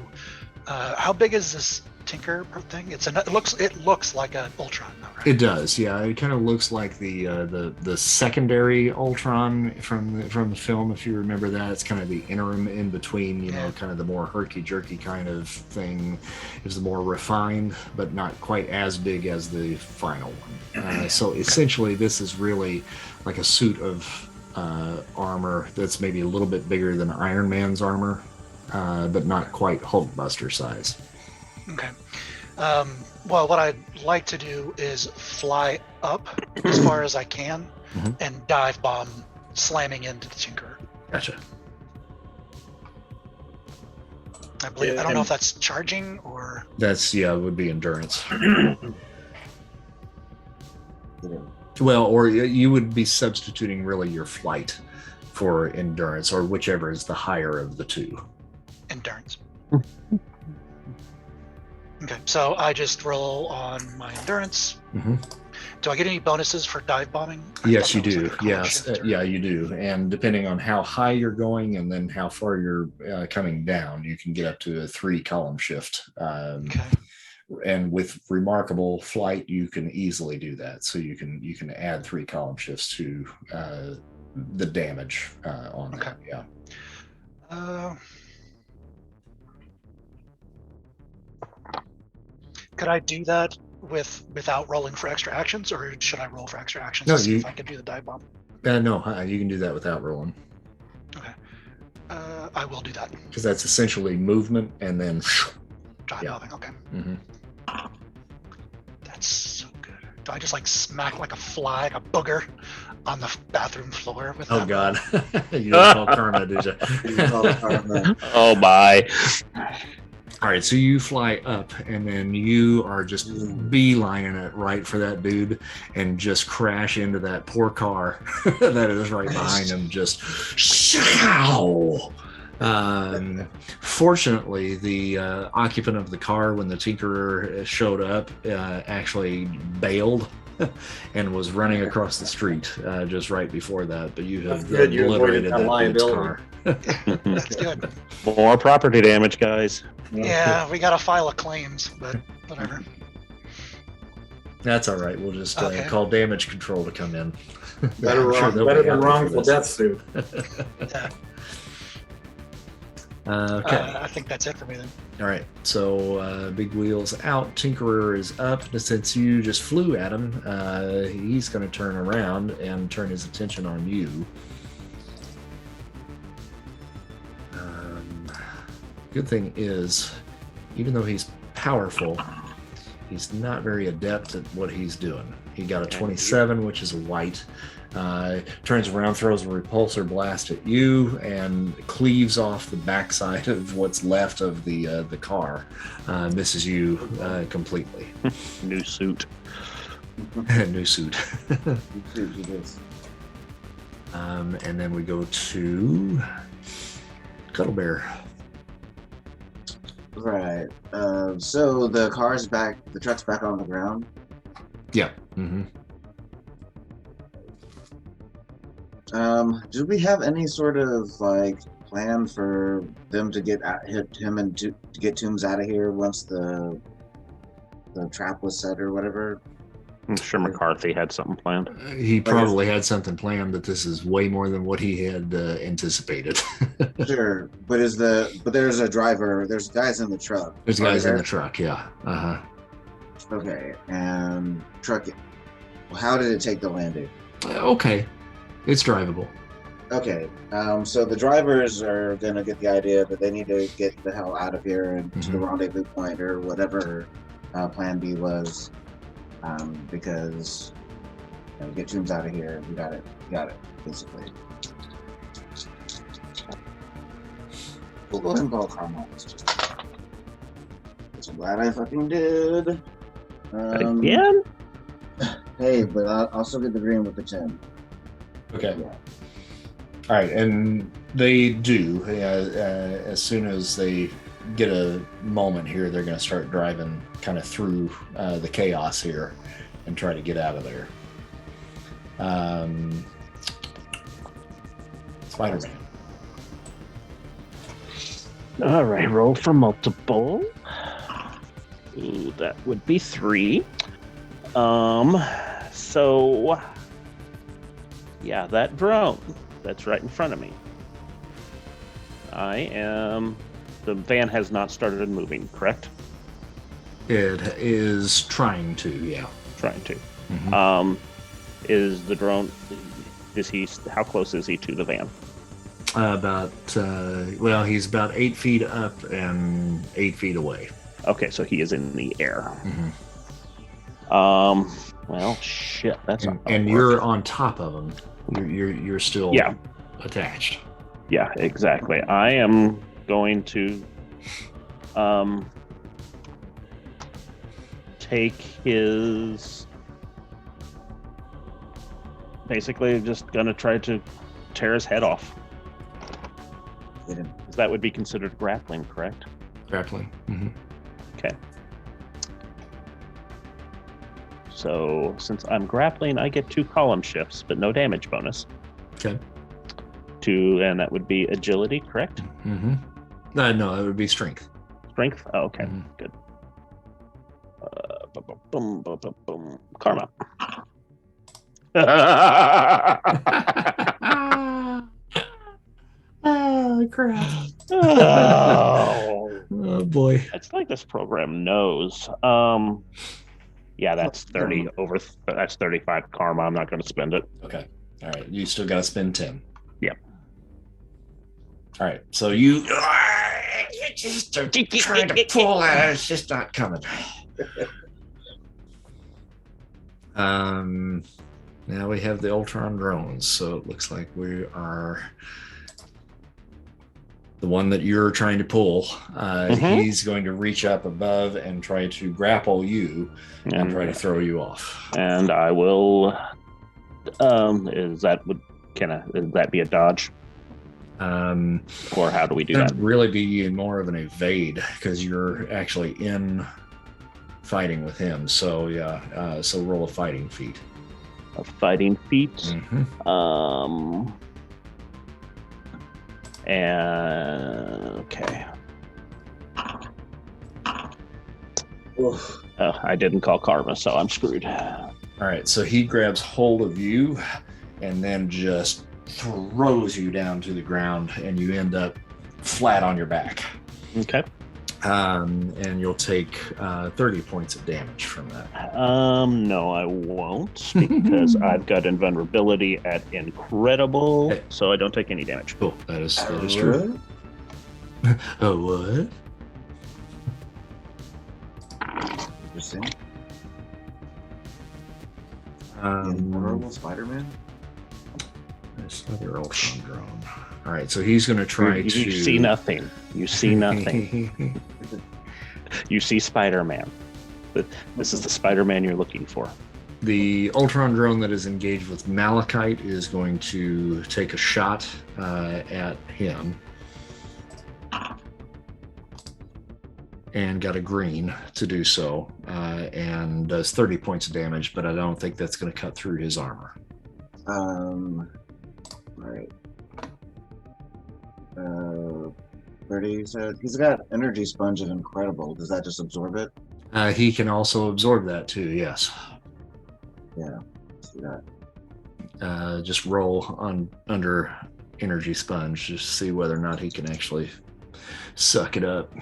Speaker 5: How big is this Tinker thing? It looks like an Ultron, though, right?
Speaker 1: It does, yeah. It kind of looks like the secondary Ultron from the film, if you remember that. It's kind of the interim in between, you know, kind of the more herky-jerky kind of thing. It's the more refined, but not quite as big as the final one. So essentially, this is really like a suit of armor that's maybe a little bit bigger than Iron Man's armor, but not quite Hulkbuster size.
Speaker 5: Okay. Well, what I'd like to do is fly up as far as I can and dive bomb, slamming into the Tinkerer.
Speaker 1: Gotcha.
Speaker 5: I believe. I don't know if that's charging or.
Speaker 1: That's it would be endurance. Well, or you would be substituting really your flight for endurance, or whichever is the higher of the two.
Speaker 5: Endurance. Okay, so I just roll on my endurance. Do I get any bonuses for dive bombing?
Speaker 1: Yes, you do. Yes, yeah, you do. And depending on how high you're going and then how far you're coming down, you can get up to a 3-column shift.
Speaker 5: Okay.
Speaker 1: And with remarkable flight, you can easily do that. So you can add 3-column shifts to the damage on that. Yeah.
Speaker 5: Could I do that without rolling for extra actions, or should I roll for extra actions
Speaker 1: No,
Speaker 5: to see if I can do the dive bomb?
Speaker 1: No, you can do that without rolling.
Speaker 5: Okay. I will do that.
Speaker 1: Because that's essentially movement and then
Speaker 5: Dive bombing, okay. That's so good. Do I just like smack like a fly, like a booger on the bathroom floor with that?
Speaker 1: God. You didn't call Karma, did you?
Speaker 2: Oh, my.
Speaker 1: All right, so you fly up, and then you are just beelining it right for that dude and just crash into that poor car that is right behind him. Just show. Fortunately, the occupant of the car, when the Tinkerer showed up, actually bailed and was running across the street just right before that. But you have obliterated that dude's car.
Speaker 5: That's good.
Speaker 2: More property damage, guys.
Speaker 5: Yeah, we got to file a claims, but whatever.
Speaker 1: That's all right. We'll just call damage control to come in.
Speaker 4: Better than wrongful death suit.
Speaker 5: Yeah.
Speaker 1: Okay.
Speaker 5: I think that's it for me then.
Speaker 1: All right. So Big Wheel's out. Tinkerer is up. And since you just flew at him, he's going to turn around and turn his attention on you. Good thing is, even though he's powerful, he's not very adept at what he's doing. He got a 27, which is a white. Turns around, throws a repulsor blast at you, and cleaves off the backside of what's left of the car. Misses you completely.
Speaker 2: New suit.
Speaker 1: New suit. And then we go to Cuddle Bear.
Speaker 3: Right. So the car's back. The truck's back on the ground.
Speaker 1: Yeah. Mm-hmm.
Speaker 3: Do we have any sort of like plan for them to get hit him and to get Toomes out of here once the trap was set or whatever?
Speaker 2: I'm sure McCarthy had something planned.
Speaker 1: He probably had something planned, but this is way more than what he had anticipated.
Speaker 3: Sure, but there's a driver. There's guys in the truck.
Speaker 1: There's guys in the truck. Yeah.
Speaker 3: Okay, and truck. How did it take the landing?
Speaker 1: Okay, it's drivable.
Speaker 3: Okay, so the drivers are gonna get the idea that they need to get the hell out of here and to the rendezvous point or whatever Plan B was, because get Toomes out of here. We got it, basically. We'll go ahead and call Carmel. I'm glad I fucking did.
Speaker 2: Again?
Speaker 3: Hey, but I'll still get the green with the 10.
Speaker 1: Okay.
Speaker 3: Yeah.
Speaker 1: All right, and they do. As soon as they get a moment here, they're going to start driving kind of through the chaos here and try to get out of there. Spider-Man.
Speaker 2: All right, roll for multiple. Ooh, that would be 3. So yeah, that drone that's right in front of me. The van has not started moving, correct?
Speaker 1: It is trying to, yeah.
Speaker 2: Trying to.
Speaker 1: Mm-hmm.
Speaker 2: Is the drone, how close is he to the van?
Speaker 1: He's about 8 feet up and 8 feet away.
Speaker 2: Okay, so he is in the air.
Speaker 1: Mm-hmm.
Speaker 2: Well, shit, that's
Speaker 1: and you're on top of him. You're still attached.
Speaker 2: Yeah, exactly. I am going to take his, basically just gonna try to tear his head off. That would be considered grappling, correct?
Speaker 1: Grappling. Mm-hmm.
Speaker 2: Okay. So since I'm grappling, I get 2 column shifts, but no damage bonus.
Speaker 1: Okay.
Speaker 2: And that would be agility, correct?
Speaker 1: Mm-hmm. No, it would be strength.
Speaker 2: Strength? Oh, okay, good. Boom. Karma.
Speaker 1: Oh, crap.
Speaker 2: Oh
Speaker 1: boy.
Speaker 2: It's like this program knows. Yeah, that's 30 over. That's 35 karma. I'm not going to spend it.
Speaker 1: Okay. All right. You still got to spend 10.
Speaker 2: Yep.
Speaker 1: All right. So you just are trying to pull that. It's just not coming. Now we have the Ultron Drones. So it looks like we are the one that you're trying to pull. He's going to reach up above and try to grapple you and try to throw you off.
Speaker 2: And I will. Is that be a dodge? Or how do we do that?
Speaker 1: Really be more of an evade because you're actually in fighting with him. So yeah, so roll a fighting feat.
Speaker 2: A fighting feat.
Speaker 1: Mm-hmm.
Speaker 2: And okay.
Speaker 3: Oof.
Speaker 2: Oh, I didn't call karma, so I'm screwed.
Speaker 1: All right, so he grabs hold of you and then just throws you down to the ground, and you end up flat on your back.
Speaker 2: Okay.
Speaker 1: And you'll take 30 points of damage from that.
Speaker 2: No, I won't because I've got invulnerability at incredible,
Speaker 1: Okay.
Speaker 2: so I don't take any damage.
Speaker 1: Cool. That is true. Oh, what?
Speaker 3: Interesting.
Speaker 1: Um,
Speaker 3: Spider-Man.
Speaker 1: There's another Ultron drone. All right, so he's going to try
Speaker 2: You
Speaker 1: to
Speaker 2: see nothing. You see nothing. You see Spider-Man. But this is the Spider-Man you're looking for.
Speaker 1: The Ultron drone that is engaged with Malachite is going to take a shot at him. And got a green to do so, and does 30 points of damage, but I don't think that's going to cut through his armor.
Speaker 3: Right. 30. So he's got energy sponge of incredible. Does that just absorb it?
Speaker 1: He can also absorb that too. Yes.
Speaker 3: Yeah. Let's do that.
Speaker 1: Just roll on under energy sponge, just see whether or not he can actually suck it up.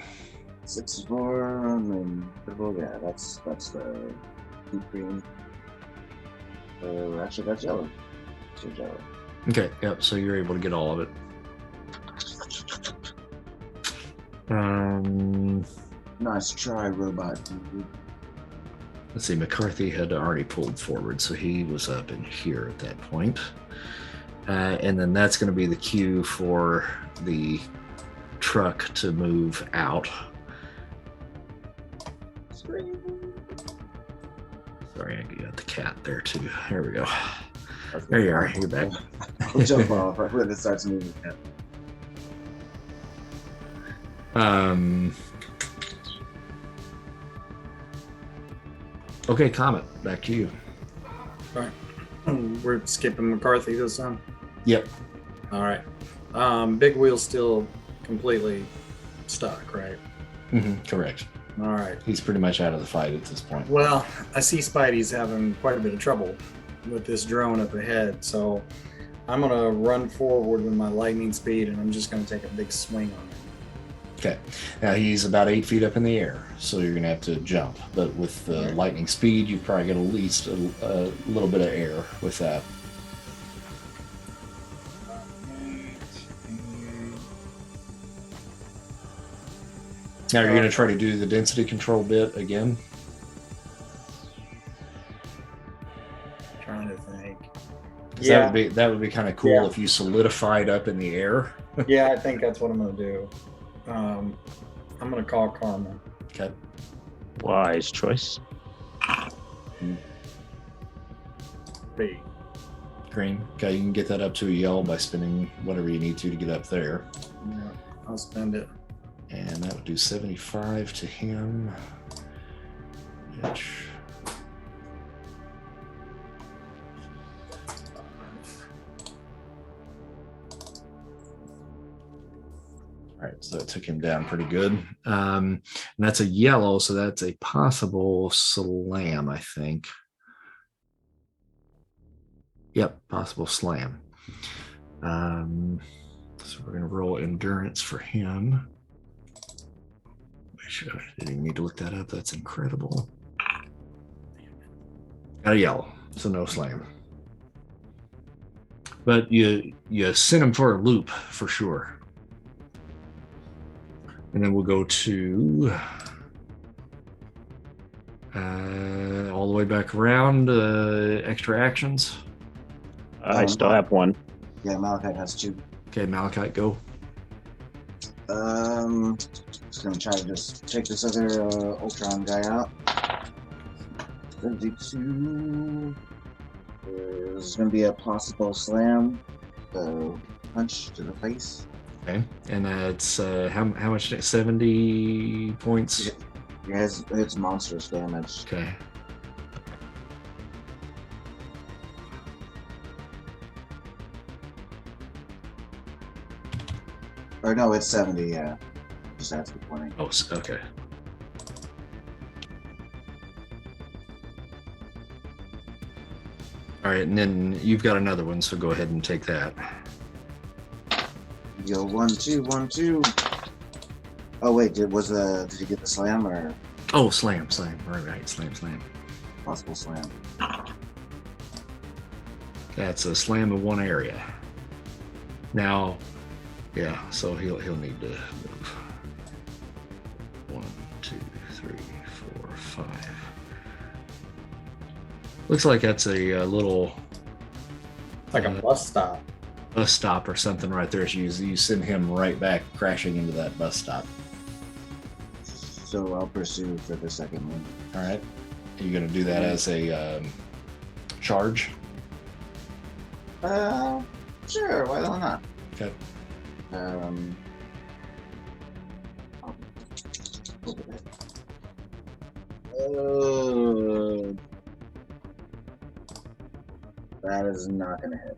Speaker 3: 64 and incredible. Yeah, that's the deep green. Actually, that's yellow. So yellow.
Speaker 1: Okay. Yep. So you're able to get all of it.
Speaker 3: Nice try, robot.
Speaker 1: Let's see. McCarthy had already pulled forward, so he was up in here at that point. And then that's going to be the cue for the truck to move out. Sorry, I got the cat there too. There we go. There you are. You're back.
Speaker 3: I'll jump off right when it starts moving.
Speaker 1: Okay, Comet, back to you.
Speaker 4: All right. We're skipping McCarthy this time.
Speaker 1: Yep.
Speaker 4: All right. Big Wheel's still completely stuck, right?
Speaker 1: Correct.
Speaker 4: All right.
Speaker 1: He's pretty much out of the fight at this point.
Speaker 4: Well, I see Spidey's having quite a bit of trouble with this drone up ahead, so I'm gonna run forward with my lightning speed, and I'm just gonna take a big swing on it.
Speaker 1: Okay. Now he's about 8 feet up in the air, so you're going to have to jump. But with the lightning speed, you probably get at least a little bit of air with that. Now you're going to try to do the density control bit again.
Speaker 4: Trying to think.
Speaker 1: 'Cause that would be kind of cool if you solidified up in the air.
Speaker 4: Yeah, I think that's what I'm gonna do. I'm gonna call Karma.
Speaker 1: Okay.
Speaker 2: Wise choice.
Speaker 4: B.
Speaker 1: Green. Okay, you can get that up to a yellow by spinning whatever you need to get up there.
Speaker 4: Yeah, I'll spend it.
Speaker 1: And that would do 75 to him. Which... All right, so that took him down pretty good. And that's a yellow, so that's a possible slam, I think. Yep, possible slam. So we're going to roll endurance for him. I didn't need to look that up. That's incredible. Got a yellow, so no slam. But you sent him for a loop for sure. And then we'll go to all the way back around, extra actions.
Speaker 2: I still have one.
Speaker 3: Yeah, Malachite has 2.
Speaker 1: Okay, Malachite, go.
Speaker 3: Just gonna try to just take this other Ultron guy out. 32 is gonna be a possible slam, punch to the face.
Speaker 1: Okay, and that's how much? 70 points.
Speaker 3: Yeah, it's monstrous damage.
Speaker 1: Okay.
Speaker 3: Or no, it's 70. Yeah, just adds the 20.
Speaker 1: Oh, okay. All right, and then you've got another one, so go ahead and take that.
Speaker 3: Yo, 1, 2, 1, 2. Oh wait, did you get the slam or
Speaker 1: Oh, slam. Right, slam.
Speaker 3: possible slam?
Speaker 1: That's a slam of one area. Now, yeah, so he'll need to move. 1, 2, 3, 4, 5. Looks like that's a little
Speaker 4: It's like a bus stop.
Speaker 1: bus stop or something right there. So you send him right back crashing into that bus stop.
Speaker 3: So I'll pursue for the second one.
Speaker 1: All right. Are you going to do that as a charge?
Speaker 3: Sure. Why not?
Speaker 1: Okay.
Speaker 3: That is not gonna hit.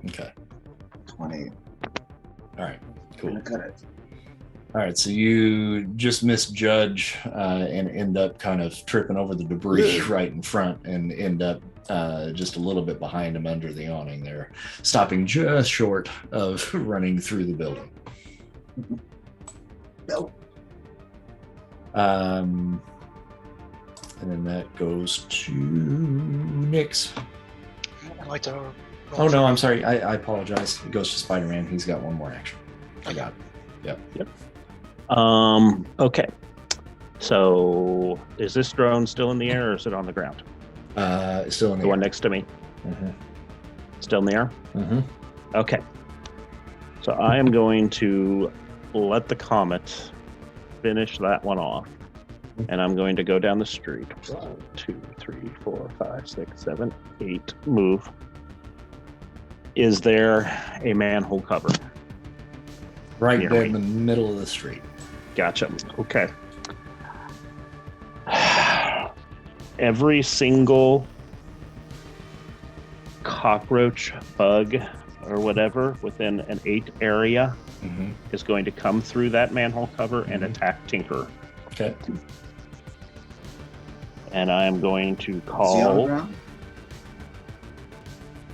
Speaker 1: Okay.
Speaker 3: 20.
Speaker 1: All right. Cool.
Speaker 3: Gonna cut it.
Speaker 1: All right, so you just misjudge and end up kind of tripping over the debris right in front and end up just a little bit behind him under the awning there, stopping just short of running through the building.
Speaker 3: No.
Speaker 1: And then that goes to Nyx.
Speaker 5: I'd like to.
Speaker 1: Oh, no, I'm sorry. I apologize. It goes to Spider-Man. He's got one more action. I got it. Yep.
Speaker 2: Okay. So is this drone still in the air or is it on the ground?
Speaker 1: Still in
Speaker 2: The one next to me?
Speaker 1: Mm-hmm.
Speaker 2: Still in the air?
Speaker 1: Mm-hmm.
Speaker 2: Okay. So I am going to let the comet finish that one off. And I'm going to go down the street. 1, 2, 3, 4, 5, 6, 7, 8. Move. Is there a manhole cover?
Speaker 1: Right
Speaker 2: Near
Speaker 1: there
Speaker 2: me.
Speaker 1: in the middle of the street.
Speaker 2: Gotcha. Okay. Every single cockroach, bug, or whatever within an 8 area
Speaker 1: Mm-hmm.
Speaker 2: is going to come through that manhole cover and attack Tinker.
Speaker 1: Okay.
Speaker 2: And I am going to
Speaker 3: Is he on the
Speaker 2: call.
Speaker 3: ground?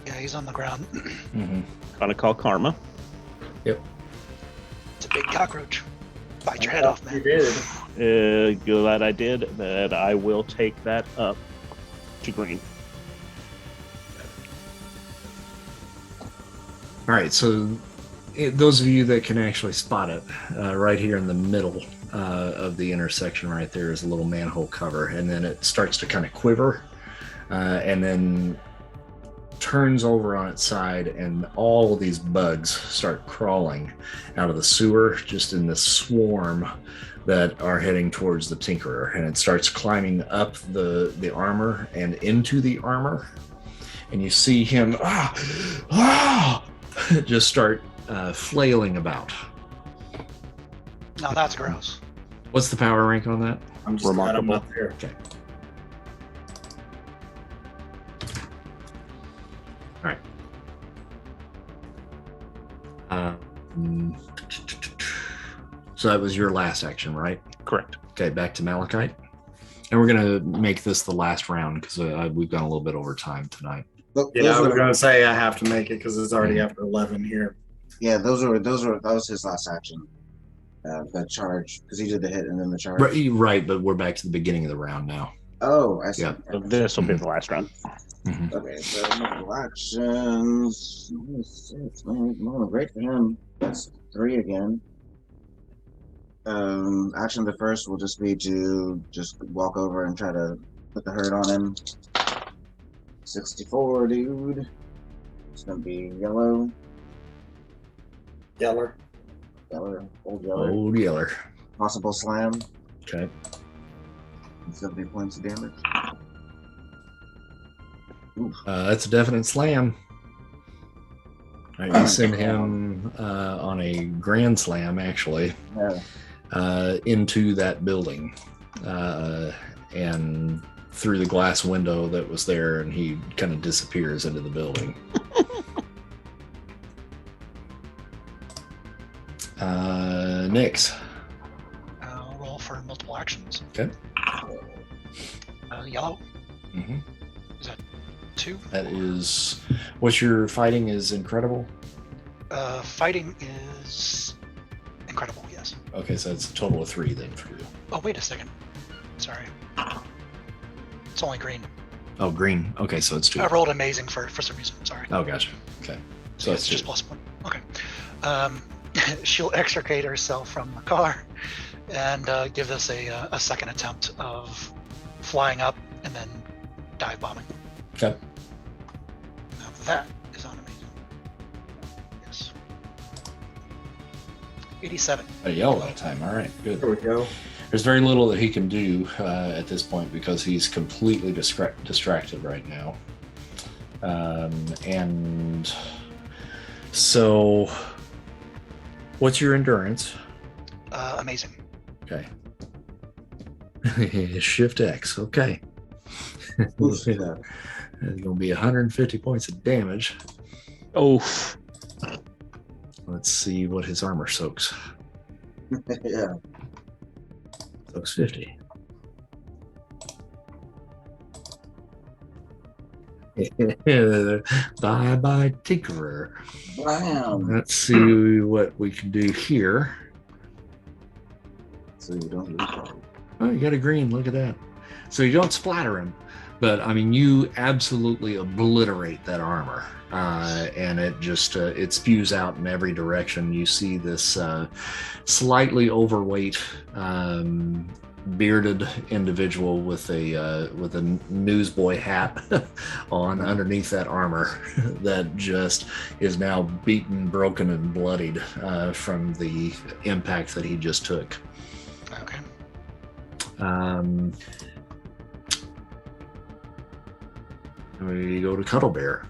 Speaker 5: Yeah, he's on the ground.
Speaker 1: Mm-hmm.
Speaker 2: Gonna call Karma.
Speaker 5: It's a big cockroach. Bite your head off,
Speaker 4: You
Speaker 5: man.
Speaker 4: did.
Speaker 2: Glad I did. That I will take that up to green.
Speaker 1: All right, so those of you that can actually spot it, right here in the middle of the intersection right there is a little manhole cover, and then it starts to kind of quiver and then turns over on its side, and all of these bugs start crawling out of the sewer just in this swarm that are heading towards the Tinkerer, and it starts climbing up the armor and into the armor, and you see him just start flailing about.
Speaker 5: Now that's gross.
Speaker 1: What's the power rank on that?
Speaker 4: I'm just glad I'm
Speaker 2: Remarkable.
Speaker 4: not there.
Speaker 1: Okay. All right. So that was your last action, right?
Speaker 2: Correct.
Speaker 1: Okay, back to Malachite. And we're going to make this the last round because we've gone a little bit over time tonight.
Speaker 4: Yeah, I was going to say I have to make it because it's already after 11 here.
Speaker 3: Yeah, that was his last action. The charge, because he did the hit and then the charge.
Speaker 1: Right, but we're back to the beginning of the round now.
Speaker 3: Oh, I see.
Speaker 1: Yeah.
Speaker 2: So this will be the last round.
Speaker 1: Mhm.
Speaker 3: Okay, so multiple actions. It's great for him. That's 3 again. Action the first will just be to just walk over and try to put the hurt on him. 64, dude. It's gonna be yellow.
Speaker 4: Yeller.
Speaker 3: Old yeller.
Speaker 1: Old Yeller.
Speaker 3: Possible slam.
Speaker 1: Okay.
Speaker 3: 70 points of damage. Oof.
Speaker 1: That's a definite slam. All right, you send him on a grand slam, actually, into that building and through the glass window that was there, and he kind of disappears into the building. Nyx.
Speaker 5: Roll for multiple actions.
Speaker 1: Okay.
Speaker 5: Yellow.
Speaker 1: Mm-hmm.
Speaker 5: 2.
Speaker 1: That is what you're fighting is incredible.
Speaker 5: Fighting is incredible, yes.
Speaker 1: Okay, so it's a total of 3 then for you.
Speaker 5: Oh, wait a second. Sorry. It's only green.
Speaker 1: Oh, green. Okay, so it's 2.
Speaker 5: I rolled amazing for some reason. Sorry.
Speaker 1: Oh, gotcha. Okay. So
Speaker 5: it's just +1. Okay. She'll extricate herself from the car and give this a second attempt of flying up and then dive bombing.
Speaker 1: Okay.
Speaker 5: Now that is on amazing. Yes. 87.
Speaker 1: A yellow that time. All right, good.
Speaker 4: There we go.
Speaker 1: There's very little that he can do at this point because he's completely distracted right now. And so, what's your endurance?
Speaker 5: Amazing.
Speaker 1: Okay. Shift X. Okay. It's going to be 150 points of damage.
Speaker 2: Oh,
Speaker 1: Let's see what his armor soaks.
Speaker 3: Yeah.
Speaker 1: Soaks 50. Bye bye, Tinkerer.
Speaker 3: Wow.
Speaker 1: Let's see what we can do here.
Speaker 3: So you don't lose that.
Speaker 1: Oh, you got a green. Look at that. So you don't splatter him, but I mean, you absolutely obliterate that armor, and it just it spews out in every direction. You see this slightly overweight, bearded individual with a newsboy hat on underneath that armor that just is now beaten, broken, and bloodied from the impact that he just took.
Speaker 5: Okay.
Speaker 1: We go to Cuddle Bear.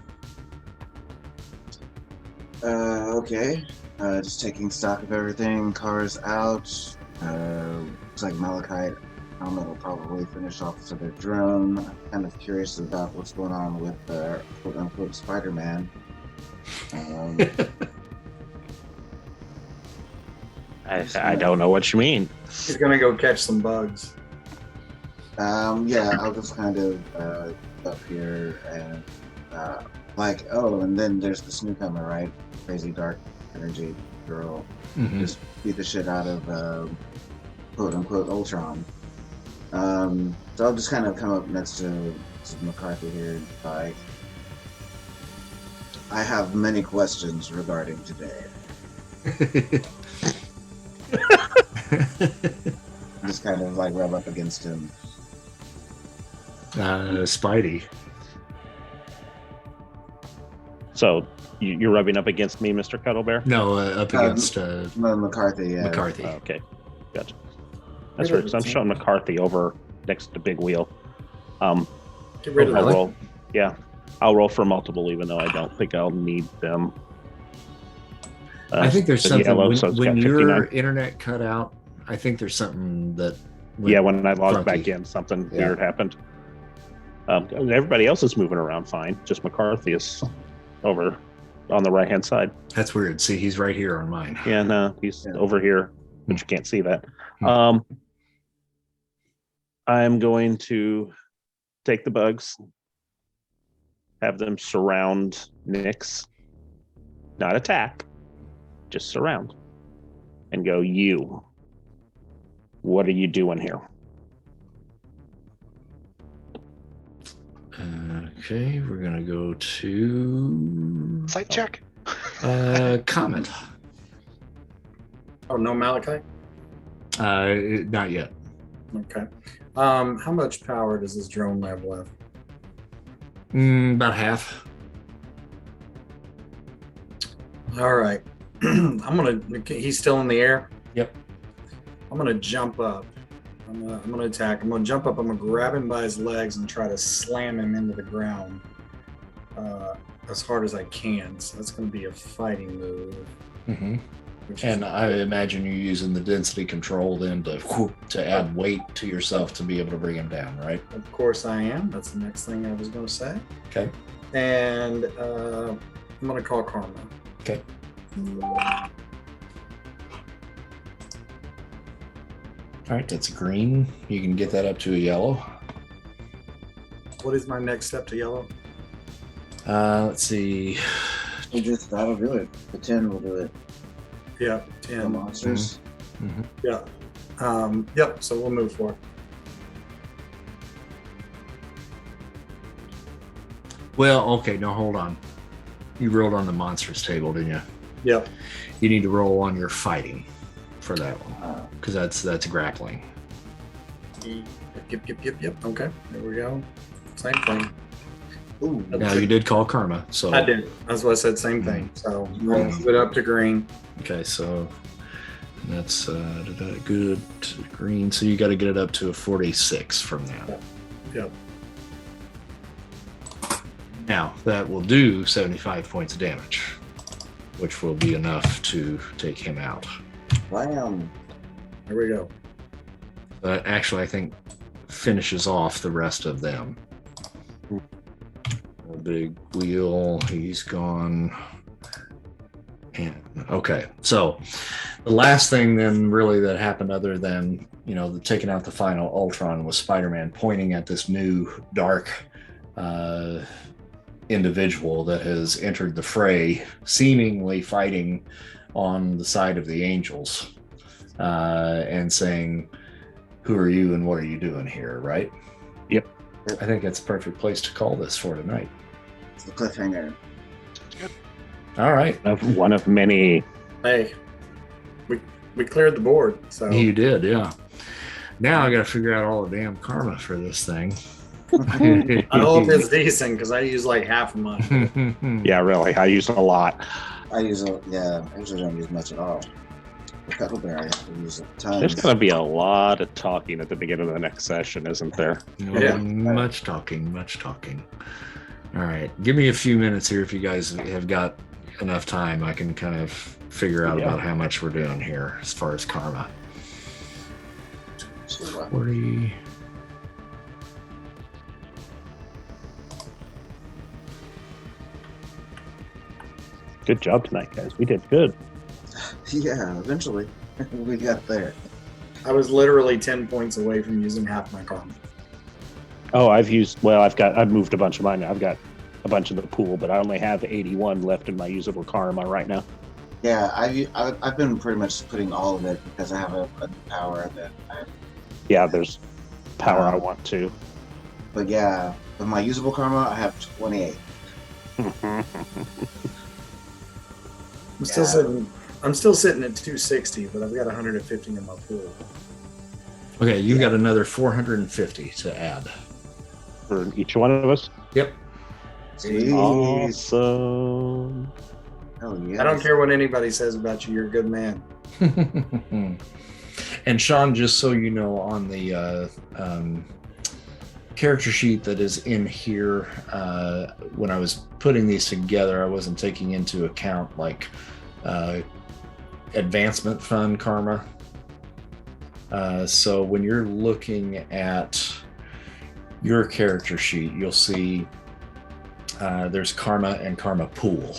Speaker 3: Okay. Just taking stock of everything. Cars out. Looks like Malachite helmet will probably finish off with their drone. I'm kind of curious about what's going on with quote-unquote Spider-Man.
Speaker 2: I don't know what you mean.
Speaker 4: He's gonna go catch some bugs.
Speaker 3: Yeah, I'll just kind of up here and and then there's this newcomer, right? Crazy dark energy girl.
Speaker 1: Mhm.
Speaker 3: Just beat the shit out of quote unquote Ultron. So I'll just kind of come up next to McCarthy here. Like, I have many questions regarding today. Just kind of like rub up against him.
Speaker 1: Spidey.
Speaker 2: So you're rubbing up against me, Mr. Cuddlebear?
Speaker 1: No, up against
Speaker 3: McCarthy. Yeah.
Speaker 1: McCarthy.
Speaker 2: Oh, okay, gotcha. That's right. Because I'm showing McCarthy over next to Big Wheel.
Speaker 4: Get rid of
Speaker 2: I'll
Speaker 4: that.
Speaker 2: roll. Yeah, I'll roll for multiple, even though I don't think I'll need them.
Speaker 1: I think there's
Speaker 2: the
Speaker 1: something
Speaker 2: yellow, so it's
Speaker 1: when
Speaker 2: got
Speaker 1: your
Speaker 2: 59.
Speaker 1: internet cut out. I think there's something that.
Speaker 2: Yeah, when I logged
Speaker 1: funky.
Speaker 2: back in, something
Speaker 1: Yeah.
Speaker 2: weird happened. Everybody else is moving around fine. Just McCarthy is over on the right-hand side.
Speaker 1: That's weird. See, he's right here on mine.
Speaker 2: Yeah, no, he's over here, but you can't see that.
Speaker 1: Hmm.
Speaker 2: I'm going to take the bugs, have them surround Nyx, not attack, just surround, and go, you, what are you doing here?
Speaker 1: Okay, we're gonna go to
Speaker 5: Sight check.
Speaker 1: Comet.
Speaker 4: Oh, no Malachite?
Speaker 1: Not yet.
Speaker 4: Okay. How much power does this drone have left?
Speaker 1: About half.
Speaker 4: All right. He's still in the air?
Speaker 1: Yep.
Speaker 4: I'm gonna jump up. I'm gonna attack. I'm gonna jump up. I'm gonna grab him by his legs and try to slam him into the ground as hard as I can. So that's gonna be a fighting move.
Speaker 1: Mm-hmm.
Speaker 4: Which
Speaker 1: And
Speaker 4: is,
Speaker 1: I imagine you're using the density control then to add weight to yourself to be able to bring him down, right?
Speaker 4: of course, I am. That's the next thing I was gonna say.
Speaker 1: Okay.
Speaker 4: And I'm gonna call Karma.
Speaker 1: Okay. All right, that's a green. You can get that up to a yellow.
Speaker 4: What is my next step to yellow?
Speaker 1: Let's see.
Speaker 3: That'll do it. The 10 will do it.
Speaker 4: Yeah,
Speaker 3: The
Speaker 4: 10.
Speaker 3: monsters.
Speaker 4: Yeah. Yep. So we'll move forward.
Speaker 1: Well, okay, no, hold on. You rolled on the monsters table, didn't you?
Speaker 4: Yep.
Speaker 1: You need to roll on your fighting for that one, because that's grappling.
Speaker 4: Yep. Okay. There we go. Same thing.
Speaker 3: Ooh.
Speaker 1: Now you did call karma, so
Speaker 4: I did. That's what I said. Same thing. So we'll move it up to green.
Speaker 1: okay, so that's good green. So you got to get it up to a 46 from that.
Speaker 4: Yep.
Speaker 1: Now that will do 75 points of damage, which will be enough to take him out.
Speaker 3: Bam.
Speaker 4: There we go.
Speaker 1: But actually, I think finishes off the rest of them. A big wheel, he's gone. And okay, so the last thing then really that happened, other than taking out the final Ultron, was Spider-Man pointing at this new dark individual that has entered the fray, seemingly fighting on the side of the Angels, and saying, "Who are you and what are you doing here?" Right?
Speaker 2: Yep.
Speaker 1: I think that's a perfect place to call this for tonight.
Speaker 3: It's the cliffhanger.
Speaker 1: All right.
Speaker 2: One of many.
Speaker 4: Hey, we cleared the board. So
Speaker 1: You did, yeah. Now I got to figure out all the damn karma for this thing.
Speaker 4: I hope it's decent because I use like half of mine.
Speaker 2: Yeah, really. I use a lot.
Speaker 3: I usually don't use much at all. The Cuddleberry, I have to use tons.
Speaker 2: There's going to be a lot of talking at the beginning of the next session, isn't there?
Speaker 4: Yeah.
Speaker 1: Much talking. All right. Give me a few minutes here. If you guys have got enough time, I can kind of figure out about how much we're doing here as far as karma. 40.
Speaker 2: Good job tonight, guys. We did good.
Speaker 3: Yeah, eventually we got there.
Speaker 4: I was literally 10 points away from using half my karma.
Speaker 2: Oh, I've moved a bunch of mine. I've got a bunch in the pool, but I only have 81 left in my usable karma right now.
Speaker 3: Yeah, I've been pretty much putting all of it because I have a power that
Speaker 2: Yeah, there's power I want to.
Speaker 3: But yeah, with my usable karma, I have 28.
Speaker 4: I'm still sitting at 260, but I've got 150 in my pool.
Speaker 1: Okay, you've got another 450 to add.
Speaker 2: For each one of us?
Speaker 1: Yep.
Speaker 3: Jeez.
Speaker 2: Awesome.
Speaker 3: Oh, yeah.
Speaker 4: I don't care what anybody says about you. You're a good man.
Speaker 1: And Sean, just so you know, on the character sheet that is in here, when I was putting these together, I wasn't taking into account like advancement fund karma. So when you're looking at your character sheet, you'll see there's karma and karma pool.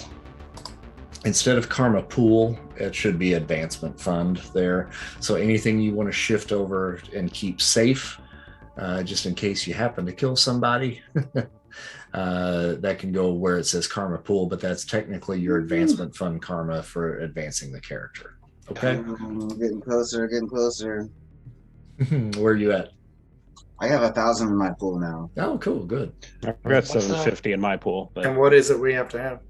Speaker 1: Instead of karma pool, it should be advancement fund there. So anything you want to shift over and keep safe, just in case you happen to kill somebody, that can go where it says karma pool, but that's technically your advancement fund karma for advancing the character. Okay.
Speaker 3: Getting closer.
Speaker 1: Where are you at?
Speaker 3: I have 1,000 in my pool now.
Speaker 1: Oh, cool. Good.
Speaker 2: I've got 750 in my pool. But
Speaker 4: And what is it we have to have?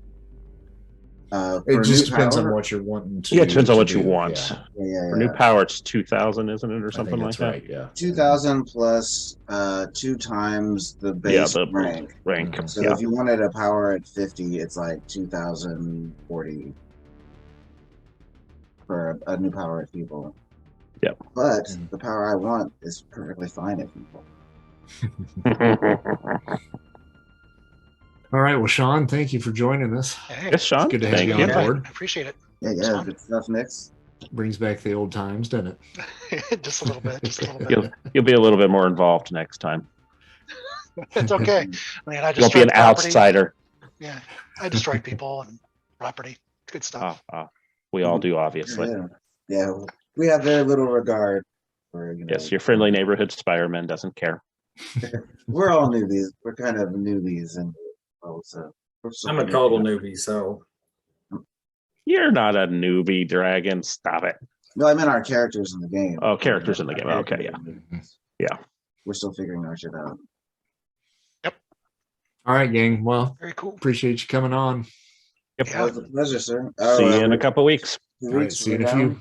Speaker 1: It just depends on what you're wanting to.
Speaker 2: yeah, it depends on what
Speaker 1: do.
Speaker 2: you want.
Speaker 3: Yeah.
Speaker 2: For new power, it's 2,000, isn't it, or
Speaker 1: I
Speaker 2: something
Speaker 1: think
Speaker 2: like
Speaker 1: that's
Speaker 2: that?
Speaker 1: right. Yeah.
Speaker 3: 2,000 plus 2 times the base
Speaker 2: the
Speaker 3: rank.
Speaker 2: rank.
Speaker 3: So
Speaker 2: Yeah.
Speaker 3: if you wanted a power at 50, it's like 2,040 for a new power at people.
Speaker 2: Yep.
Speaker 3: But the power I want is perfectly fine at people.
Speaker 1: All right. Well, Sean, thank you for joining us.
Speaker 5: Hey,
Speaker 2: Yes, Sean.
Speaker 1: It's good to have
Speaker 2: Thank
Speaker 1: you
Speaker 2: you.
Speaker 1: on board.
Speaker 5: I appreciate it.
Speaker 3: Yeah, good stuff, Nix.
Speaker 1: Brings back the old times, doesn't it?
Speaker 5: Just a little bit.
Speaker 2: You'll be a little bit more involved next time.
Speaker 5: It's okay. I mean, I
Speaker 2: You'll be
Speaker 5: destroyed
Speaker 2: an
Speaker 5: property.
Speaker 2: outsider.
Speaker 5: Yeah, I destroyed people and property. Good stuff.
Speaker 2: We all do, obviously.
Speaker 3: Yeah, we have very little regard for
Speaker 2: Yes, your friendly neighborhood Spider-Man doesn't care.
Speaker 3: We're all newbies. We're kind of newbies, and also
Speaker 4: I'm a total newbie, so
Speaker 2: You're not a newbie dragon. Stop it.
Speaker 3: No, I meant our characters in the game.
Speaker 2: Oh, characters in the game. Okay, yeah. Yeah.
Speaker 3: We're still figuring our shit out.
Speaker 1: All right, gang. Well,
Speaker 5: Very cool.
Speaker 1: appreciate you coming on.
Speaker 2: Yep.
Speaker 5: Yeah.
Speaker 3: It was a pleasure, sir.
Speaker 2: See you in a couple weeks.
Speaker 1: All right, see you in a few.